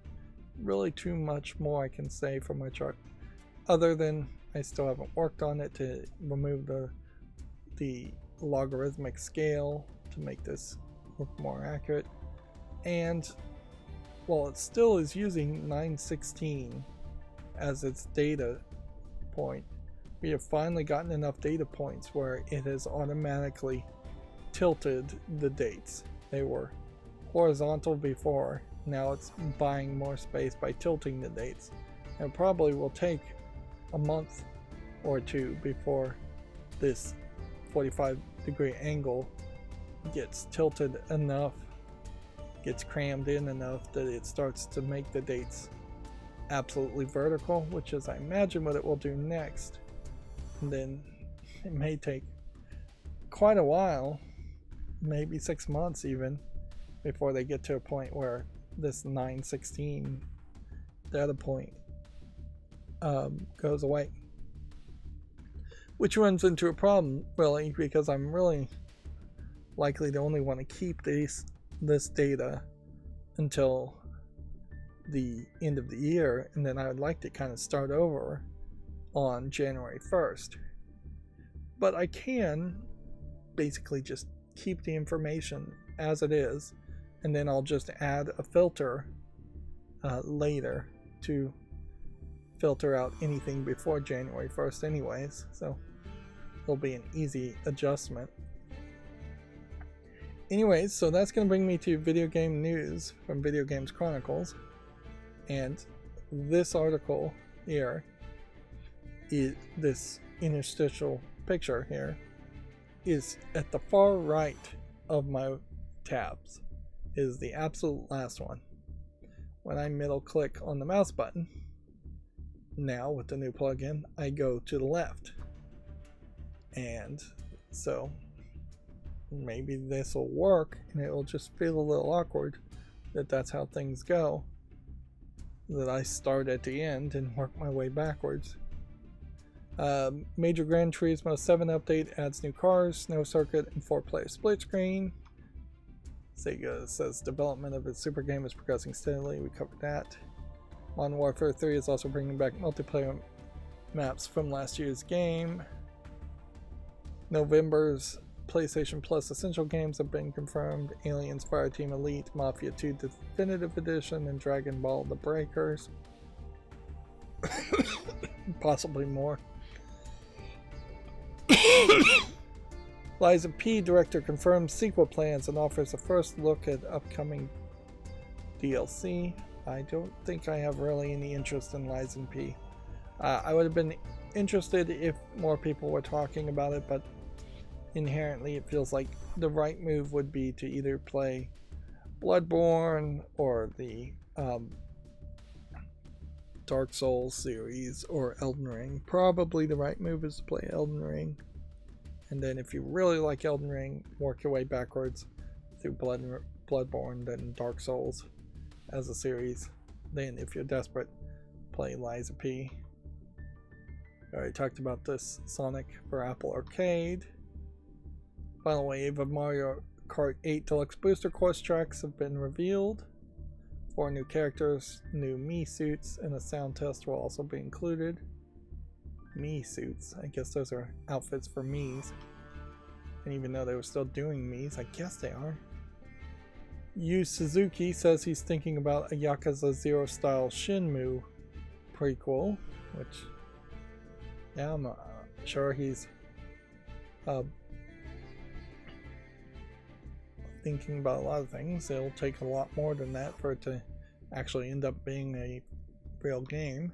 really too much more I can say from my chart, other than I still haven't worked on it to remove the logarithmic scale to make this look more accurate. And while it still is using 916 as its data point, we have finally gotten enough data points where it has automatically tilted the dates. They were horizontal before, now it's buying more space by tilting the dates. And probably will take a month or two before this 45-degree angle gets tilted enough gets crammed in enough that it starts to make the dates absolutely vertical, which is, I imagine, what it will do next. And then it may take quite a while, maybe 6 months even, before they get to a point where this 9/16 data point goes away. Which runs into a problem, really, because I'm really likely to only want to keep this data until the end of the year, and then I would like to kind of start over on January 1st. But I can basically just keep the information as it is, and then I'll just add a filter later to filter out anything before January 1st anyways, so it'll be an easy adjustment. Anyways, so that's going to bring me to video game news from Video Games Chronicles, and this article here, this interstitial picture here, is at the far right of my tabs, is the absolute last one. When I middle click on the mouse button, now with the new plugin, I go to the left. And so maybe this will work, and it will just feel a little awkward that that's how things go, that I start at the end and work my way backwards. Major Gran Turismo 7 update adds new cars, snow circuit, and 4-player split screen. Sega says development of its super game is progressing steadily. We covered that. Modern Warfare 3 is also bringing back multiplayer maps from last year's game. November's PlayStation Plus Essential games have been confirmed: Aliens Fireteam Elite, Mafia 2 Definitive Edition, and Dragon Ball The Breakers. Possibly more. Liza P. director confirms sequel plans and offers a first look at upcoming DLC. I don't think I have really any interest in Liza P. I would have been interested if more people were talking about it, but inherently it feels like the right move would be to either play Bloodborne or the Dark Souls series or Elden Ring. Probably the right move is to play Elden Ring, and then if you really like Elden Ring, work your way backwards through Bloodborne, then Dark Souls as a series. Then if you're desperate, play Liza P. I already talked about this Sonic for Apple Arcade. Final wave of Mario Kart 8 Deluxe Booster Course tracks have been revealed. 4 new characters, new Mii suits, and a sound test will also be included. Mii suits, I guess those are outfits for Miis. And even though they were still doing Miis, I guess they are. Yu Suzuki says he's thinking about a Yakuza 0 style Shenmue prequel, which, yeah, I'm sure he's thinking about a lot of things. It'll take a lot more than that for it to actually end up being a real game.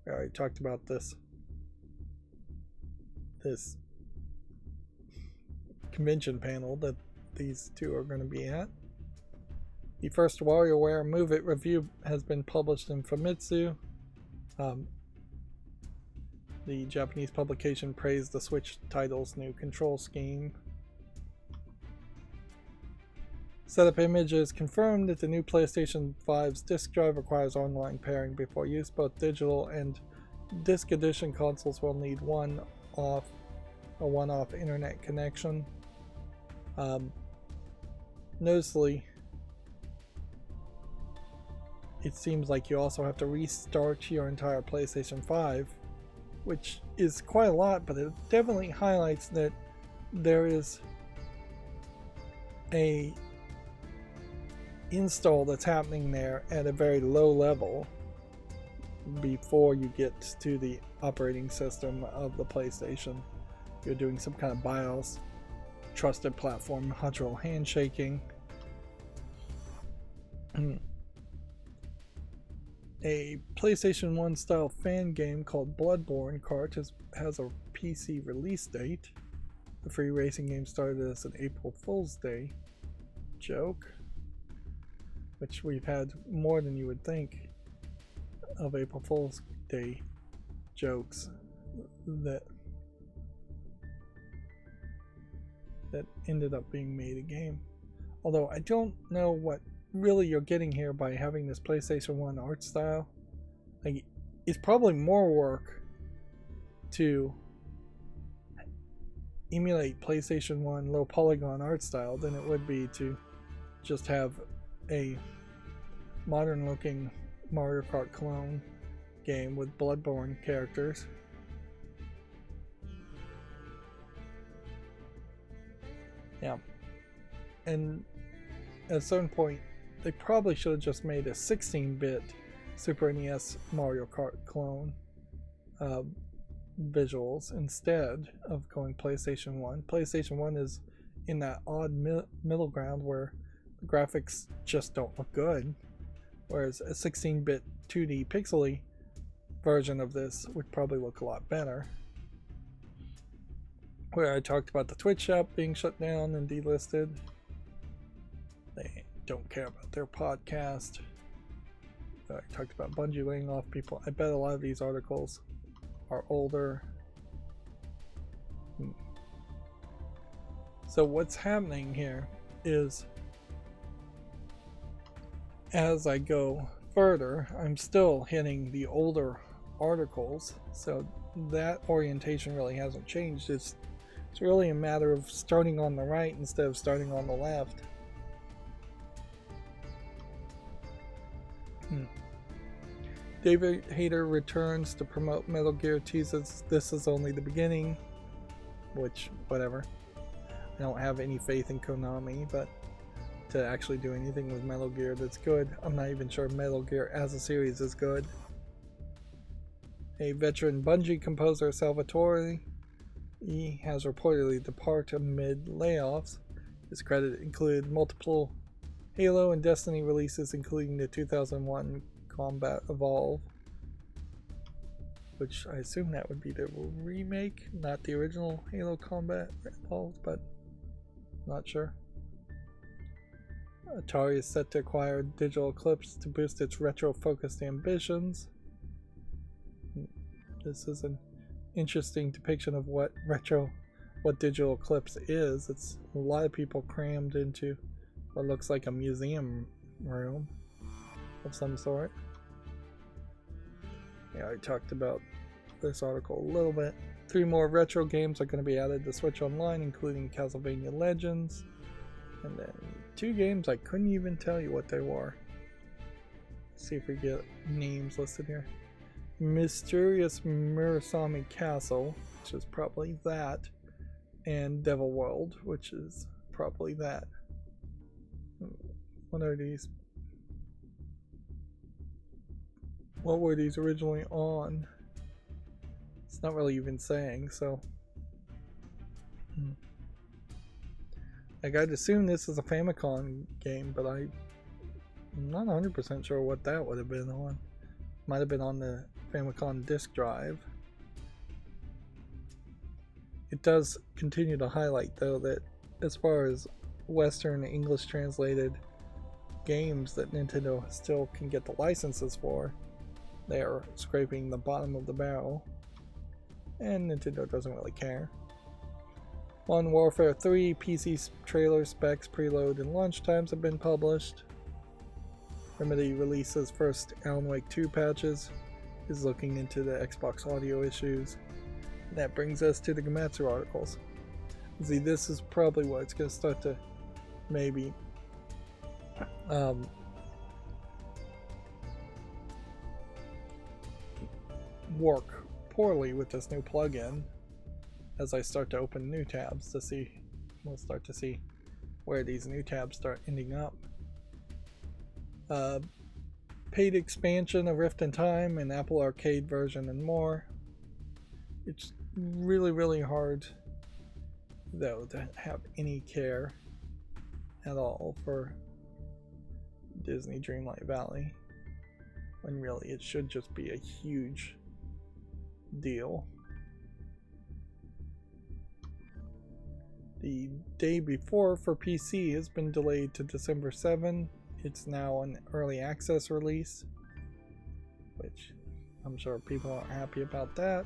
We already talked about this convention panel that these two are going to be at. The first WarioWare Move It review has been published in Famitsu. The Japanese publication praised the Switch title's new control scheme. Setup image is confirmed that the new PlayStation 5's disk drive requires online pairing before use. Both digital and disc edition consoles will need a one-off internet connection. Noticeably, it seems like you also have to restart your entire PlayStation 5, which is quite a lot, but it definitely highlights that there is a install that's happening there at a very low level before you get to the operating system of the PlayStation. You're doing some kind of BIOS, trusted platform, module handshaking. A PlayStation 1 style fan game called Bloodborne Kart has a PC release date. The free racing game started as an April Fool's Day joke. which we've had more than you would think of April Fool's Day jokes that ended up being made a game. Although I don't know what really you're getting here by having this PlayStation 1 art style. Like, it's probably more work to emulate PlayStation 1 low polygon art style than it would be to just have a modern looking Mario Kart clone game with Bloodborne characters. Yeah. And at a certain point, they probably should have just made a 16-bit Super NES Mario Kart clone visuals instead of going PlayStation 1. PlayStation 1 is in that odd middle ground where the graphics just don't look good, whereas a 16-bit 2D pixely version of this would probably look a lot better. Where I talked about the Twitch shop being shut down and delisted. They don't care about their podcast. I talked about Bungie laying off people. I bet a lot of these articles are older. So what's happening here is, as I go further, I'm still hitting the older articles, so that orientation really hasn't changed. It's really a matter of starting on the right instead of starting on the left. David Hayter returns to promote Metal Gear, teases this is only the beginning, which, whatever. I don't have any faith in Konami, but to actually do anything with Metal Gear that's good, I'm not even sure Metal Gear as a series is good. A veteran Bungie composer, Salvatore, he has reportedly departed amid layoffs. His credit included multiple Halo and Destiny releases, including the 2001 Combat Evolve, which I assume that would be the remake, not the original Halo Combat Evolve, but not sure. Atari is set to acquire Digital Eclipse to boost its retro-focused ambitions. This is an interesting depiction of what Digital Eclipse is. It's a lot of people crammed into what looks like a museum room of some sort. Yeah, I talked about this article a little bit. 3 more retro games are going to be added to Switch Online, including Castlevania Legends, and then 2 games I couldn't even tell you what they were. Let's see if we get names listed here. Mysterious Murasami Castle, which is probably that, and Devil World, which is probably that. What are these? What were these originally on? It's not really even saying, so. Like, I'd assume this is a Famicom game, but I'm not 100% sure what that would have been on. Might have been on the Famicom disk drive. It does continue to highlight, though, that as far as Western English translated games that Nintendo still can get the licenses for, they are scraping the bottom of the barrel, and Nintendo doesn't really care. Modern Warfare 3 PC trailer specs, preload, and launch times have been published. Remedy releases first Alan Wake 2 patches, is looking into the Xbox audio issues. That brings us to the Gematsu articles. See, this is probably what it's going to start to maybe work poorly with this new plugin as I start to open new tabs to see. We'll start to see where these new tabs start ending up. Paid expansion of Rift in Time and Apple Arcade version and more. It's really hard though to have any care at all for Disney Dreamlight Valley, when really it should just be a huge deal. The day before for PC has been delayed to December 7. it's now an early access release, which I'm sure people aren't happy about that.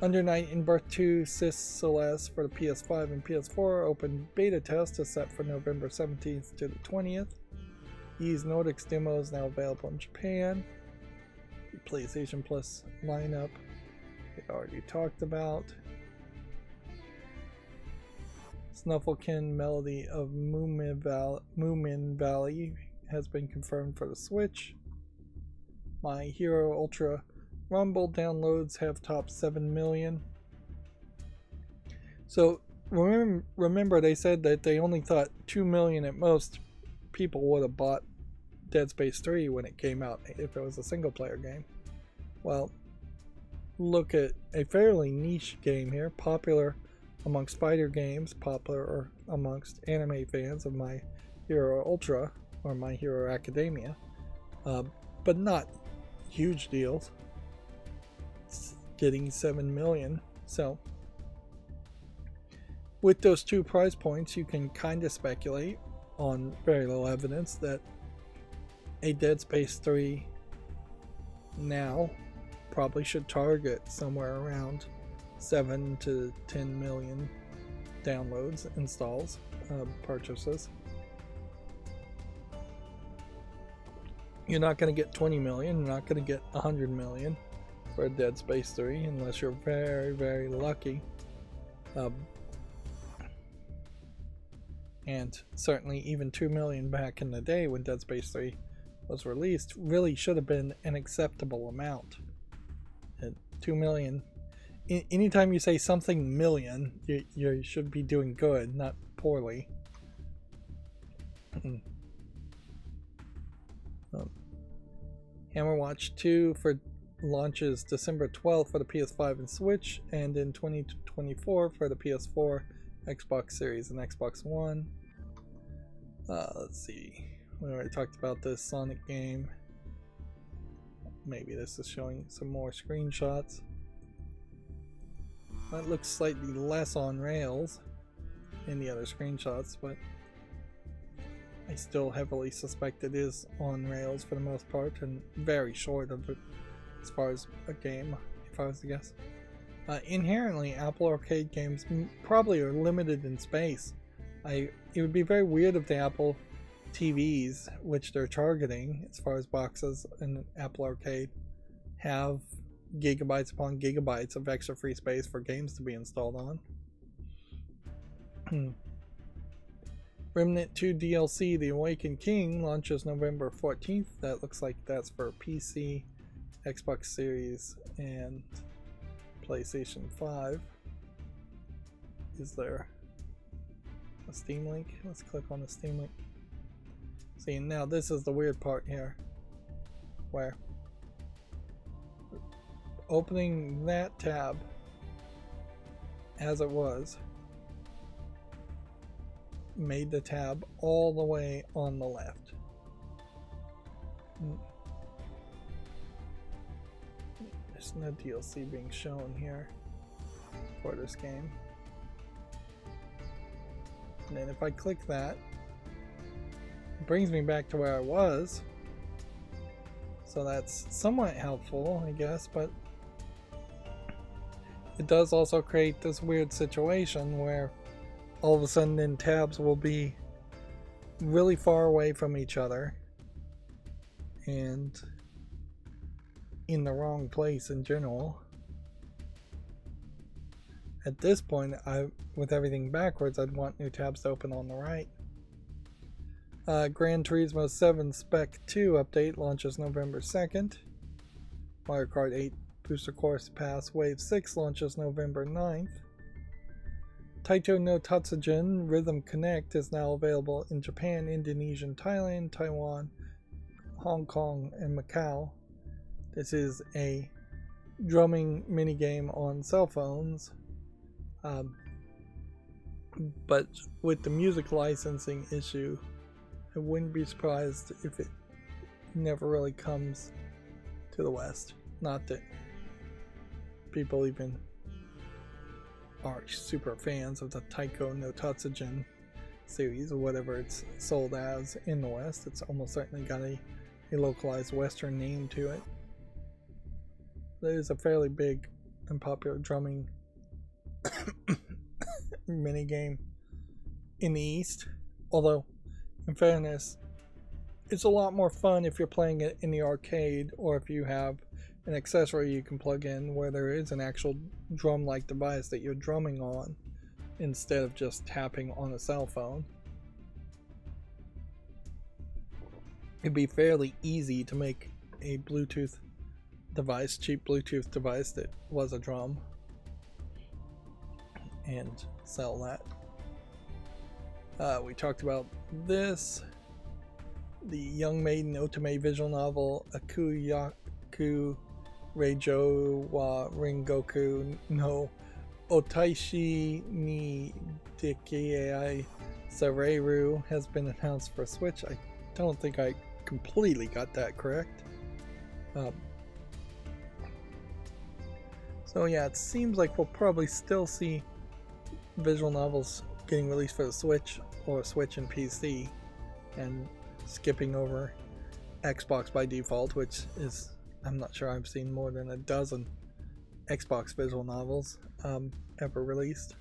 Under Night in Birth 2 Cis Celeste for the PS5 and PS4 open beta test is set for November 17th to the 20th. Ys Nordic's demo is now available in Japan. The PlayStation Plus lineup we already talked about. Snufflekin Melody of Moomin Valley has been confirmed for the Switch. My Hero Ultra Rumble downloads have topped 7 million. So remember they said that they only thought 2 million at most people would have bought Dead Space 3 when it came out if it was a single player game. Well, look at a fairly niche game here, popular amongst fighter games, popular amongst anime fans of My Hero Ultra or My Hero Academia, but not huge deals. It's getting 7 million. So with those two price points, you can kind of speculate on very little evidence that a Dead Space 3 now probably should target somewhere around 7 to 10 million downloads, installs, purchases. You're not going to get 20 million, you're not going to get 100 million for a Dead Space 3 unless you're very, very lucky. And certainly even 2 million back in the day when Dead Space 3 was released really should have been an acceptable amount. At 2 million, anytime you say something million, you should be doing good, not poorly. Hammerwatch 2 for launches December 12th for the PS5 and Switch, and in 2024 for the PS4, Xbox Series, and Xbox One. Let's see. We already talked about this Sonic game. Maybe this is showing some more screenshots. That looks slightly less on rails in the other screenshots, but I still heavily suspect it is on rails for the most part, and very short of it as far as a game, if I was to guess. Inherently, Apple Arcade games probably are limited in space. It would be very weird if the Apple TVs, which they're targeting as far as boxes in Apple Arcade, have gigabytes upon gigabytes of extra free space for games to be installed on. Remnant 2 DLC The Awakened King launches November 14th. That looks like that's for PC, Xbox Series, and PlayStation 5. Is there a Steam link? Let's click on the Steam link. See, now this is the weird part here, where opening that tab as it was made the tab all the way on the left. There's no DLC being shown here for this game. And then if I click that, it brings me back to where I was. So that's somewhat helpful, I guess, but it does also create this weird situation where all of a sudden then tabs will be really far away from each other and in the wrong place in general. At this point, with everything backwards, I'd want new tabs to open on the right. Gran Turismo 7 Spec 2 update launches November 2nd. Mario Kart 8 Booster Course Pass Wave 6 launches November 9th. Taito no Tatsujin Rhythm Connect is now available in Japan, Indonesia, Thailand, Taiwan, Hong Kong, and Macau. This is a drumming minigame on cell phones, but with the music licensing issue, I wouldn't be surprised if it never really comes to the West. Not that people even are super fans of the Taiko no Tatsujin series, or whatever it's sold as in the West. It's almost certainly got a localized Western name to it. There's a fairly big and popular drumming minigame in the East, although in fairness it's a lot more fun if you're playing it in the arcade, or if you have an accessory you can plug in where there is an actual drum-like device that you're drumming on instead of just tapping on a cell phone. It'd be fairly easy to make a Bluetooth device, cheap Bluetooth device that was a drum, and sell that. We talked about this. The Young Maiden Otome visual novel Akuyaku Reijo wa Ringoku no Otaishi ni Dikei Sareru has been announced for Switch. I don't think I completely got that correct. So yeah, it seems like we'll probably still see visual novels getting released for the Switch or Switch and PC, and skipping over Xbox by default, which is, I'm not sure I've seen more than a dozen Xbox visual novels ever released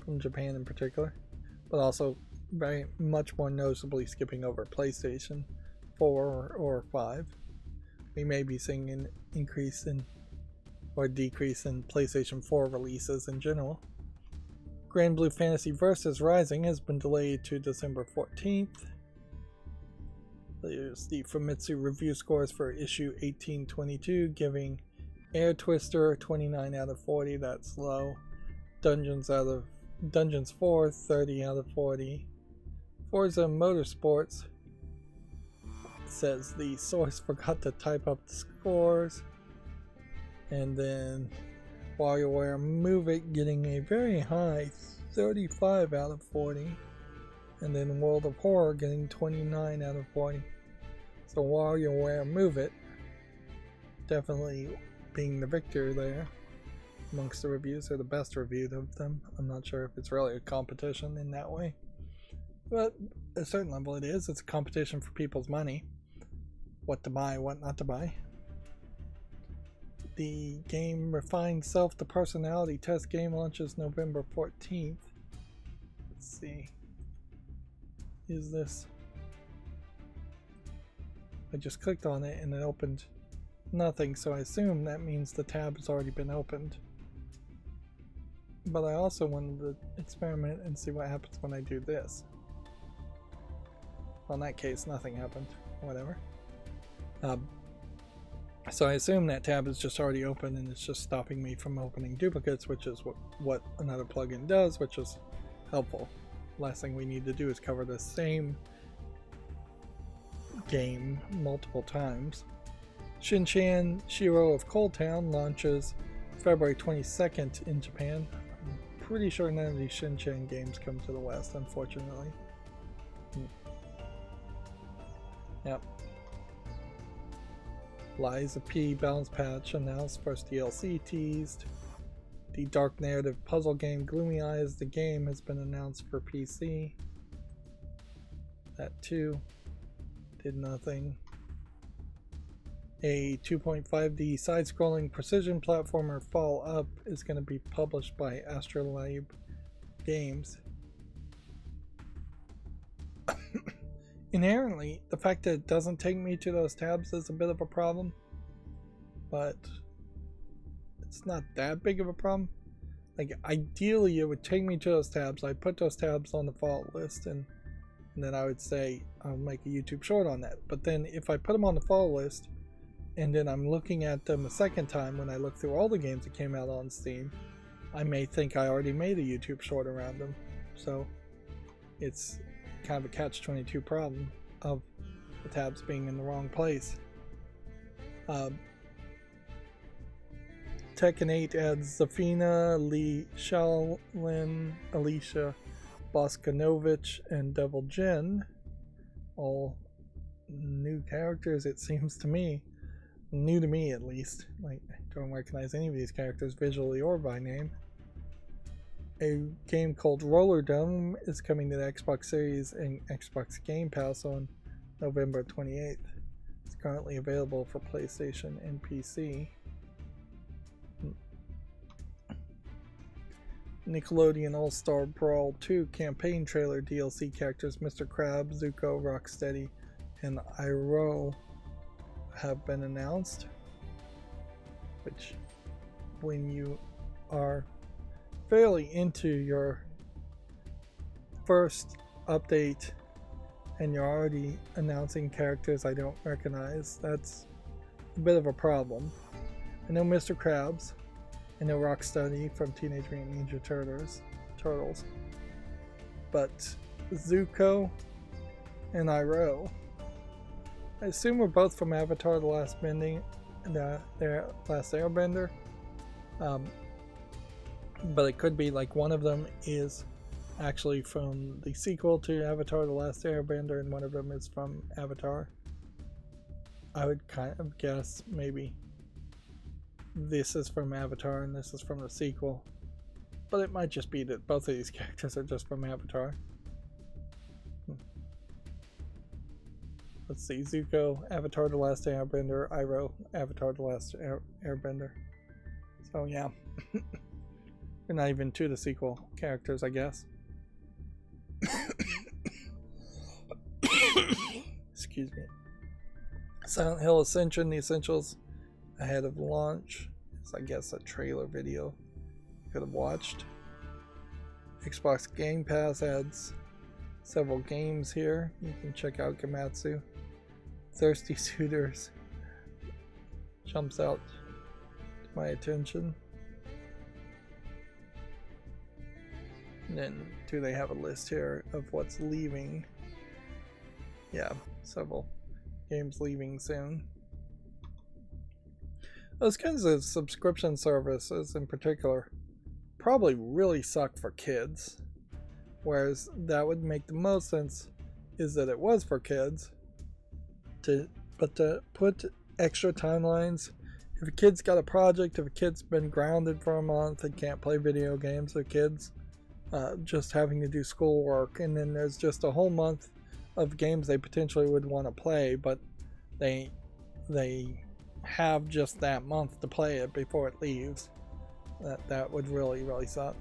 from Japan in particular, but also very much more noticeably skipping over PlayStation 4 or 5. We may be seeing an increase in or decrease in PlayStation 4 releases in general. Grand Blue Fantasy Versus Rising has been delayed to December 14th. There's the Famitsu review scores for issue 1822, giving Air Twister 29 out of 40, that's low. Dungeons 4, 30 out of 40. Forza Motorsports says the source forgot to type up the scores. And then WarioWare Move It getting a very high 35 out of 40. And then World of Horror getting 29 out of 40. So WarioWare Move It definitely being the victor there amongst the reviews, or the best reviewed of them. I'm not sure if it's really a competition in that way, but at a certain level it is. It's a competition for people's money, what to buy, what not to buy. The game Refined Self, the personality test game, launches November 14th. Let's see. Is this? I just clicked on it and it opened nothing, so I assume that means the tab has already been opened. But I also wanted to experiment and see what happens when I do this. Well, in that case, nothing happened. Whatever. So I assume that tab is just already open and it's just stopping me from opening duplicates, which is what another plugin does, which is helpful. Last thing we need to do is cover the same game multiple times. Shin-Chan Shiro of Cold Town launches February 22nd in Japan. I'm pretty sure none of these Shin-Chan games come to the West, unfortunately. Yep. Liza P balance patch announced, first DLC teased. The dark narrative puzzle game Gloomy Eyes the game has been announced for PC. That too did nothing. A 2.5D side-scrolling precision platformer Fall Up is going to be published by Astrolabe Games. Inherently, the fact that it doesn't take me to those tabs is a bit of a problem, but it's not that big of a problem. Like, ideally it would take me to those tabs. I put those tabs on the fault list, and then I would say I'll make a YouTube short on that. But then if I put them on the fault list and then I'm looking at them a second time when I look through all the games that came out on Steam, I may think I already made a YouTube short around them. So it's kind of a catch-22 problem of the tabs being in the wrong place. Tekken 8 adds Zafina, Lee Shaolin, Alicia Boskanovich, and Devil Jin. All new characters, it seems to me. New to me, at least. Like, I don't recognize any of these characters visually or by name. a game called Roller Dome is coming to the Xbox Series and Xbox Game Pass on November 28th. It's currently available for PlayStation and PC. Nickelodeon All-Star Brawl 2 campaign trailer DLC characters Mr. Crab, Zuko, Rocksteady, and Rydo have been announced. Which, when you are fairly into your first update and you're already announcing characters I don't recognize, that's a bit of a problem. I know Mr. Krabs, I know Rocksteady from Teenage Mutant Ninja Turtles, but Zuko and Rydo, I assume we're both from Avatar: The Last Airbender, but it could be like one of them is actually from the sequel to Avatar: The Last Airbender and one of them is from Avatar. I would kind of guess maybe this is from Avatar and this is from the sequel, but it might just be that both of these characters are just from Avatar. Let's see, Zuko, Avatar: The Last Airbender, Rydo, Avatar: The Last Airbender. So yeah, they're not even to the sequel characters, I guess. Excuse me. Silent Hill Ascension, the Essentials, ahead of launch. It's, I guess, a trailer video you could have watched. Xbox Game Pass adds several games here. You can check out Gamatsu. Thirsty Suitors jumps out to my attention. And then do they have a list here of what's leaving? Yeah, several games leaving soon. Those kinds of subscription services in particular probably really suck for kids. Whereas that would make the most sense is that it was for kids. But to put extra timelines, if a kid's got a project, if a kid's been grounded for a month and can't play video games, or kids just having to do schoolwork, and then there's just a whole month of games they potentially would want to play, but they have just that month to play it before it leaves. That would really suck.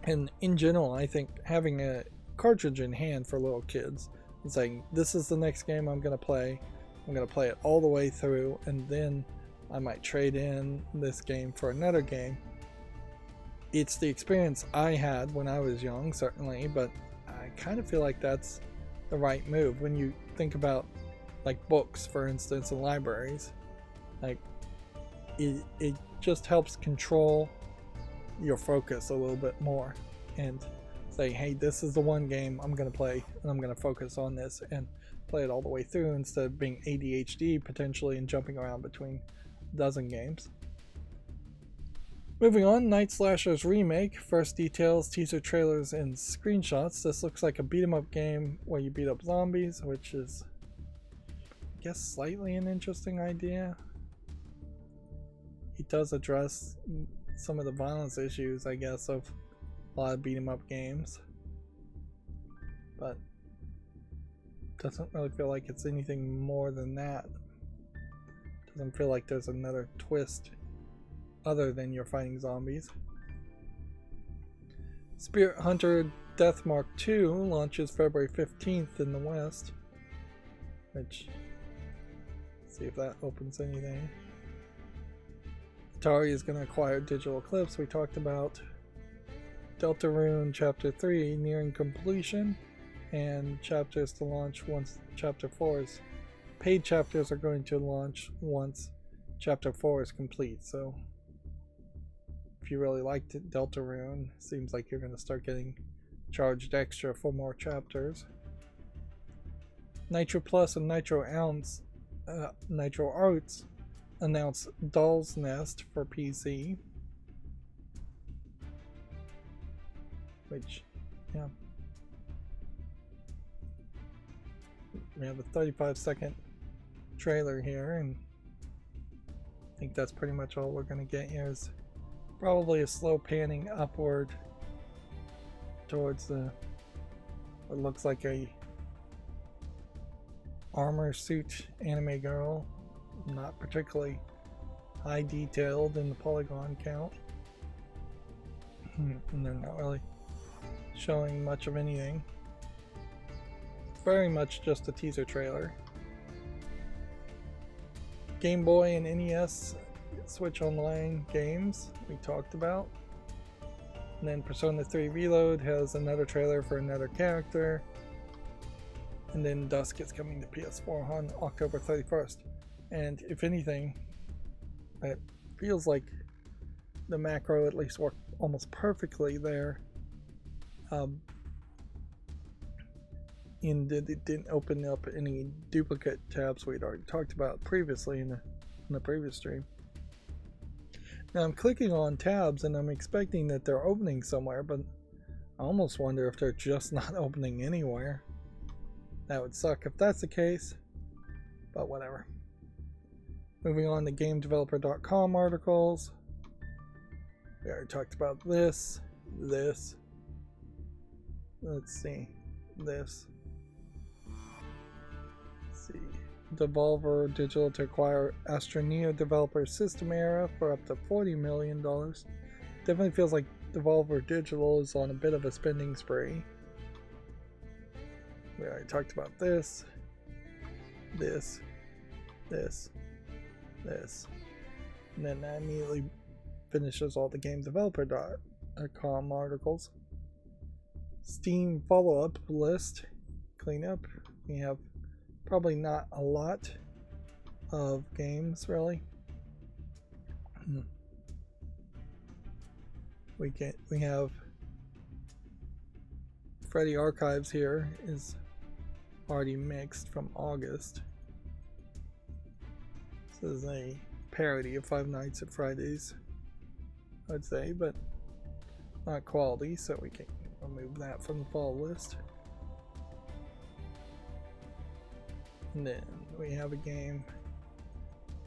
And in general, I think having a cartridge in hand for little kids and saying, this is the next game I'm going to play. I'm going to play it all the way through, and then I might trade in this game for another game. It's the experience I had when I was young, certainly, but I kind of feel like that's the right move. When you think about like books, for instance, in libraries, like it just helps control your focus a little bit more and say, hey, this is the one game I'm going to play and I'm going to focus on this and play it all the way through instead of being ADHD potentially and jumping around between a dozen games. Moving on, Night Slashers Remake. First details, teaser trailers, and screenshots. This looks like a beat-em-up game where you beat up zombies, which is, I guess, slightly an interesting idea. It does address some of the violence issues, I guess, of a lot of beat-em-up games, but doesn't really feel like it's anything more than that. Doesn't feel like there's another twist other than you're fighting zombies. Spirit Hunter Deathmark 2 launches February 15th in the West, which, let's see if that opens anything. Atari is going to acquire Digital Eclipse, we talked about. Deltarune Chapter 3 nearing completion, and chapters to launch once Chapter 4 is... Paid chapters are going to launch once Chapter 4 is complete, so if you really liked it, Deltarune, seems like you're going to start getting charged extra for more chapters. Nitro Plus and Nitro Arts announced Doll's Nest for PC, which, yeah, we have a 35-second trailer here, and I think that's pretty much all we're going to get here is Probably a slow panning upward towards the what looks like a armor suit anime girl. Not particularly high detailed in the polygon count. And they're not really showing much of anything. Very much just a teaser trailer. Game Boy and NES Switch Online games we talked about. And then Persona 3 Reload has another trailer for another character. And then Dusk is coming to PS4 on October 31st. And if anything, it feels like the macro at least worked almost perfectly there. And it didn't open up any duplicate tabs we'd already talked about previously in the previous stream. Now I'm clicking on tabs and I'm expecting that they're opening somewhere, but I almost wonder if they're just not opening anywhere. That would suck if that's the case, but whatever. Moving on to GameDeveloper.com articles. We already talked about this. Let's see. Let's see. Devolver Digital to acquire Astroneo developer System Era for up to $40 million. Definitely feels like Devolver Digital is on a bit of a spending spree. We already talked about this. And then that immediately finishes all the GameDeveloper.com articles. Steam follow-up list cleanup. We have probably not a lot of games really. We have Freddy Archives here is already mixed from August. This is a parody of Five Nights at Fridays, I'd say, but not quality, so we can remove that from the fall list. And then we have a game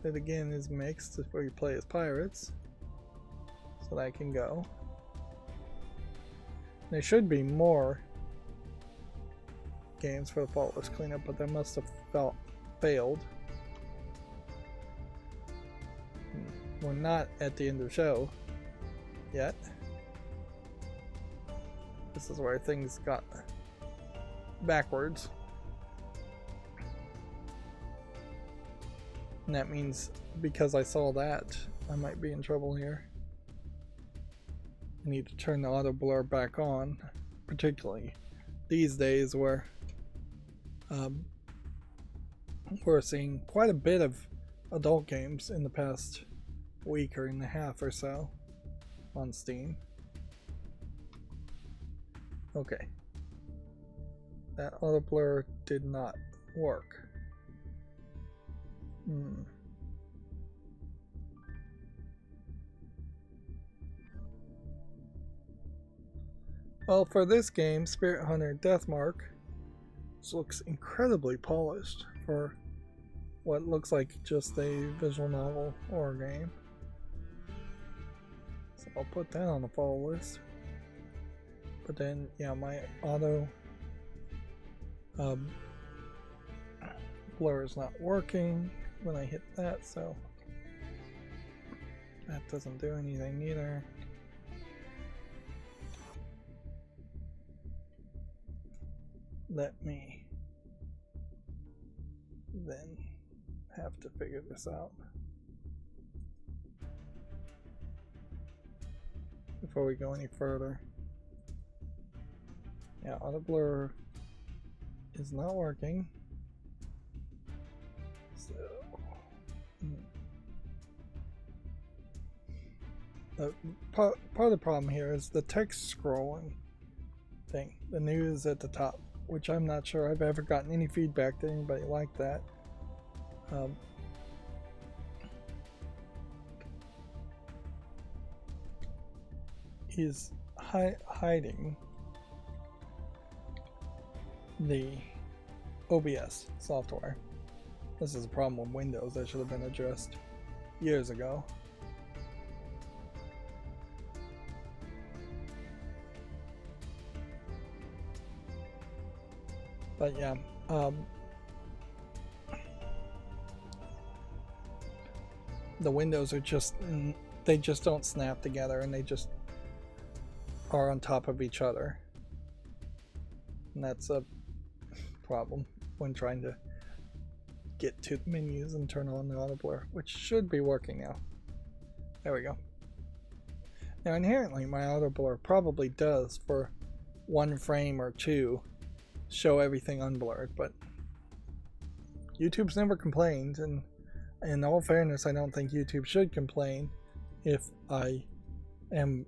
that again is mixed where you play as pirates, so that can go. There should be more games for the fall list cleanup, but that must have failed. We're not at the end of the show yet. This is where things got backwards. And that means because I saw that, I might be in trouble here. I need to turn the auto blur back on, particularly these days where we're seeing quite a bit of adult games in the past week and a half or so on Steam. Okay. That auto blur did not work. Well, for this game, Spirit Hunter Deathmark, this looks incredibly polished for what looks like just a visual novel horror game. So I'll put that on the follow list. But then, yeah, my auto blur is not working when I hit that, so that doesn't do anything either. Let me then have to figure this out before we go any further. Yeah, auto blur is not working. So part of the problem here is the text scrolling thing. The news at the top, which I'm not sure I've ever gotten any feedback to anybody like that. Is hiding the OBS software. This is a problem with Windows that should have been addressed years ago. But yeah, the windows are just, they just don't snap together, and they just are on top of each other. And that's a problem when trying to get to the menus and turn on the auto blur, which should be working now. There we go. Now inherently my auto blur probably does, for one frame or two, show everything unblurred, but YouTube's never complained, and in all fairness, I don't think YouTube should complain if I am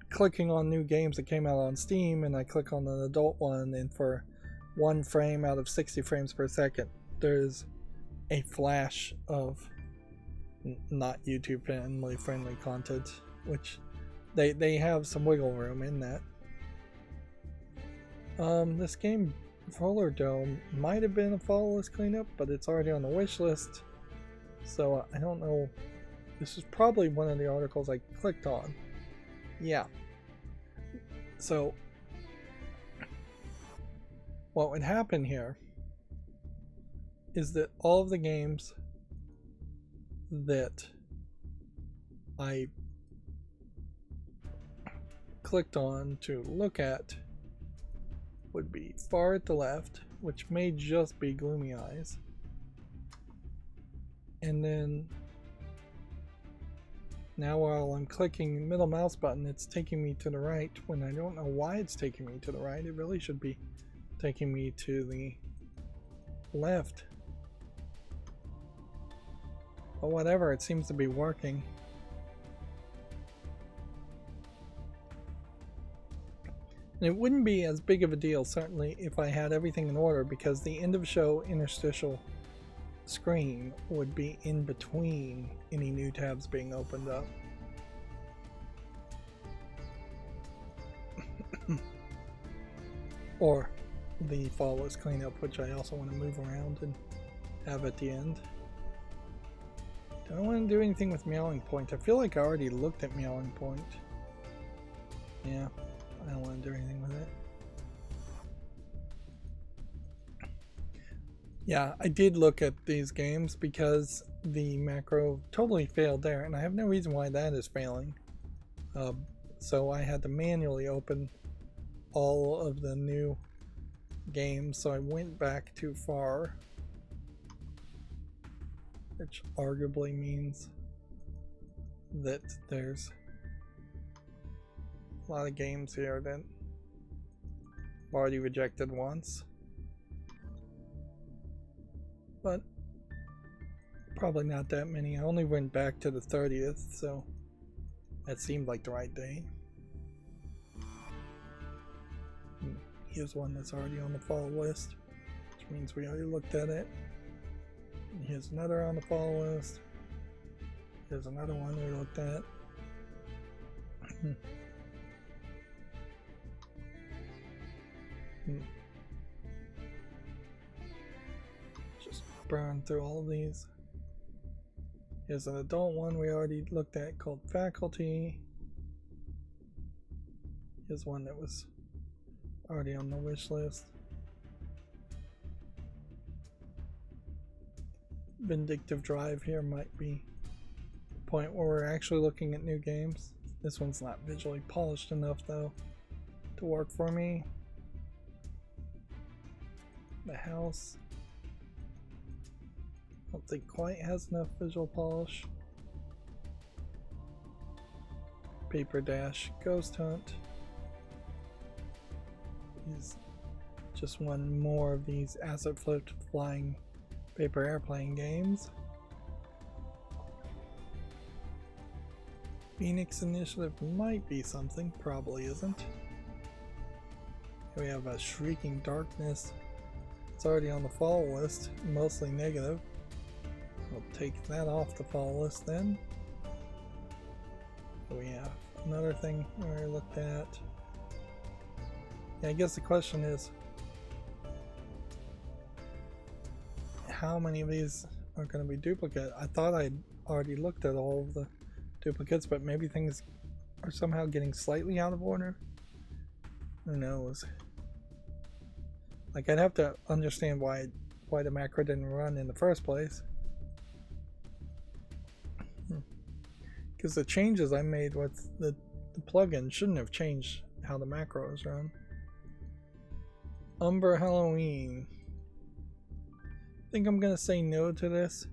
clicking on new games that came out on Steam and I click on an adult one, and for one frame out of 60 frames per second there's a flash of not YouTube friendly content, which they have some wiggle room in that. This game, Roller Dome, might have been a follow-list cleanup, but it's already on the wish list, so I don't know. This is probably one of the articles I clicked on. Yeah. So what would happen here is that all of the games that I clicked on to look at would be far at the left, which may just be Gloomy Eyes, and then now while I'm clicking the middle mouse button, it's taking me to the right when I don't know why it's taking me to the right. It really should be taking me to the left. But whatever, it seems to be working. And it wouldn't be as big of a deal, certainly, if I had everything in order, because the end of show interstitial screen would be in between any new tabs being opened up. Or the follow-list cleanup, which I also want to move around and have at the end. Don't want to do anything with Meowing Point. I feel like I already looked at Meowing Point. Yeah, I don't want to do anything with it. Yeah, I did look at these games because the macro totally failed there, and I have no reason why that is failing. So I had to manually open all of the new games, so I went back too far, which arguably means that there's a lot of games here that I've already rejected once. But probably not that many. I only went back to the 30th, so that seemed like the right day. Here's one that's already on the follow list, which means we already looked at it. And here's another on the follow list. Here's another one we looked at. Just burn through all of these. Here's an adult one we already looked at called Faculty. Here's one that was already on the wish list. Vindictive Drive here might be the point where we're actually looking at new games. This one's not visually polished enough though to work for me. The House, I don't think quite has enough visual polish. Paper Dash Ghost Hunt is just one more of these asset flipped flying paper airplane games. Phoenix Initiative might be something, probably isn't. Here we have a Shrieking Darkness. It's already on the follow list, mostly negative. We'll take that off the follow list then. Here we have another thing we already looked at. Yeah, I guess the question is, how many of these are going to be duplicate? I thought I'd already looked at all of the duplicates, but maybe things are somehow getting slightly out of order. Who knows? Like, I'd have to understand why the macro didn't run in the first place. Because the changes I made with the plugin shouldn't have changed how the macros run. Umber Halloween. I think I'm gonna say no to this.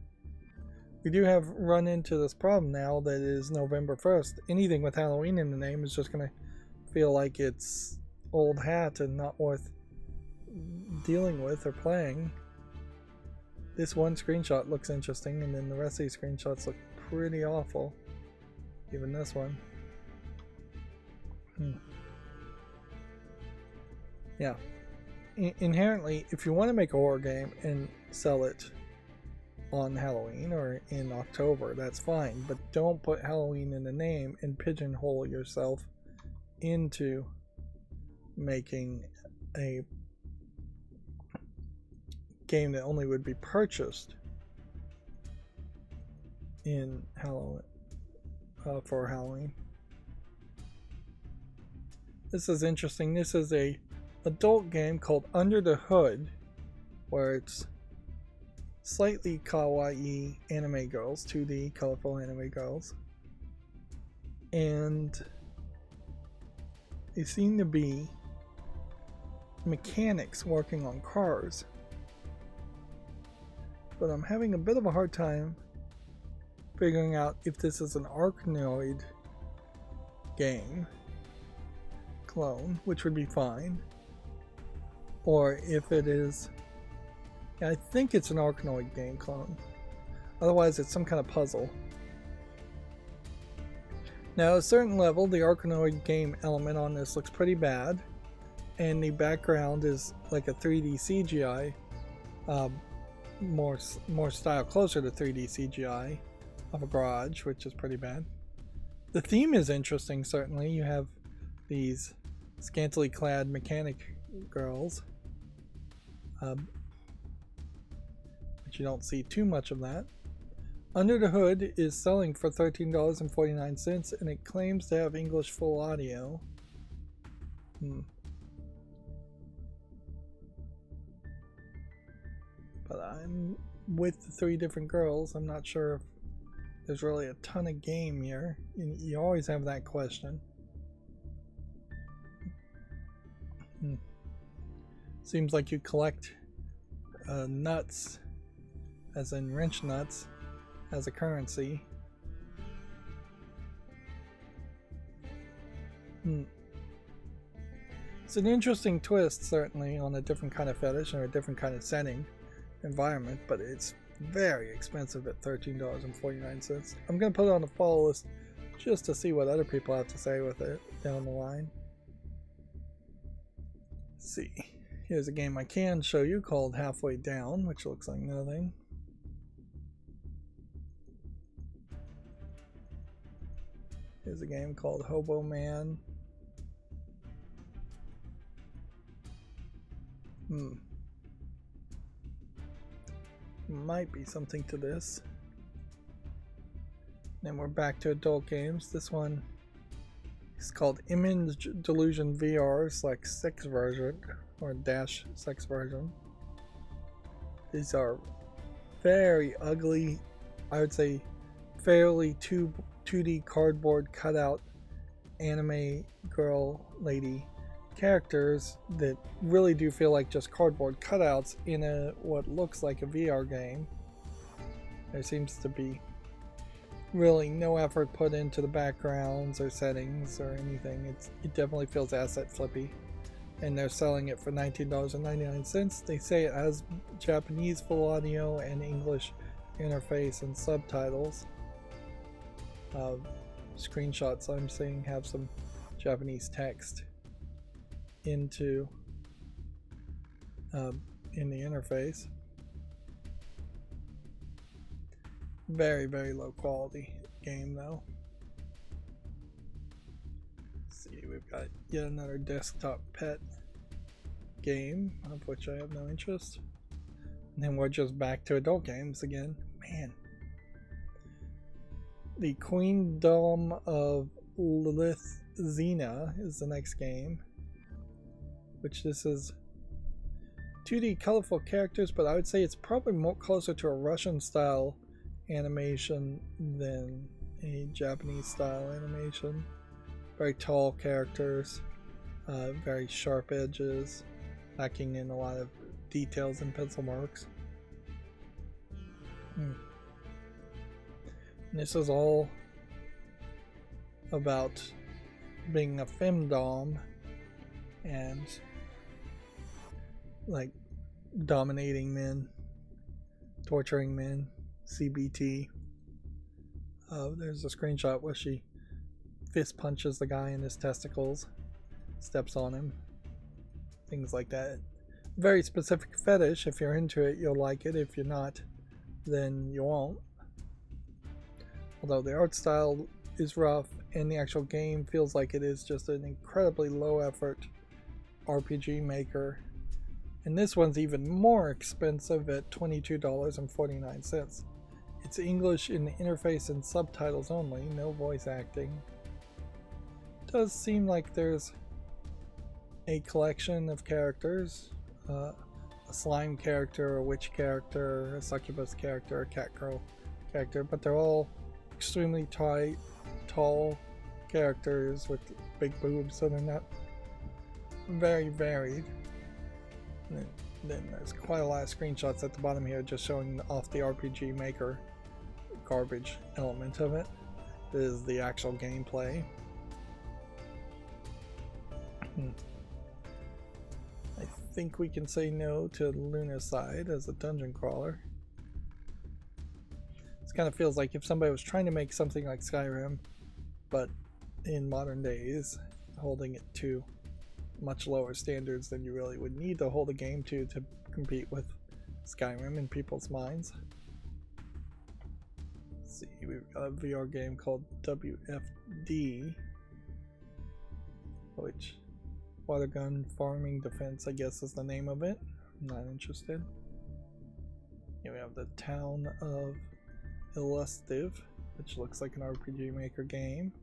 We do have run into this problem now that it is November 1st. Anything with Halloween in the name is just gonna feel like it's old hat and not worth dealing with or playing. This one screenshot looks interesting, and then the rest of these screenshots look pretty awful. Even this one. Yeah. Inherently, if you want to make a horror game and sell it on Halloween or in October, that's fine, but don't put Halloween in the name and pigeonhole yourself into making a game that only would be purchased in Halloween for Halloween. This is interesting. This is a adult game called Under the Hood, where it's slightly kawaii anime girls, 2D colorful anime girls, and they seem to be mechanics working on cars. But I'm having a bit of a hard time figuring out if this is an Arkanoid game clone, which would be fine, or if it is, I think it's an Arkanoid game clone. Otherwise, it's some kind of puzzle. Now, at a certain level, the Arkanoid game element on this looks pretty bad, and the background is like a 3D CGI, more style closer to 3D CGI of a garage, which is pretty bad. The theme is interesting, certainly. You have these scantily clad mechanic girls, but you don't see too much of that. Under the Hood is selling for $13.49, and it claims to have English full audio. But I'm with the 3 different girls. I'm not sure if there's really a ton of game here. You always have that question. Seems like you collect nuts, as in wrench nuts, as a currency. It's an interesting twist, certainly, on a different kind of fetish or a different kind of setting, environment, but it's very expensive at $13.49. I'm going to put it on the follow list just to see what other people have to say with it down the line. Let's see. Here's a game I can show you called Halfway Down, which looks like nothing. Here's a game called Hobo Man. Might be something to this. Then we're back to adult games. This one is called Image Delusion VR / 6 version, or dash 6 version. These are very ugly, I would say fairly 2D cardboard cutout anime girl lady characters that really do feel like just cardboard cutouts in a what looks like a VR game. There seems to be really no effort put into the backgrounds or settings or anything. It definitely feels asset flippy, and they're selling it for $19.99. They say it has Japanese full audio and English interface and subtitles. Screenshots I'm seeing have some Japanese text into in the interface. Very, very low quality game though. Let's see, we've got yet another desktop pet game, of which I have no interest. And then we're just back to adult games again. Man. The Queendom of Lilith Xena is the next game, which this is 2D colorful characters, but I would say it's probably more closer to a Russian style animation than a Japanese style animation. Very tall characters, very sharp edges, lacking in a lot of details and pencil marks. And this is all about being a femdom and like dominating men, torturing men, CBT. There's a screenshot where she fist punches the guy in his testicles, steps on him, things like that. Very specific fetish. If you're into it, you'll like it. If you're not, then you won't. Although the art style is rough and the actual game feels like it is just an incredibly low effort RPG maker. And this one's even more expensive at $22.49. It's English in the interface and subtitles only, no voice acting. It does seem like there's a collection of characters, a slime character, a witch character, a succubus character, a cat girl character, but they're all extremely tight, tall characters with big boobs, so they're not very varied. And then there's quite a lot of screenshots at the bottom here just showing off the RPG Maker garbage element of it. This is the actual gameplay. I think we can say no to Lunacide as a dungeon crawler. This kind of feels like if somebody was trying to make something like Skyrim, but in modern days, holding it to much lower standards than you really would need to hold a game to compete with Skyrim in people's minds. Let's see, we've got a VR game called WFD, which Water Gun Farming Defense, I guess, is the name of it. I'm not interested. Here we have the Town of Illustive, which looks like an RPG Maker game.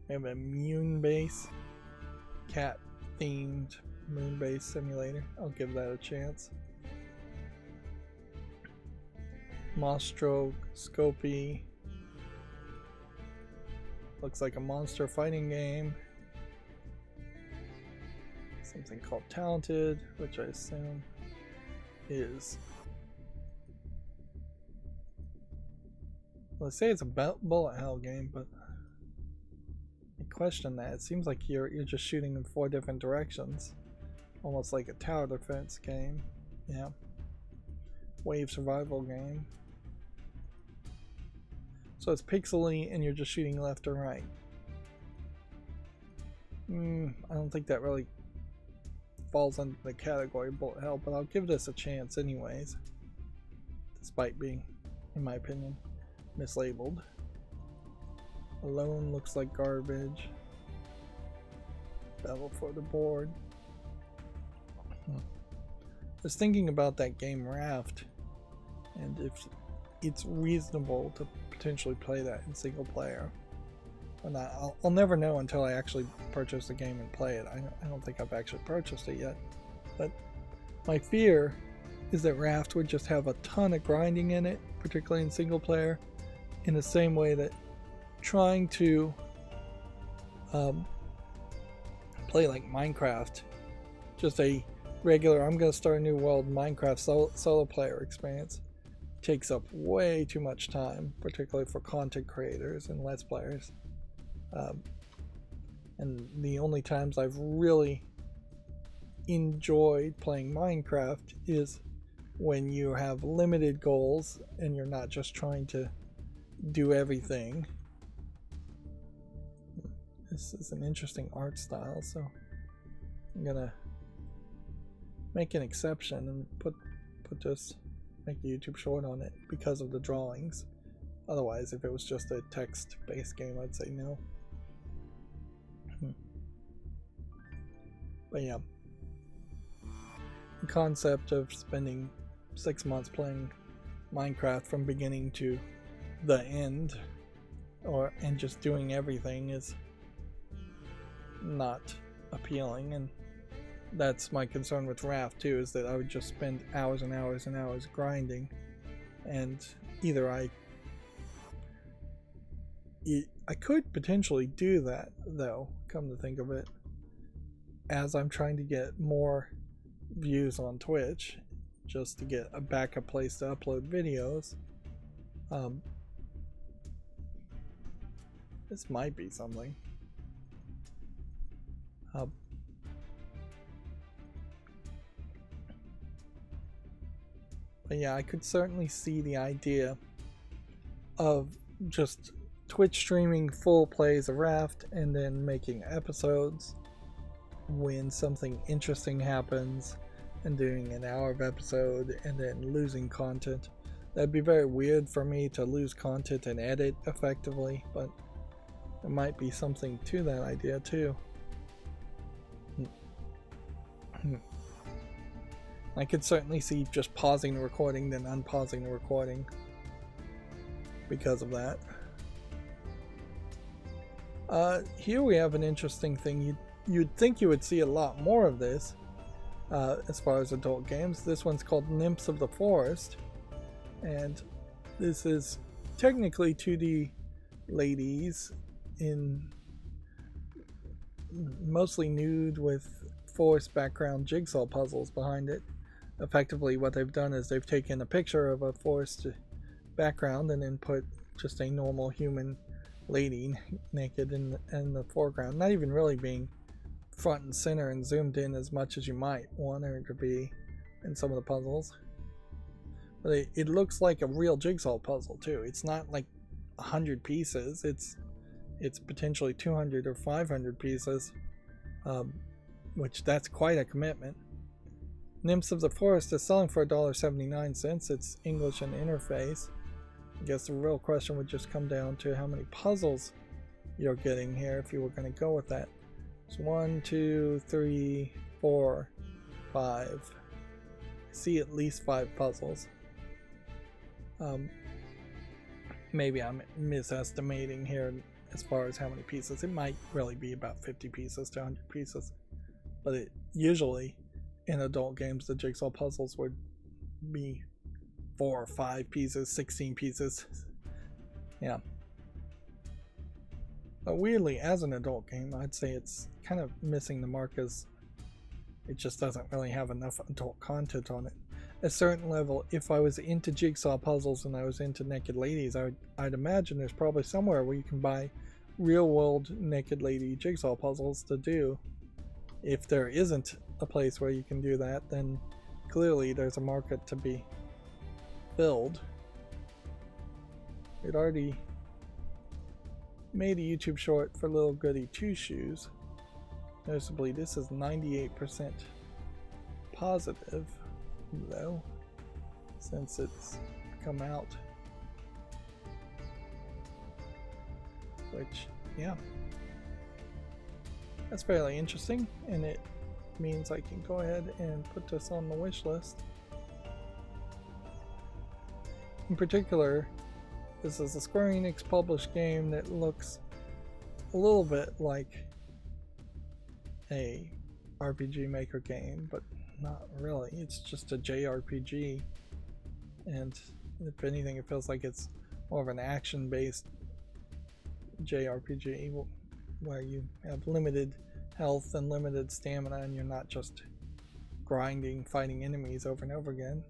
We have a Moonbase, cat themed Moonbase simulator. I'll give that a chance. Monstroscopy, looks like a monster fighting game. Something called Talented, which I assume is, well, they say it's a bullet hell game, but I question that. It seems like you're just shooting in 4 different directions, almost like a tower defense game. Yeah, wave survival game. So it's pixely and you're just shooting left or right. I don't think that really falls under the category bullet hell, but I'll give this a chance anyways, despite being, in my opinion, mislabeled. Alone looks like garbage. Battle for the board. I was thinking about that game Raft, and if it's reasonable to potentially play that in single player or not. I'll never know until I actually purchase the game and play it. I don't think I've actually purchased it yet, but my fear is that Raft would just have a ton of grinding in it, particularly in single player, in the same way that trying to play like Minecraft, just a regular I'm gonna start a new world Minecraft solo player experience, takes up way too much time, particularly for content creators and Let's Players. And the only times I've really enjoyed playing Minecraft is when you have limited goals and you're not just trying to do everything. This is an interesting art style, so I'm gonna make an exception and put this, make a YouTube short on it because of the drawings. Otherwise, if it was just a text-based game, I'd say no. But yeah, the concept of spending 6 months playing Minecraft from beginning to the end, and just doing everything, is not appealing, and that's my concern with Raft too, is that I would just spend hours and hours and hours grinding, and either I could potentially do that though, come to think of it, as I'm trying to get more views on Twitch, just to get a backup place to upload videos. This might be something. But yeah, I could certainly see the idea of just Twitch streaming full plays of Raft and then making episodes when something interesting happens, and doing an hour of episode and then losing content. That'd be very weird for me to lose content and edit effectively, but there might be something to that idea too. I could certainly see just pausing the recording, then unpausing the recording because of that. Here we have an interesting thing. You'd think you would see a lot more of this as far as adult games. This one's called Nymphs of the Forest, and this is technically 2D ladies in mostly nude with forest background jigsaw puzzles behind it. Effectively what they've done is they've taken a picture of a forest background and then put just a normal human lady naked in the foreground, not even really being front and center and zoomed in as much as you might want her to be in some of the puzzles. But it looks like a real jigsaw puzzle too. It's not like 100 pieces, it's potentially 200 or 500 pieces, which that's quite a commitment. Nymphs of the Forest is selling for $1.79. It's English and interface. I guess the real question would just come down to how many puzzles you're getting here if you were going to go with that. It's 1, 2, 3, 4, 5. I see at least 5 puzzles. Maybe I'm misestimating here as far as how many pieces. It might really be about 50 pieces to 100 pieces. But usually in adult games the jigsaw puzzles would be 4 or 5 pieces, 16 pieces. Yeah. But weirdly, as an adult game, I'd say it's kind of missing the mark, as it just doesn't really have enough adult content on it. At a certain level, if I was into jigsaw puzzles and I was into naked ladies, I'd imagine there's probably somewhere where you can buy real world naked lady jigsaw puzzles to do. If there isn't a place where you can do that, then clearly there's a market to be filled. It already made a YouTube short for Little Goody Two Shoes. Noticeably, this is 98% positive, though, since it's come out. Which, yeah, that's fairly interesting, and it means I can go ahead and put this on the wish list. In particular, this is a Square Enix published game that looks a little bit like a RPG Maker game, but not really. It's just a JRPG, and if anything it feels like it's more of an action-based JRPG where you have limited health and limited stamina and you're not just grinding, fighting enemies over and over again.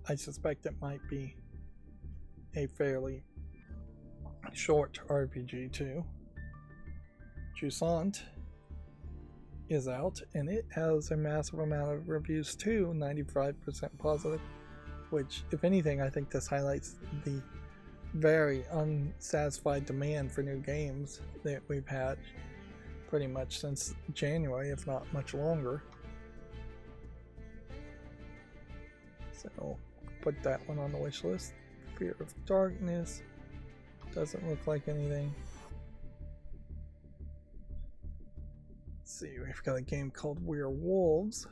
I suspect it might be a fairly short RPG too. Jusant is out and it has a massive amount of reviews too, 95% positive, which, if anything, I think this highlights the very unsatisfied demand for new games that we've had pretty much since January, if not much longer. So put that one on the wish list. Fear of Darkness doesn't look like anything. Let's see, we've got a game called We're Wolves,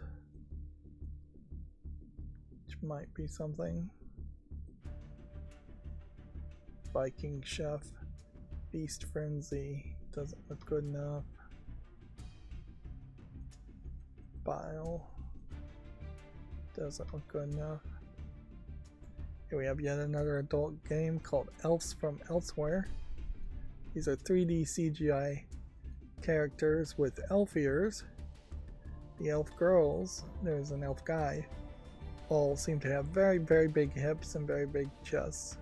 which might be something. Viking Chef. Beast Frenzy doesn't look good enough. Bile doesn't look good enough. Here we have yet another adult game called Elves from Elsewhere. These are 3D CGI characters with elf ears. The elf girls, there's an elf guy, all seem to have very, very big hips and very big chests.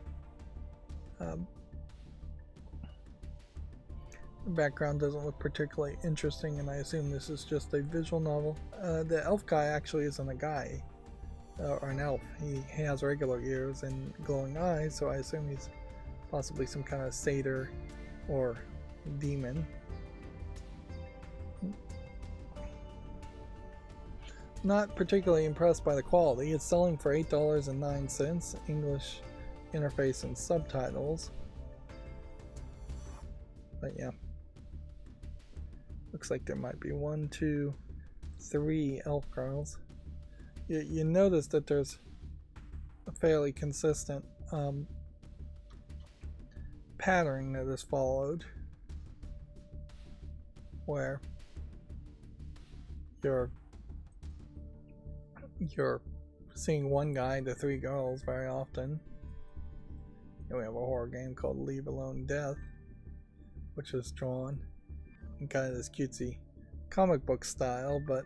The background doesn't look particularly interesting, and I assume this is just a visual novel. The elf guy actually isn't a guy or an elf. He has regular ears and glowing eyes, so I assume he's possibly some kind of satyr or demon. Not particularly impressed by the quality. It's selling for $8.09, English interface and subtitles. But yeah. Looks like there might be 1, 2, 3 elf girls. You notice that there's a fairly consistent pattern that is followed, where you're seeing one guy to 3 girls very often. And we have a horror game called Leave Alone Death, which is drawn in kind of this cutesy comic book style, but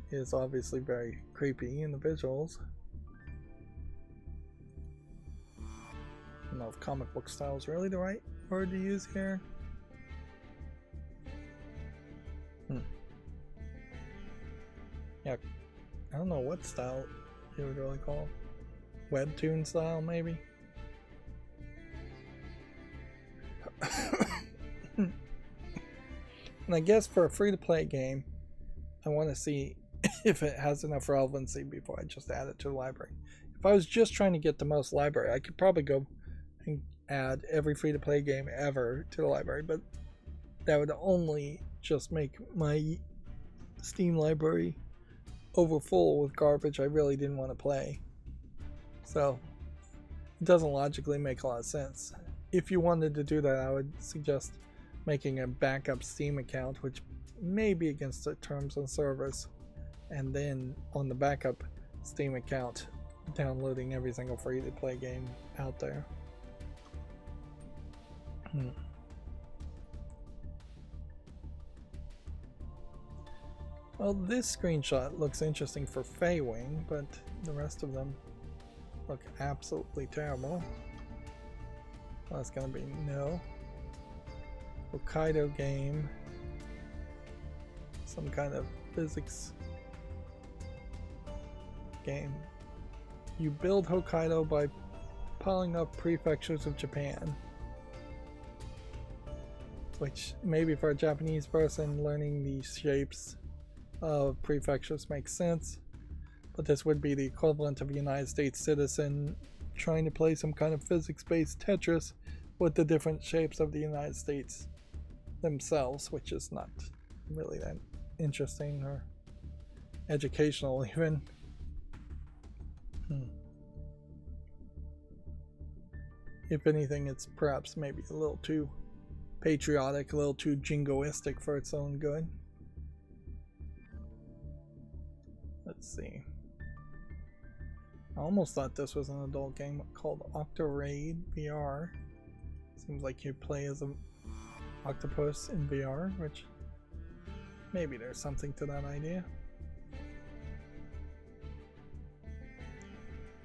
is obviously very creepy in the visuals. I don't know if comic book style is really the right word to use here. Yeah, I don't know what style you would really call it. Webtoon style, maybe? And I guess for a free-to-play game, I want to see if it has enough relevancy before I just add it to the library. If I was just trying to get the most library, I could probably go and add every free-to-play game ever to the library, but that would only just make my Steam library overfull with garbage I really didn't want to play. So it doesn't logically make a lot of sense. If you wanted to do that, I would suggest making a backup Steam account, which may be against the terms of service, and then on the backup Steam account downloading every single free-to-play game out there. Well, this screenshot looks interesting for Feywing, but the rest of them look absolutely terrible. Well, that's gonna be no. Hokkaido game. Some kind of physics game. You build Hokkaido by piling up prefectures of Japan. Which maybe for a Japanese person learning the shapes of prefectures makes sense, but this would be the equivalent of a United States citizen trying to play some kind of physics-based Tetris with the different shapes of the United States themselves, which is not really that interesting or educational even. If anything, it's perhaps maybe a little too patriotic, a little too jingoistic for its own good. Let's see. I almost thought this was an adult game called Octoraid VR. Seems like you play as an octopus in VR, which maybe there's something to that idea.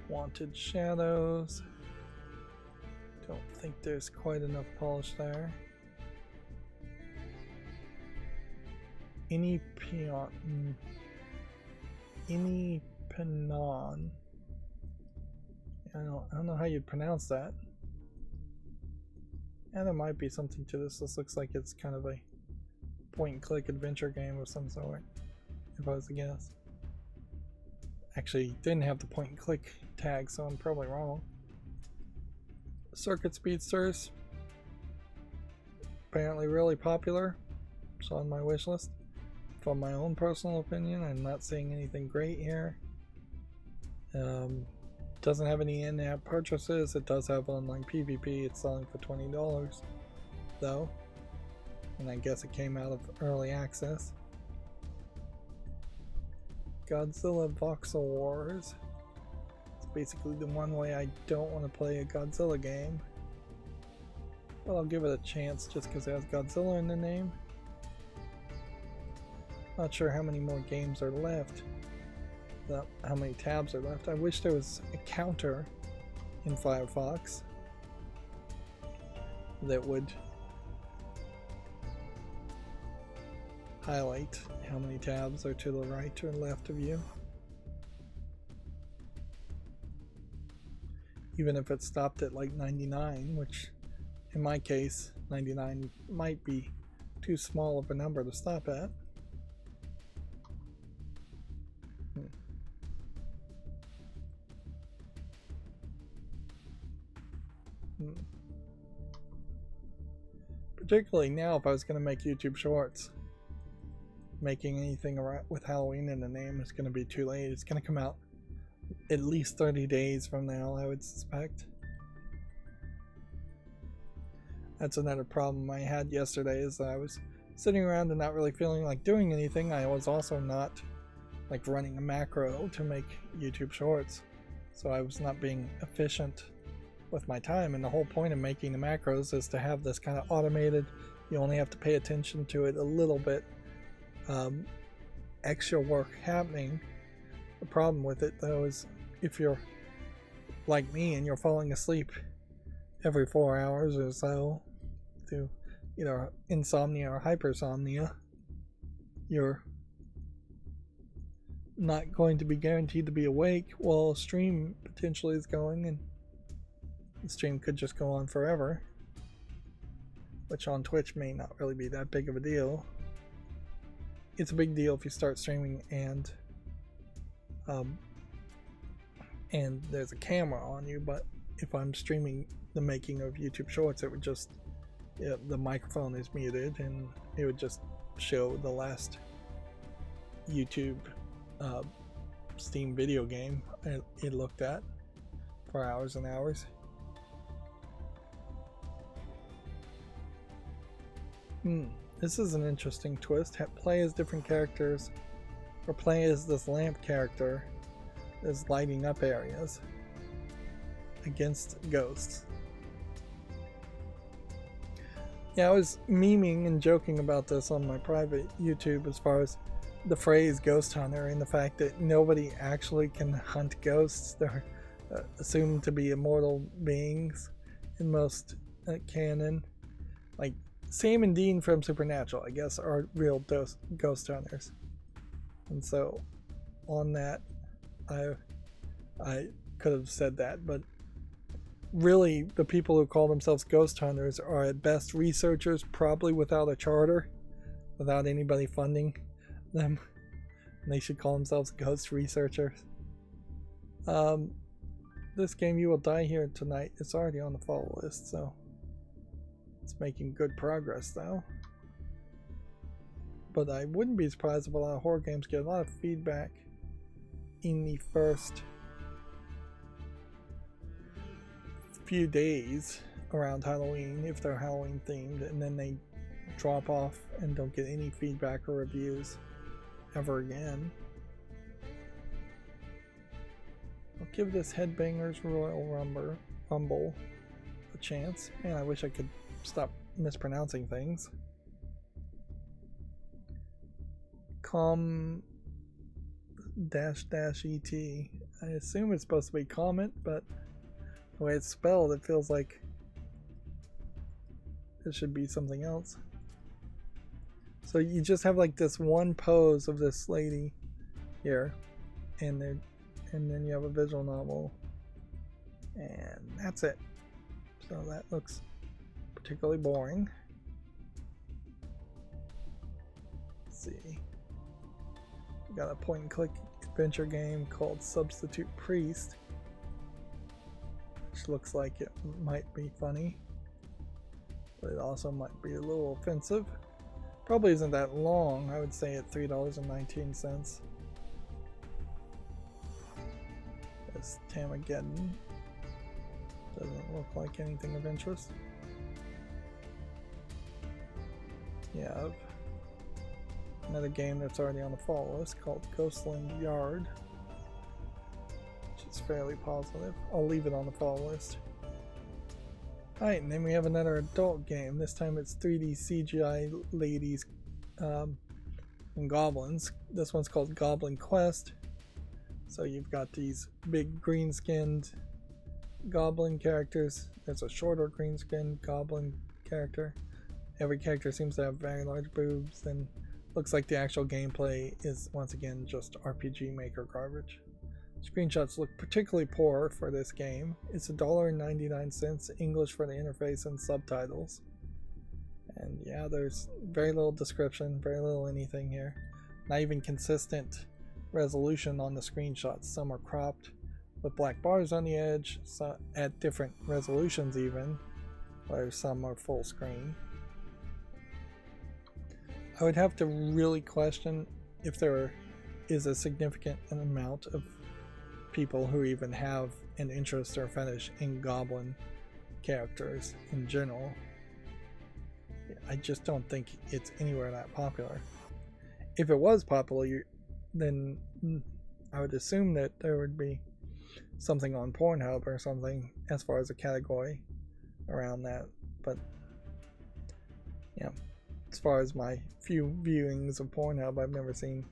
Wanted Shadows. Don't think there's quite enough polish there. Inipinon. I don't know how you'd pronounce that. And there might be something to this. This looks like it's kind of a point-and-click adventure game of some sort, if I was to guess. Actually, didn't have the point-and-click tag, so I'm probably wrong. Circuit Speedsters. Apparently really popular. It's on my wish list. From my own personal opinion, I'm not seeing anything great here. Doesn't have any in-app purchases. It does have online PvP. It's selling for $20 though, and I guess it came out of early access. Godzilla Voxel Wars. It's basically the one way I don't want to play a Godzilla game, but I'll give it a chance just because it has Godzilla in the name. Not sure how many more games are left, how many tabs are left. I wish there was a counter in Firefox that would highlight how many tabs are to the right or left of you. Even if it stopped at like 99, which in my case 99 might be too small of a number to stop at. Particularly now, if I was going to make YouTube Shorts, making anything with Halloween in the name is going to be too late. It's going to come out at least 30 days from now, I would suspect. That's another problem I had yesterday, is that I was sitting around and not really feeling like doing anything. I was also not like running a macro to make YouTube Shorts, so I was not being efficient with my time. And the whole point of making the macros is to have this kind of automated, you only have to pay attention to it a little bit, extra work happening. The problem with it though is if you're like me and you're falling asleep every 4 hours or so to either insomnia or hypersomnia, you're not going to be guaranteed to be awake while a stream potentially is going, and the stream could just go on forever, which on Twitch may not really be that big of a deal. It's a big deal if you start streaming and there's a camera on you, but if I'm streaming the making of YouTube Shorts, it would just, the microphone is muted and it would just show the last YouTube Steam video game it looked at for hours and hours. This is an interesting twist. Play as different characters, or play as this lamp character that's lighting up areas against ghosts. Yeah, I was memeing and joking about this on my private YouTube as far as the phrase ghost hunter and the fact that nobody actually can hunt ghosts. They're assumed to be immortal beings in most canon. Like Sam and Dean from Supernatural, I guess, are real ghost hunters. And so on that, I could have said that, but really the people who call themselves ghost hunters are at best researchers, probably without a charter, without anybody funding them. And they should call themselves ghost researchers. This game, You Will Die Here Tonight, it's already on the follow list, so it's making good progress though. But I wouldn't be surprised if a lot of horror games get a lot of feedback in the first few days around Halloween, if they're Halloween themed, and then they drop off and don't get any feedback or reviews ever again. I'll give this Headbangers Royal Rumble a chance. Man, I wish I could stop mispronouncing things. Com-ET. I assume it's supposed to be comment, but the way it's spelled, it feels like it should be something else. So you just have like this one pose of this lady here, and then you have a visual novel, and that's it. So that looks particularly boring. Let's see. We got a point and click adventure game called Substitute Priest, which looks like it might be funny, but it also might be a little offensive. Probably isn't that long. I would say at $3.19. This Tamageddon doesn't look like anything of interest. You have another game that's already on the fall list called Ghostland Yard, which is fairly positive. I'll leave it on the fall list. Alright, and then we have another adult game. This time it's 3D CGI ladies and goblins. This one's called Goblin Quest. So you've got these big green-skinned goblin characters. There's a shorter green-skinned goblin character. Every character seems to have very large boobs, and looks like the actual gameplay is once again just RPG Maker garbage. Screenshots look particularly poor for this game. It's $1.99 English for the interface and subtitles. And yeah, there's very little description, very little anything here. Not even consistent resolution on the screenshots. Some are cropped with black bars on the edge, so at different resolutions even, where some are full screen. I would have to really question if there is a significant amount of people who even have an interest or fetish in goblin characters in general. I just don't think it's anywhere that popular. If it was popular, then I would assume that there would be something on Pornhub or something as far as a category around that. But yeah, as far as my few viewings of Pornhub, I've never seen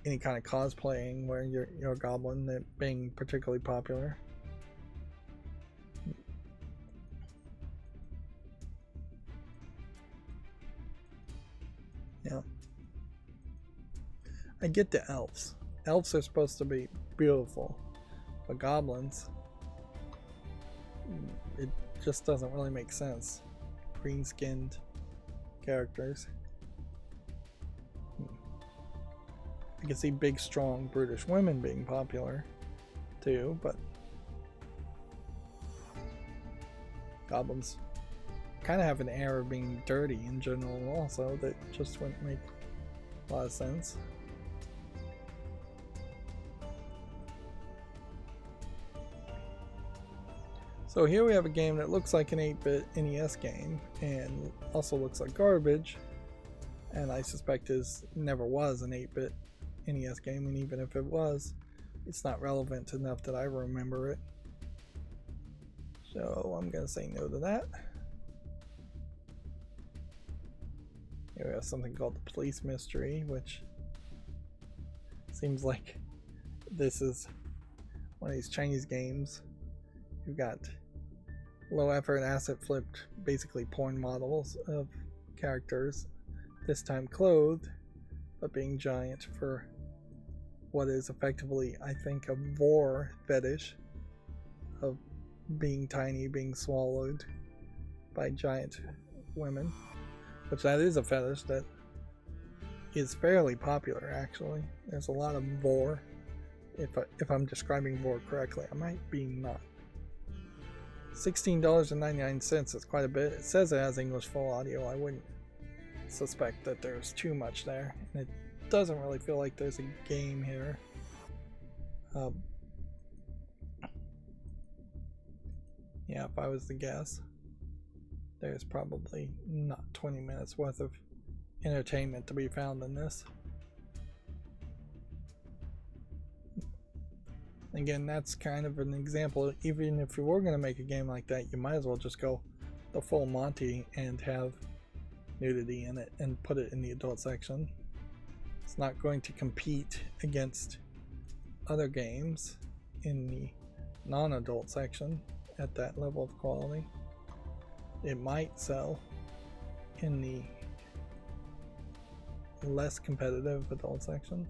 any kind of cosplaying where you're a goblin that being particularly popular. Yeah. I get the elves. Elves are supposed to be beautiful, but goblins, it just doesn't really make sense. Green-skinned characters. I can see big, strong British women being popular too, but goblins kind of have an air of being dirty in general also that just wouldn't make a lot of sense. So here we have a game that looks like an 8-bit NES game and also looks like garbage, and I suspect never was an 8-bit NES game, and even if it was, it's not relevant enough that I remember it. So I'm gonna say no to that. Here we have something called the Police Mystery, which seems like this is one of these Chinese games. You've got low effort asset flipped, basically porn models of characters, this time clothed, but being giant for what is effectively, I think, a vor fetish of being tiny, being swallowed by giant women, which that is a fetish that is fairly popular actually. There's a lot of vor, if I'm describing vor correctly. I might be not. $16.99 is quite a bit. It says it has English full audio. I wouldn't suspect that there's too much there, and it doesn't really feel like there's a game here. Yeah, if I was to guess, there's probably not 20 minutes worth of entertainment to be found in this. Again, that's kind of an example. Even if you were going to make a game like that, you might as well just go the full Monty and have nudity in it and put it in the adult section. It's not going to compete against other games in the non-adult section at that level of quality. It might sell in the less competitive adult section.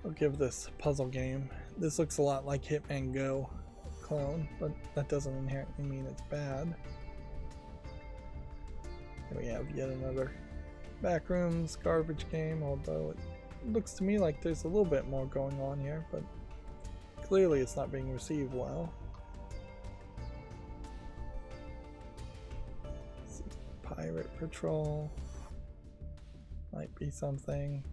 I'll give this puzzle game. This looks a lot like Hitman Go clone, but that doesn't inherently mean it's bad. Here we have yet another Backrooms garbage game, although it looks to me like there's a little bit more going on here, but clearly it's not being received well. Let's see. Pirate Patrol. Might be something.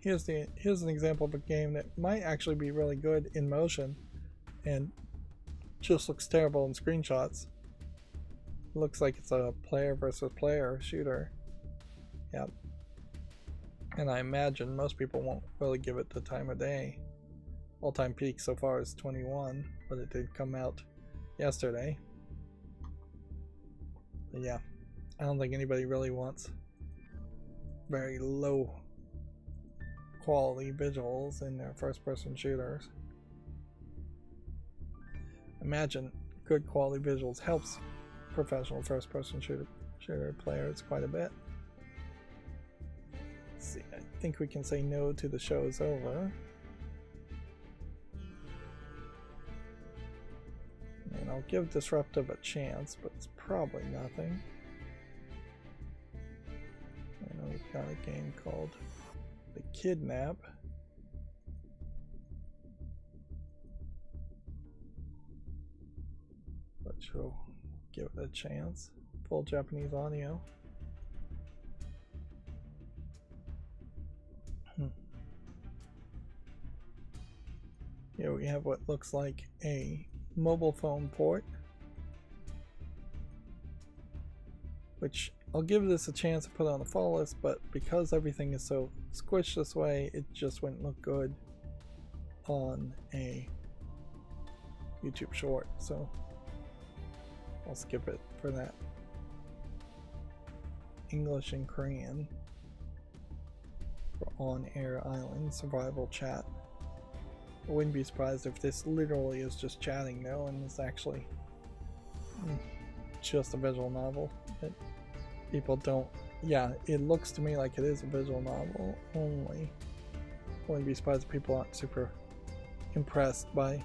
Here's an example of a game that might actually be really good in motion and just looks terrible in screenshots. Looks like it's a player versus player shooter. Yep. And I imagine most people won't really give it the time of day. All-time peak so far is 21, but it did come out yesterday. But yeah, I don't think anybody really wants very low quality visuals in their first-person shooters. Imagine good quality visuals helps professional first-person shooter players quite a bit. Let's see, I think we can say no to the show is over. And I'll give Disruptive a chance, but it's probably nothing. And we've got a game called The Kidnap. But we'll give it a chance. Full Japanese audio. Here we have what looks like a mobile phone port, which I'll give this a chance to put on the fall list, but because everything is so squished this way, it just wouldn't look good on a YouTube short, so I'll skip it for that. English and Korean for on-air island survival chat. I wouldn't be surprised if this literally is just chatting though, and it's actually just a visual novel. People don't. Yeah, it looks to me like it is a visual novel only. I wouldn't be surprised if people aren't super impressed by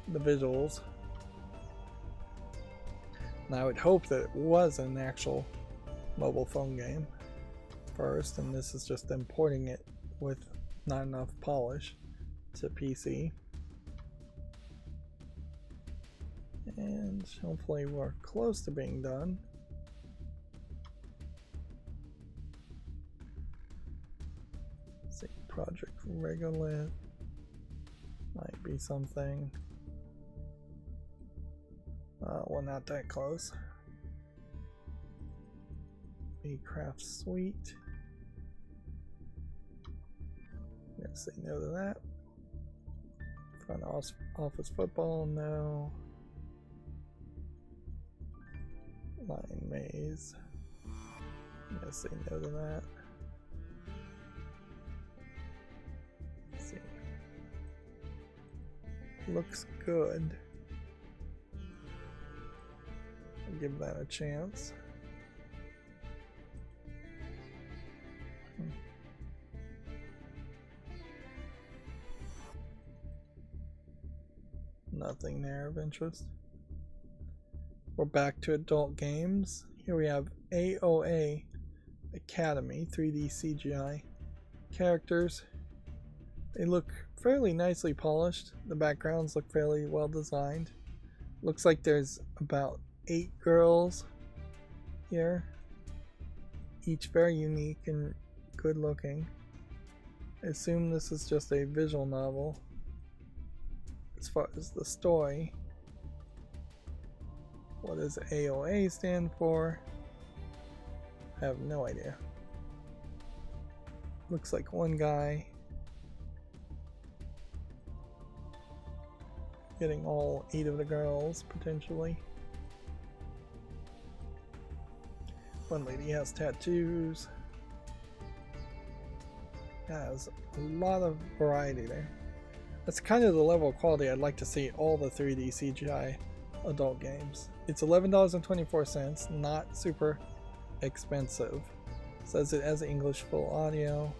the visuals. And I would hope that it was an actual mobile phone game first, and this is just importing it with not enough polish to PC. And hopefully we're close to being done. Let's see, Project Regolith might be something. We're not that close. Craft Suite. I'm gonna say no to that. Front office football, no. Line maze. I'm gonna say no to that. Let's see. Looks good. I'll give that a chance. Nothing there of interest. We're back to adult games. Here we have AOA Academy 3D CGI characters. They look fairly nicely polished. The backgrounds look fairly well designed. Looks like there's about 8 girls here, each very unique and good looking. I assume this is just a visual novel. As far as the story, what does AOA stand for? I have no idea. Looks like one guy getting all 8 of the girls, potentially. One lady has tattoos. Has a lot of variety there. That's kind of the level of quality I'd like to see all the 3D CGI adult games. It's $11.24, not super expensive. Says it has English full audio.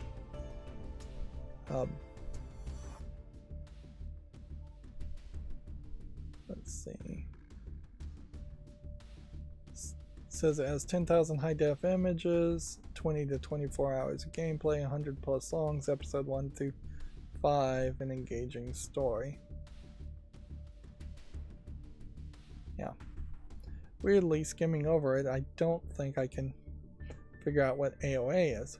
Let's see. Says it has 10,000 high def images, 20 to 24 hours of gameplay, 100 plus songs, episode 1 through 5, an engaging story. Yeah. Weirdly, skimming over it, I don't think I can figure out what AOA is.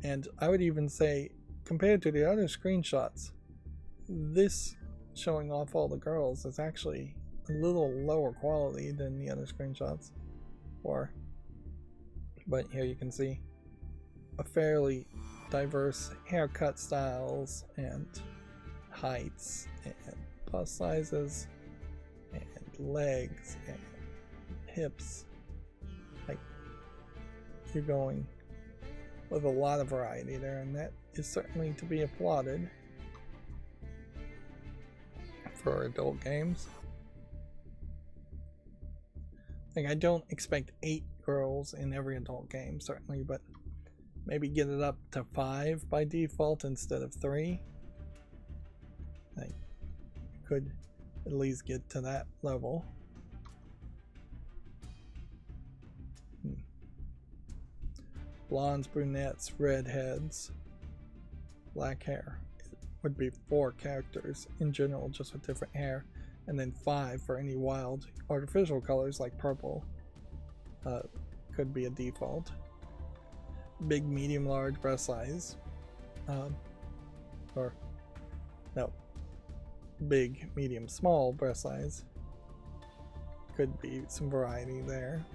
And I would even say, compared to the other screenshots, this showing off all the girls is actually a little lower quality than the other screenshots were. But here you can see a fairly diverse haircut styles and heights and bust sizes and legs and hips. Like, you're going with a lot of variety there, and that is certainly to be applauded for adult games. Like, I don't expect 8 girls in every adult game, certainly, but maybe get it up to 5 by default instead of 3. Like, you could at least get to that level. Blondes, brunettes, redheads, black hair. It would be 4 characters in general, just with different hair, and then 5 for any wild artificial colors like purple. Could be a default. Big, medium, large breast size. Or no, big, medium, small breast size. Could be some variety there.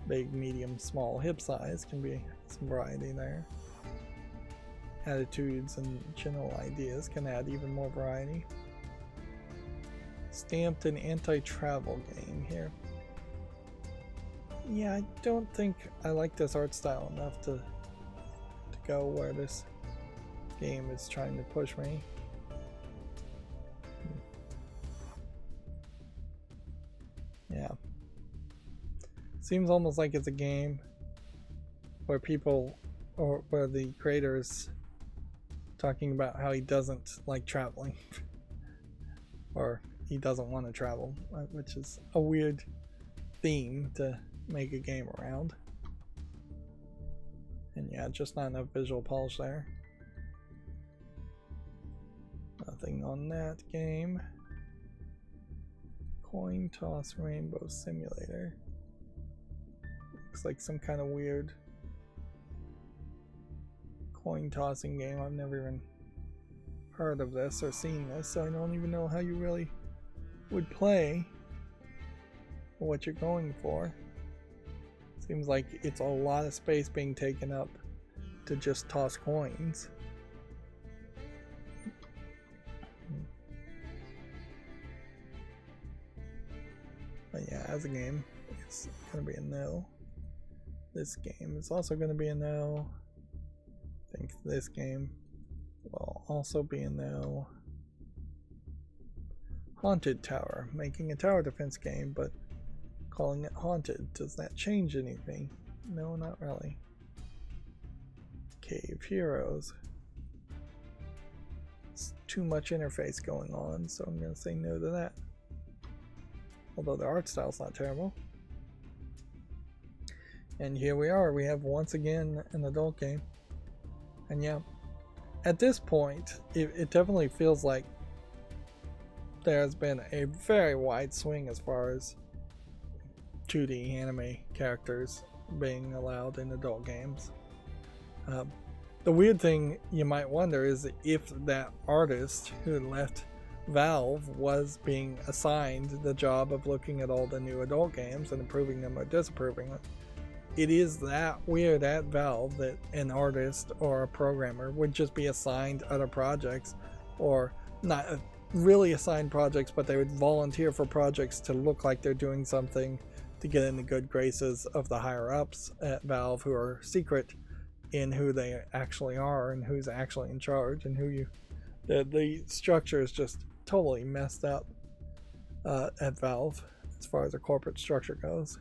Big, medium, small hip size can be some variety there. Attitudes and general ideas can add even more variety. Stamped an anti-travel game here. Yeah, I don't think I like this art style enough to go where this game is trying to push me. Yeah. Seems almost like it's a game where people, or where the creator is talking about how he doesn't like traveling. Or he doesn't want to travel, which is a weird theme to make a game around. And yeah, just not enough visual polish there. Nothing on that game. Coin toss rainbow simulator. Looks like some kind of weird coin tossing game. I've never even heard of this or seen this, so I don't even know how you really would play or what you're going for. Seems like it's a lot of space being taken up to just toss coins. But yeah, as a game, it's gonna be a no. This game is also gonna be a no. I think this game will also be a no. Haunted Tower, making a tower defense game, but calling it haunted. Does that change anything? No, not really. Cave Heroes. It's too much interface going on, so I'm gonna say no to that. Although the art style's not terrible. And here we are, we have once again an adult game. And yeah, at this point, it definitely feels like there's been a very wide swing as far as 2D anime characters being allowed in adult games. The weird thing you might wonder is if that artist who left Valve was being assigned the job of looking at all the new adult games and approving them or disapproving them. It is that weird at Valve that an artist or a programmer would just be assigned other projects, or not really assigned projects, but they would volunteer for projects to look like they're doing something to get in the good graces of the higher ups at Valve, who are secret in who they actually are and who's actually in charge, and who you the structure is just totally messed up at Valve as far as the corporate structure goes.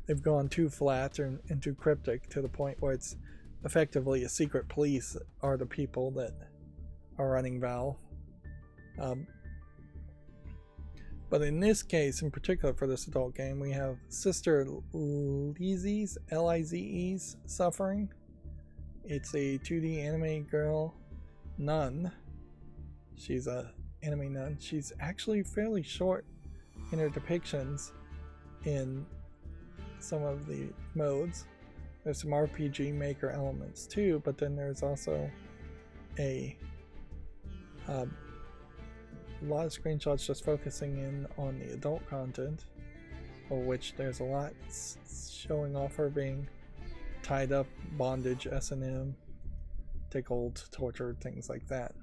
They've gone too flat and too cryptic to the point where it's effectively a secret police are the people that are running Valve. But in this case, in particular for this adult game, we have Sister Lizzie's, Lize's Suffering. It's a 2D anime girl nun. She's a anime nun. She's actually fairly short in her depictions in some of the modes. There's some RPG Maker elements too, but then there's also a lot of screenshots just focusing in on the adult content, for which there's a lot showing off her being tied up, bondage, S&M, tickled, tortured, things like that.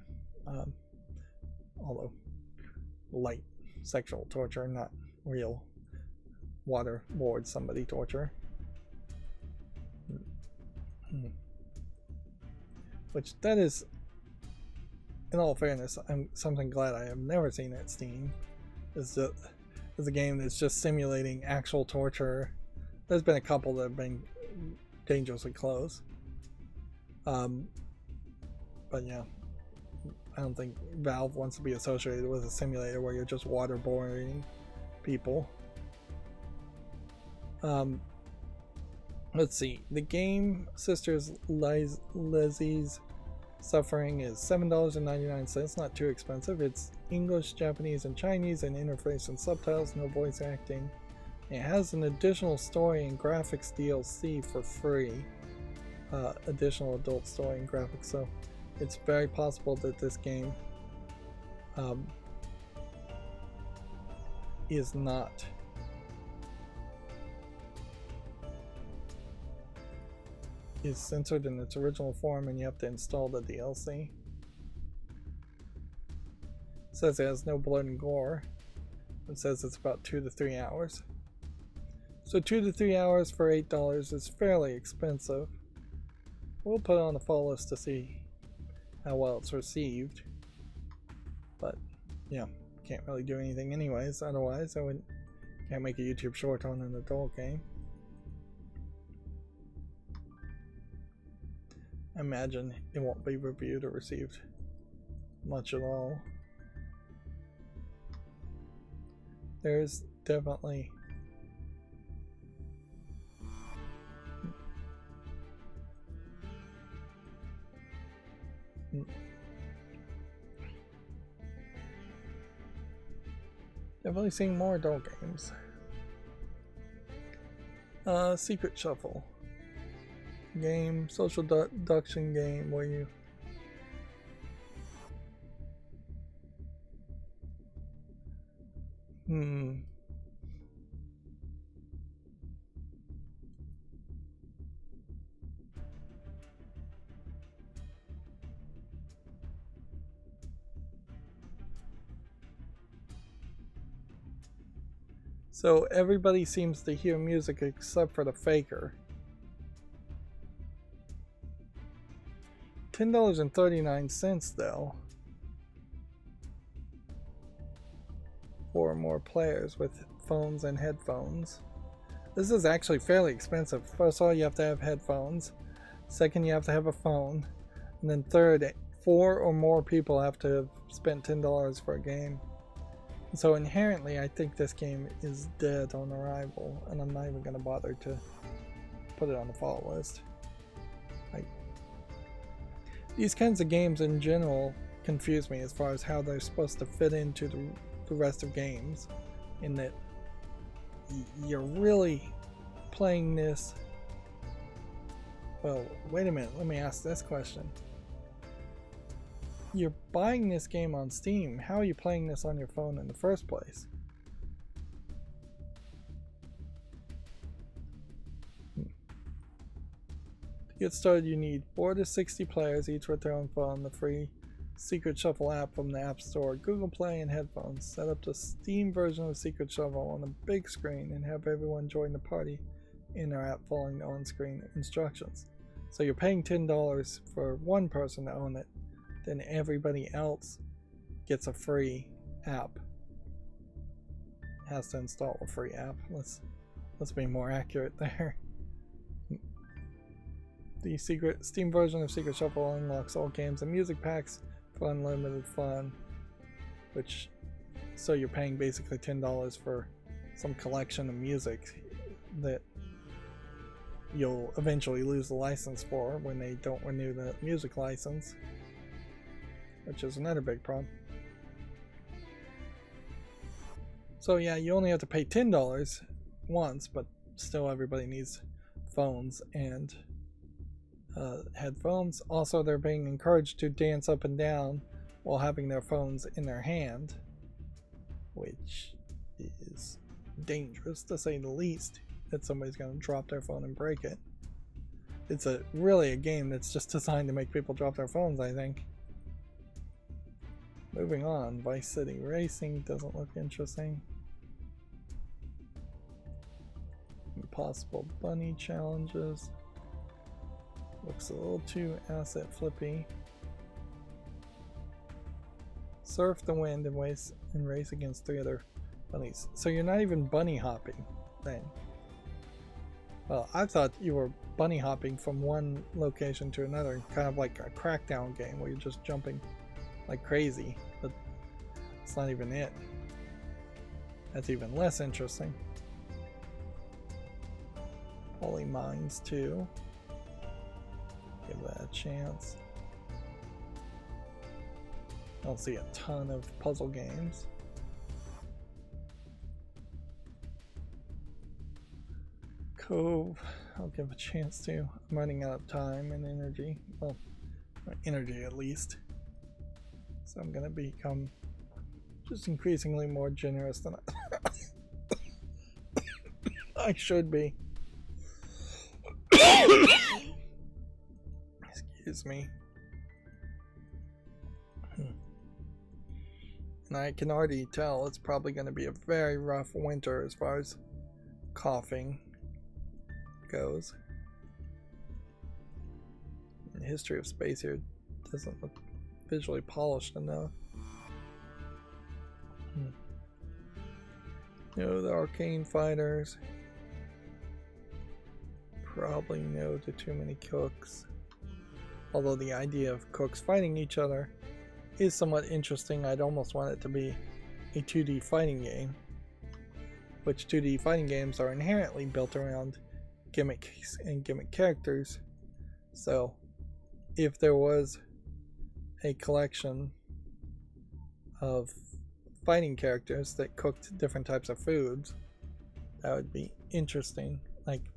Although light sexual torture, not real waterboard somebody torture. Which that is, in all fairness, I'm something glad I have never seen at Steam. Is a game that's just simulating actual torture. There's been a couple that have been dangerously close. But yeah, I don't think Valve wants to be associated with a simulator where you're just waterboarding people. Let's see. The game Sisters Leslie's Suffering is $7.99. Not too expensive. It's English, Japanese, and Chinese, and interface and subtitles, no voice acting. It has an additional story and graphics DLC for free. Additional adult story and graphics. So it's very possible that this game is not censored in its original form, and you have to install the DLC. It says it has no blood and gore. It says it's about 2 to 3 hours. So 2 to 3 hours for $8 is fairly expensive. We'll put it on the fall list to see how well it's received. But yeah, can't really do anything anyways. Otherwise, can't make a YouTube short on an adult game. I imagine it won't be reviewed or received much at all. There's definitely seeing more adult games. Secret Shuffle game, social deduction game where you So everybody seems to hear music except for the faker. $10.39 though. 4 more players with phones and headphones. This is actually fairly expensive. First of all, you have to have headphones. Second, you have to have a phone. And then third, 4 or more people have to have spent $10 for a game. So inherently, I think this game is dead on arrival, and I'm not even going to bother to put it on the fall list. These kinds of games in general confuse me as far as how they're supposed to fit into the rest of games, in that you're really playing this. Well, wait a minute, let me ask this question. You're buying this game on Steam. How are you playing this on your phone in the first place? To get started, you need 4 to 60 players, each with their own phone, the free Secret Shuffle app from the App Store, Google Play, and headphones. Set up the Steam version of Secret Shuffle on a big screen and have everyone join the party in their app following the on-screen instructions. So you're paying $10 for one person to own it. Then everybody else gets a free app. Has to install a free app. Let's be more accurate there. The Steam version of Secret Shuffle unlocks all games and music packs for unlimited fun. So you're paying basically $10 for some collection of music that you'll eventually lose the license for when they don't renew the music license. Which is another big problem. So yeah, you only have to pay $10 once, but still everybody needs phones and headphones. Also, they're being encouraged to dance up and down while having their phones in their hand, which is dangerous to say the least, that somebody's going to drop their phone and break it. It's really a game that's just designed to make people drop their phones, I think. Moving on, Vice City Racing doesn't look interesting. Impossible Bunny challenges. Looks a little too asset flippy. Surf the wind and race against 3 other bunnies. So you're not even bunny hopping then. Well, I thought you were bunny hopping from one location to another, kind of like a Crackdown game where you're just jumping like crazy, but it's not even it. That's even less interesting. Holy Mines 2. Give that a chance. I don't see a ton of puzzle games. Cove, I'll give a chance to. I'm running out of time and energy. Well, energy at least. So I'm gonna become just increasingly more generous than I should be. Excuse me. And I can already tell it's probably going to be a very rough winter as far as coughing goes. The history of space here doesn't look visually polished enough. No, the arcane fighters. Probably no to too many cooks. Although the idea of cooks fighting each other is somewhat interesting. I'd almost want it to be a 2D fighting game, which 2D fighting games are inherently built around gimmicks and gimmick characters. So if there was a collection of fighting characters that cooked different types of foods, that would be interesting. Like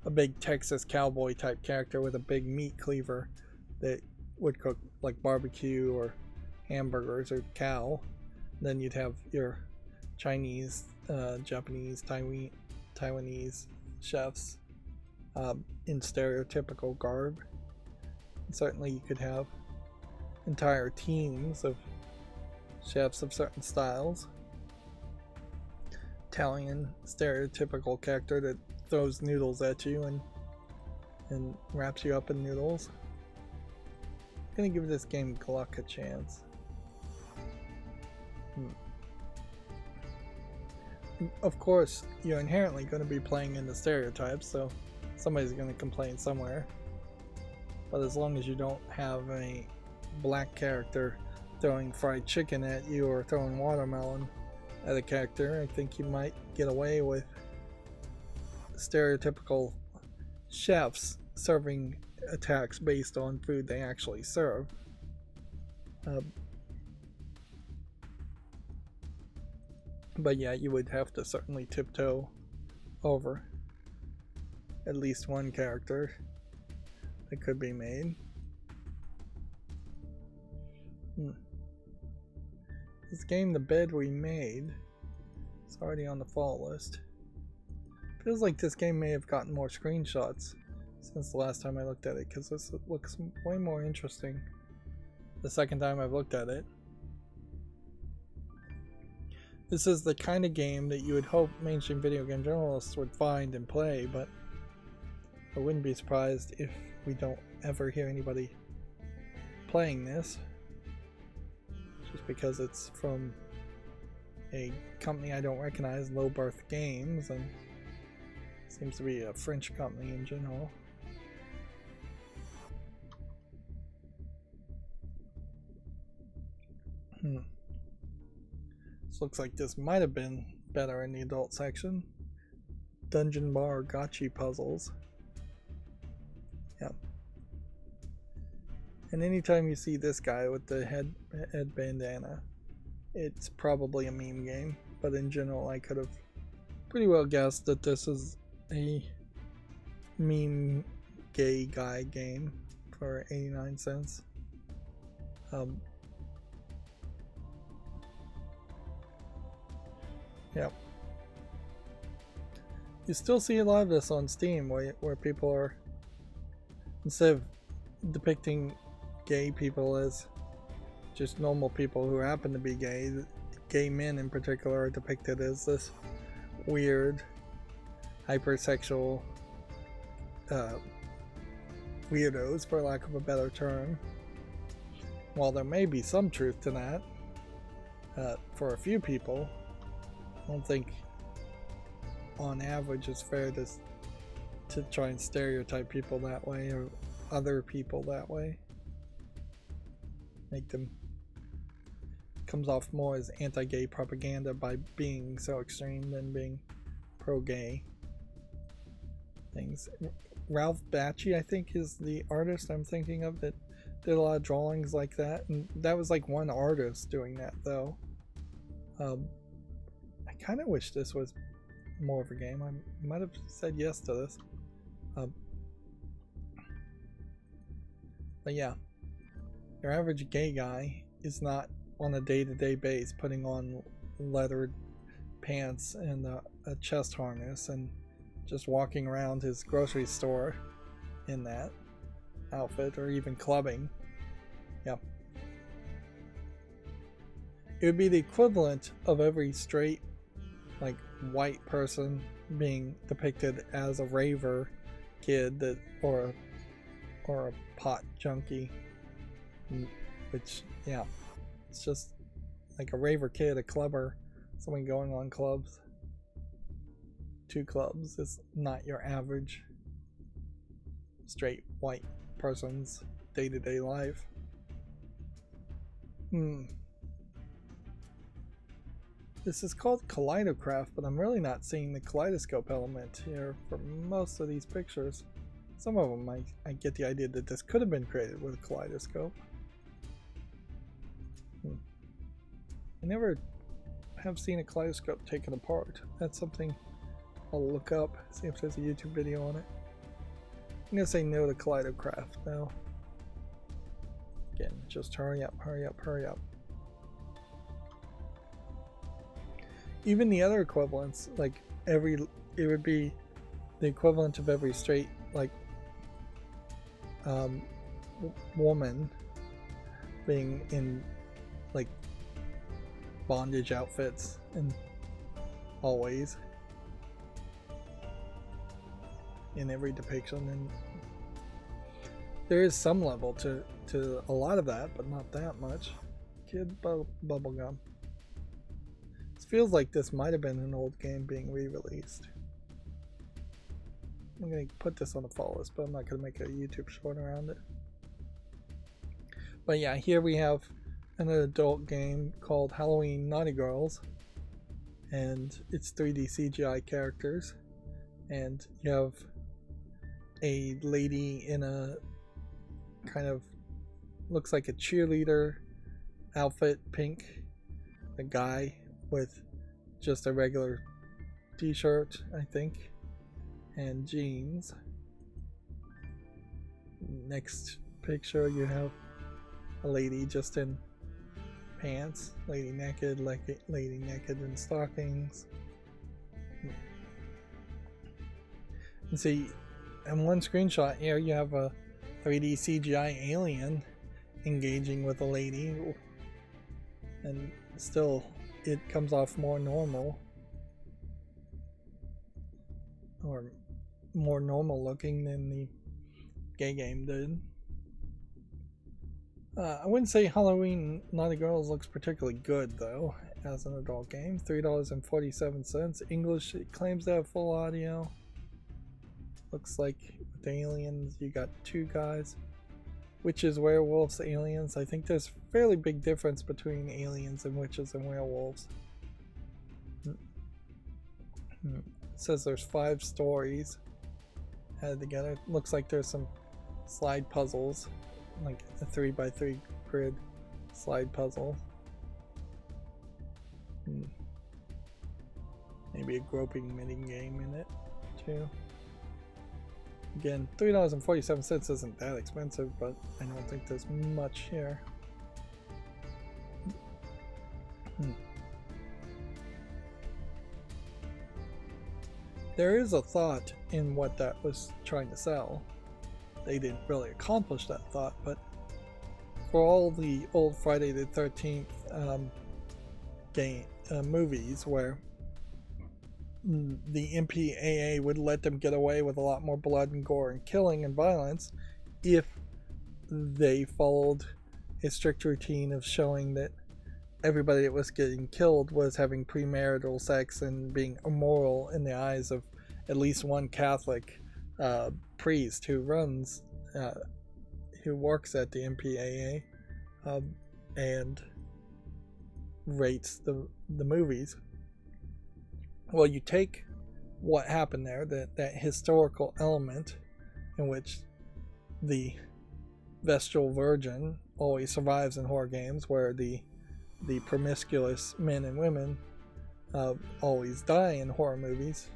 a big Texas cowboy type character with a big meat cleaver that would cook like barbecue or hamburgers or cow. Then you'd have your Chinese, Japanese, Taiwanese chefs in stereotypical garb. And certainly you could have entire teams of chefs of certain styles. Italian stereotypical character that throws noodles at you and wraps you up in noodles. I'm gonna give this game Gluck a chance. Of course, you're inherently going to be playing into stereotypes, so somebody's going to complain somewhere. But as long as you don't have a black character throwing fried chicken at you or throwing watermelon at a character, I think you might get away with stereotypical chefs serving attacks based on food they actually serve. But yeah, you would have to certainly tiptoe over at least one character that could be made. This game, The Bed We Made, is already on the fall list. Feels like this game may have gotten more screenshots since the last time I looked at it, because this looks way more interesting the second time I've looked at it. This is the kind of game that you would hope mainstream video game journalists would find and play, but I wouldn't be surprised if we don't ever hear anybody playing this, just because it's from a company I don't recognize, Low Birth Games, and it seems to be a French company in general. This looks like this might have been better in the adult section. Dungeon Bar Gotchi Puzzles. Yep. And anytime you see this guy with the head bandana, it's probably a meme game. But in general, I could have pretty well guessed that this is a meme gay guy game for 89 cents. Yep. You still see a lot of this on Steam where people are, instead of depicting gay people as just normal people who happen to be gay men in particular are depicted as this weird, hypersexual weirdos, for lack of a better term. While there may be some truth to that, for a few people, I don't think on average it's fair to try and stereotype people that way or other people that way. Make them comes off more as anti-gay propaganda by being so extreme than being pro-gay things. Ralph Bakshi, I think, is the artist I'm thinking of that did a lot of drawings like that, and that was like one artist doing that though. I kind of wish this was more of a game. I might have said yes to this. But yeah, your average gay guy is not on a day-to-day base putting on leathered pants and a chest harness and just walking around his grocery store in that outfit, or even clubbing. Yep. It would be the equivalent of every straight, like, white person being depicted as a raver kid that or a pot junkie, which, yeah, it's just like a raver kid, a clubber, someone going on clubs. 2 clubs is not your average straight white person's day-to-day life. This is called Kaleidocraft, but I'm really not seeing the kaleidoscope element here for most of these pictures. Some of them I get the idea that this could have been created with a kaleidoscope. I never have seen a kaleidoscope taken apart. That's something I'll look up, see if there's a YouTube video on it. I'm gonna say no to Kaleidocraft now. Again, just hurry up, hurry up, hurry up. Even the other equivalents, like it would be the equivalent of every straight, like, woman being in, like, bondage outfits and always in every depiction, and there is some level to a lot of that, but not that much. Kid bubblegum. This feels like this might have been an old game being re-released. I'm gonna put this on the follow list, but I'm not gonna make a YouTube short around it. But yeah, here we have an adult game called Halloween Naughty Girls, and it's 3D CGI characters, and you have a lady in a kind of looks like a cheerleader outfit, pink, a guy with just a regular t-shirt, I think, and jeans. Next picture you have a lady just in pants, lady naked in stockings. And see, in one screenshot here you have a 3D CGI alien engaging with a lady, and still it comes off more normal, or more normal looking than the gay game did. I wouldn't say Halloween Naughty Girls looks particularly good though as an adult game. $3.47. English, it claims to have full audio. Looks like with aliens you got 2 guys. Witches, werewolves, aliens. I think there's a fairly big difference between aliens and witches and werewolves. It says there's 5 stories added together. Looks like there's some slide puzzles, like a 3x3 grid slide puzzle. Maybe a groping mini game in it, too. Again, $3.47 isn't that expensive, but I don't think there's much here. There is a thought in what that was trying to sell. They didn't really accomplish that thought, but for all the old Friday the 13th movies where the MPAA would let them get away with a lot more blood and gore and killing and violence if they followed a strict routine of showing that everybody that was getting killed was having premarital sex and being immoral in the eyes of at least one Catholic priest who runs, who works at the MPAA and rates the movies. Well, you take what happened there, that historical element in which the Vestal Virgin always survives in horror games, where the promiscuous men and women always die in horror movies.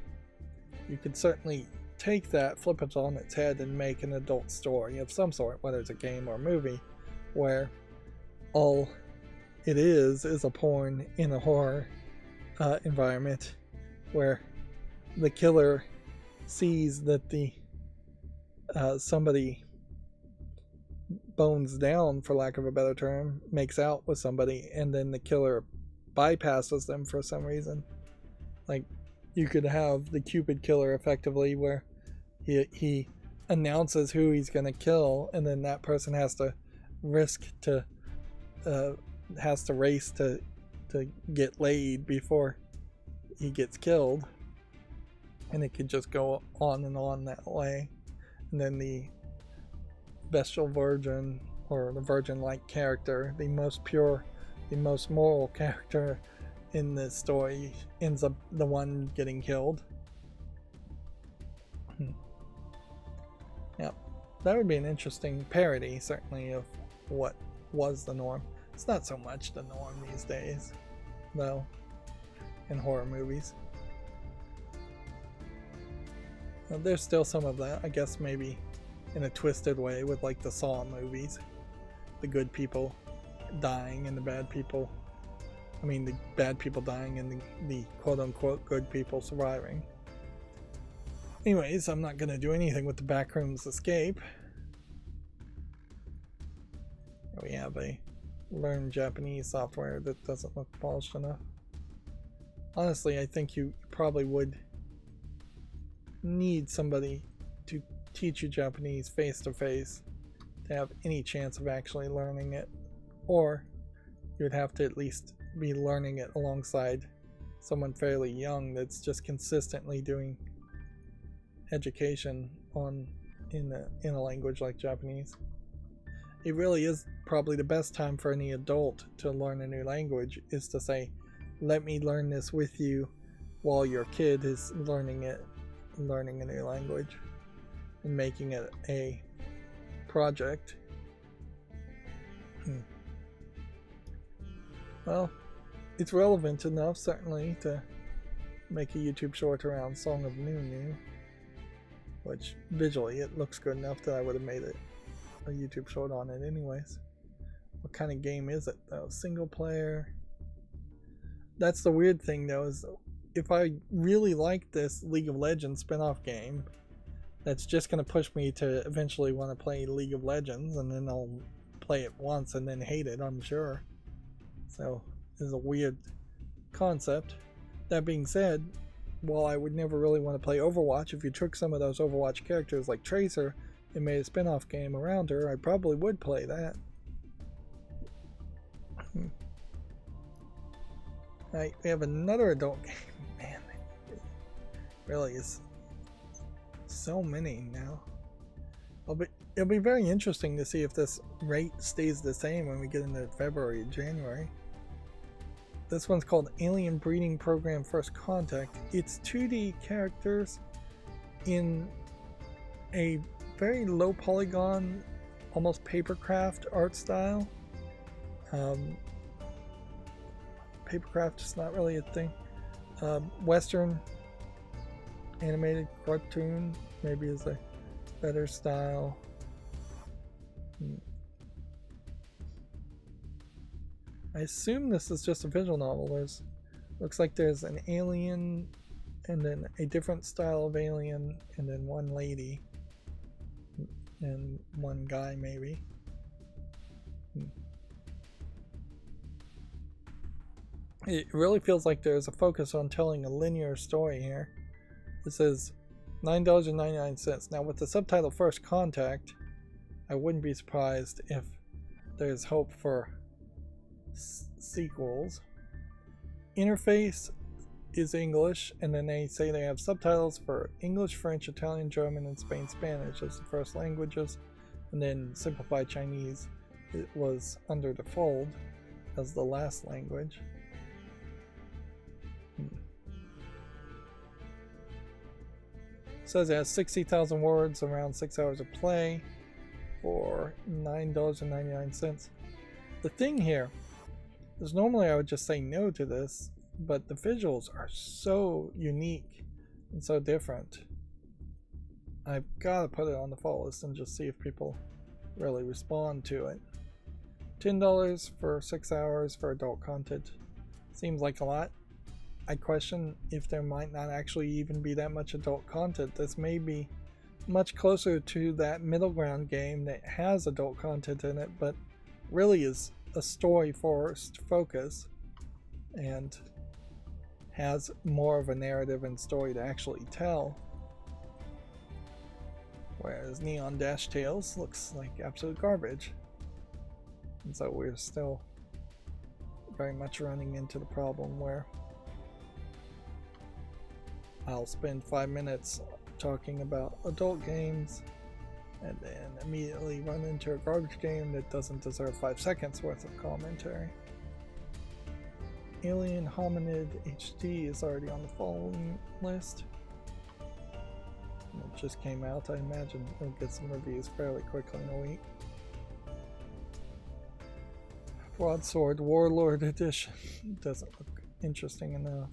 You could certainly take that, flip it on its head, and make an adult story of some sort, whether it's a game or a movie, where all it is a porn in a horror environment, where the killer sees that the somebody bones down, for lack of a better term, makes out with somebody, and then the killer bypasses them for some reason. Like, you could have the Cupid killer effectively, where he announces who he's going to kill, and then that person has to race to get laid before he gets killed, and it could just go on and on that way. And then the Vestal Virgin, or the virgin-like character, the most pure, the most moral character in this story, ends up the one getting killed. Yep, that would be an interesting parody, certainly, of what was the norm. It's not so much the norm these days, though, in horror movies. Now, there's still some of that, I guess, maybe in a twisted way, with like the Saw movies. The good people dying and the bad people, the bad people dying and the quote-unquote good people surviving. Anyways, I'm not going to do anything with the Backrooms Escape. We have a learn Japanese software that doesn't look polished enough. Honestly, I think you probably would need somebody to teach you Japanese face to face to have any chance of actually learning it, or you would have to at least be learning it alongside someone fairly young that's just consistently doing education in a language like Japanese. It really is probably the best time for any adult to learn a new language, is to say, let me learn this with you while your kid is learning a new language and making it a project. Well, it's relevant enough, certainly, to make a YouTube short around Song of Nunu, which visually it looks good enough that I would have made it a YouTube short on it anyways. What kind of game is it though? Single player? That's the weird thing though, is if I really like this League of Legends spin-off game, that's just going to push me to eventually want to play League of Legends, and then I'll play it once and then hate it, I'm sure. So it's a weird concept. That being said, while I would never really want to play Overwatch, if you took some of those Overwatch characters like Tracer and made a spin-off game around her, I probably would play that. Alright, we have another adult game. Man, it really is so many now. It'll be very interesting to see if this rate stays the same when we get into February and January. This one's called Alien Breeding Program First Contact. It's 2D characters in a very low polygon, almost papercraft art style. Papercraft is not really a thing. Western animated cartoon maybe is a better style. I assume this is just a visual novel. Looks like there's an alien and then a different style of alien and then one lady and one guy maybe. It really feels like there's a focus on telling a linear story here. It says $9.99. Now with the subtitle First Contact, I wouldn't be surprised if there's hope for sequels. Interface is English, and then they say they have subtitles for English, French, Italian, German, and Spanish as the first languages, and then Simplified Chinese it was under the fold as the last language. It says it has 60,000 words, around 6 hours of play for $9.99. The thing here is normally I would just say no to this, but the visuals are so unique and so different. I've got to put it on the fall list and just see if people really respond to it. $10 for 6 hours for adult content seems like a lot. I question if there might not actually even be that much adult content. This may be much closer to that middle ground game that has adult content in it, but really is a story first focus and has more of a narrative and story to actually tell. Whereas Neon Dash Tales looks like absolute garbage. And so we're still very much running into the problem where I'll spend 5 minutes talking about adult games and then immediately run into a garbage game that doesn't deserve 5 seconds worth of commentary. Alien Hominid HD is already on the following list. It just came out. I imagine it'll get some reviews fairly quickly in a week. Broadsword Warlord Edition doesn't look interesting enough.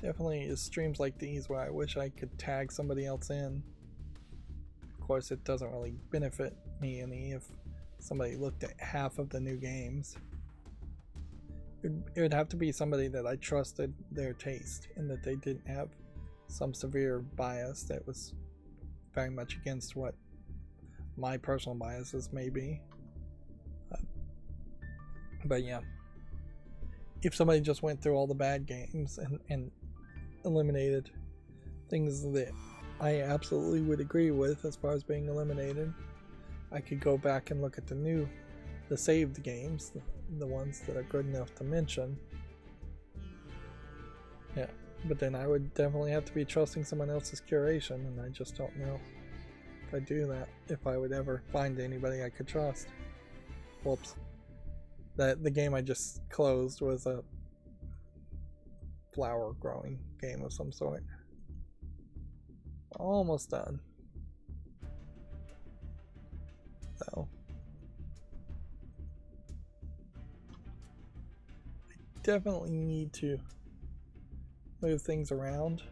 Definitely is streams like these where I wish I could tag somebody else in. Of course, it doesn't really benefit me any if somebody looked at half of the new games. It would have to be somebody that I trusted their taste and that they didn't have some severe bias that was very much against what my personal biases may be. But yeah, if somebody just went through all the bad games and eliminated things that I absolutely would agree with as far as being eliminated, I could go back and look at the saved games, the ones that are good enough to mention. Yeah, but then I would definitely have to be trusting someone else's curation, and I just don't know if I do that, if I would ever find anybody I could trust. Whoops. The game I just closed was a flower growing game of some sort. Almost done. So I definitely need to move things around,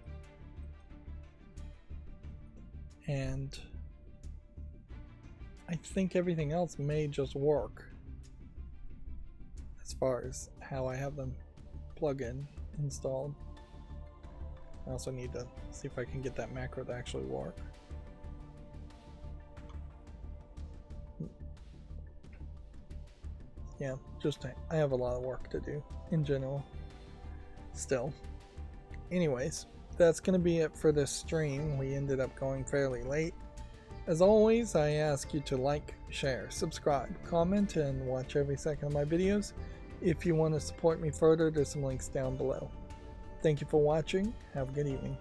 and I think everything else may just work as far as how I have them plug-in installed. I also need to see if I can get that macro to actually work. Yeah, I have a lot of work to do in general still. Anyways, that's going to be it for this stream. We ended up going fairly late. As always, I ask you to like, share, subscribe, comment, and watch every second of my videos. If you want to support me further, there's some links down below. Thank you for watching. Have a good evening.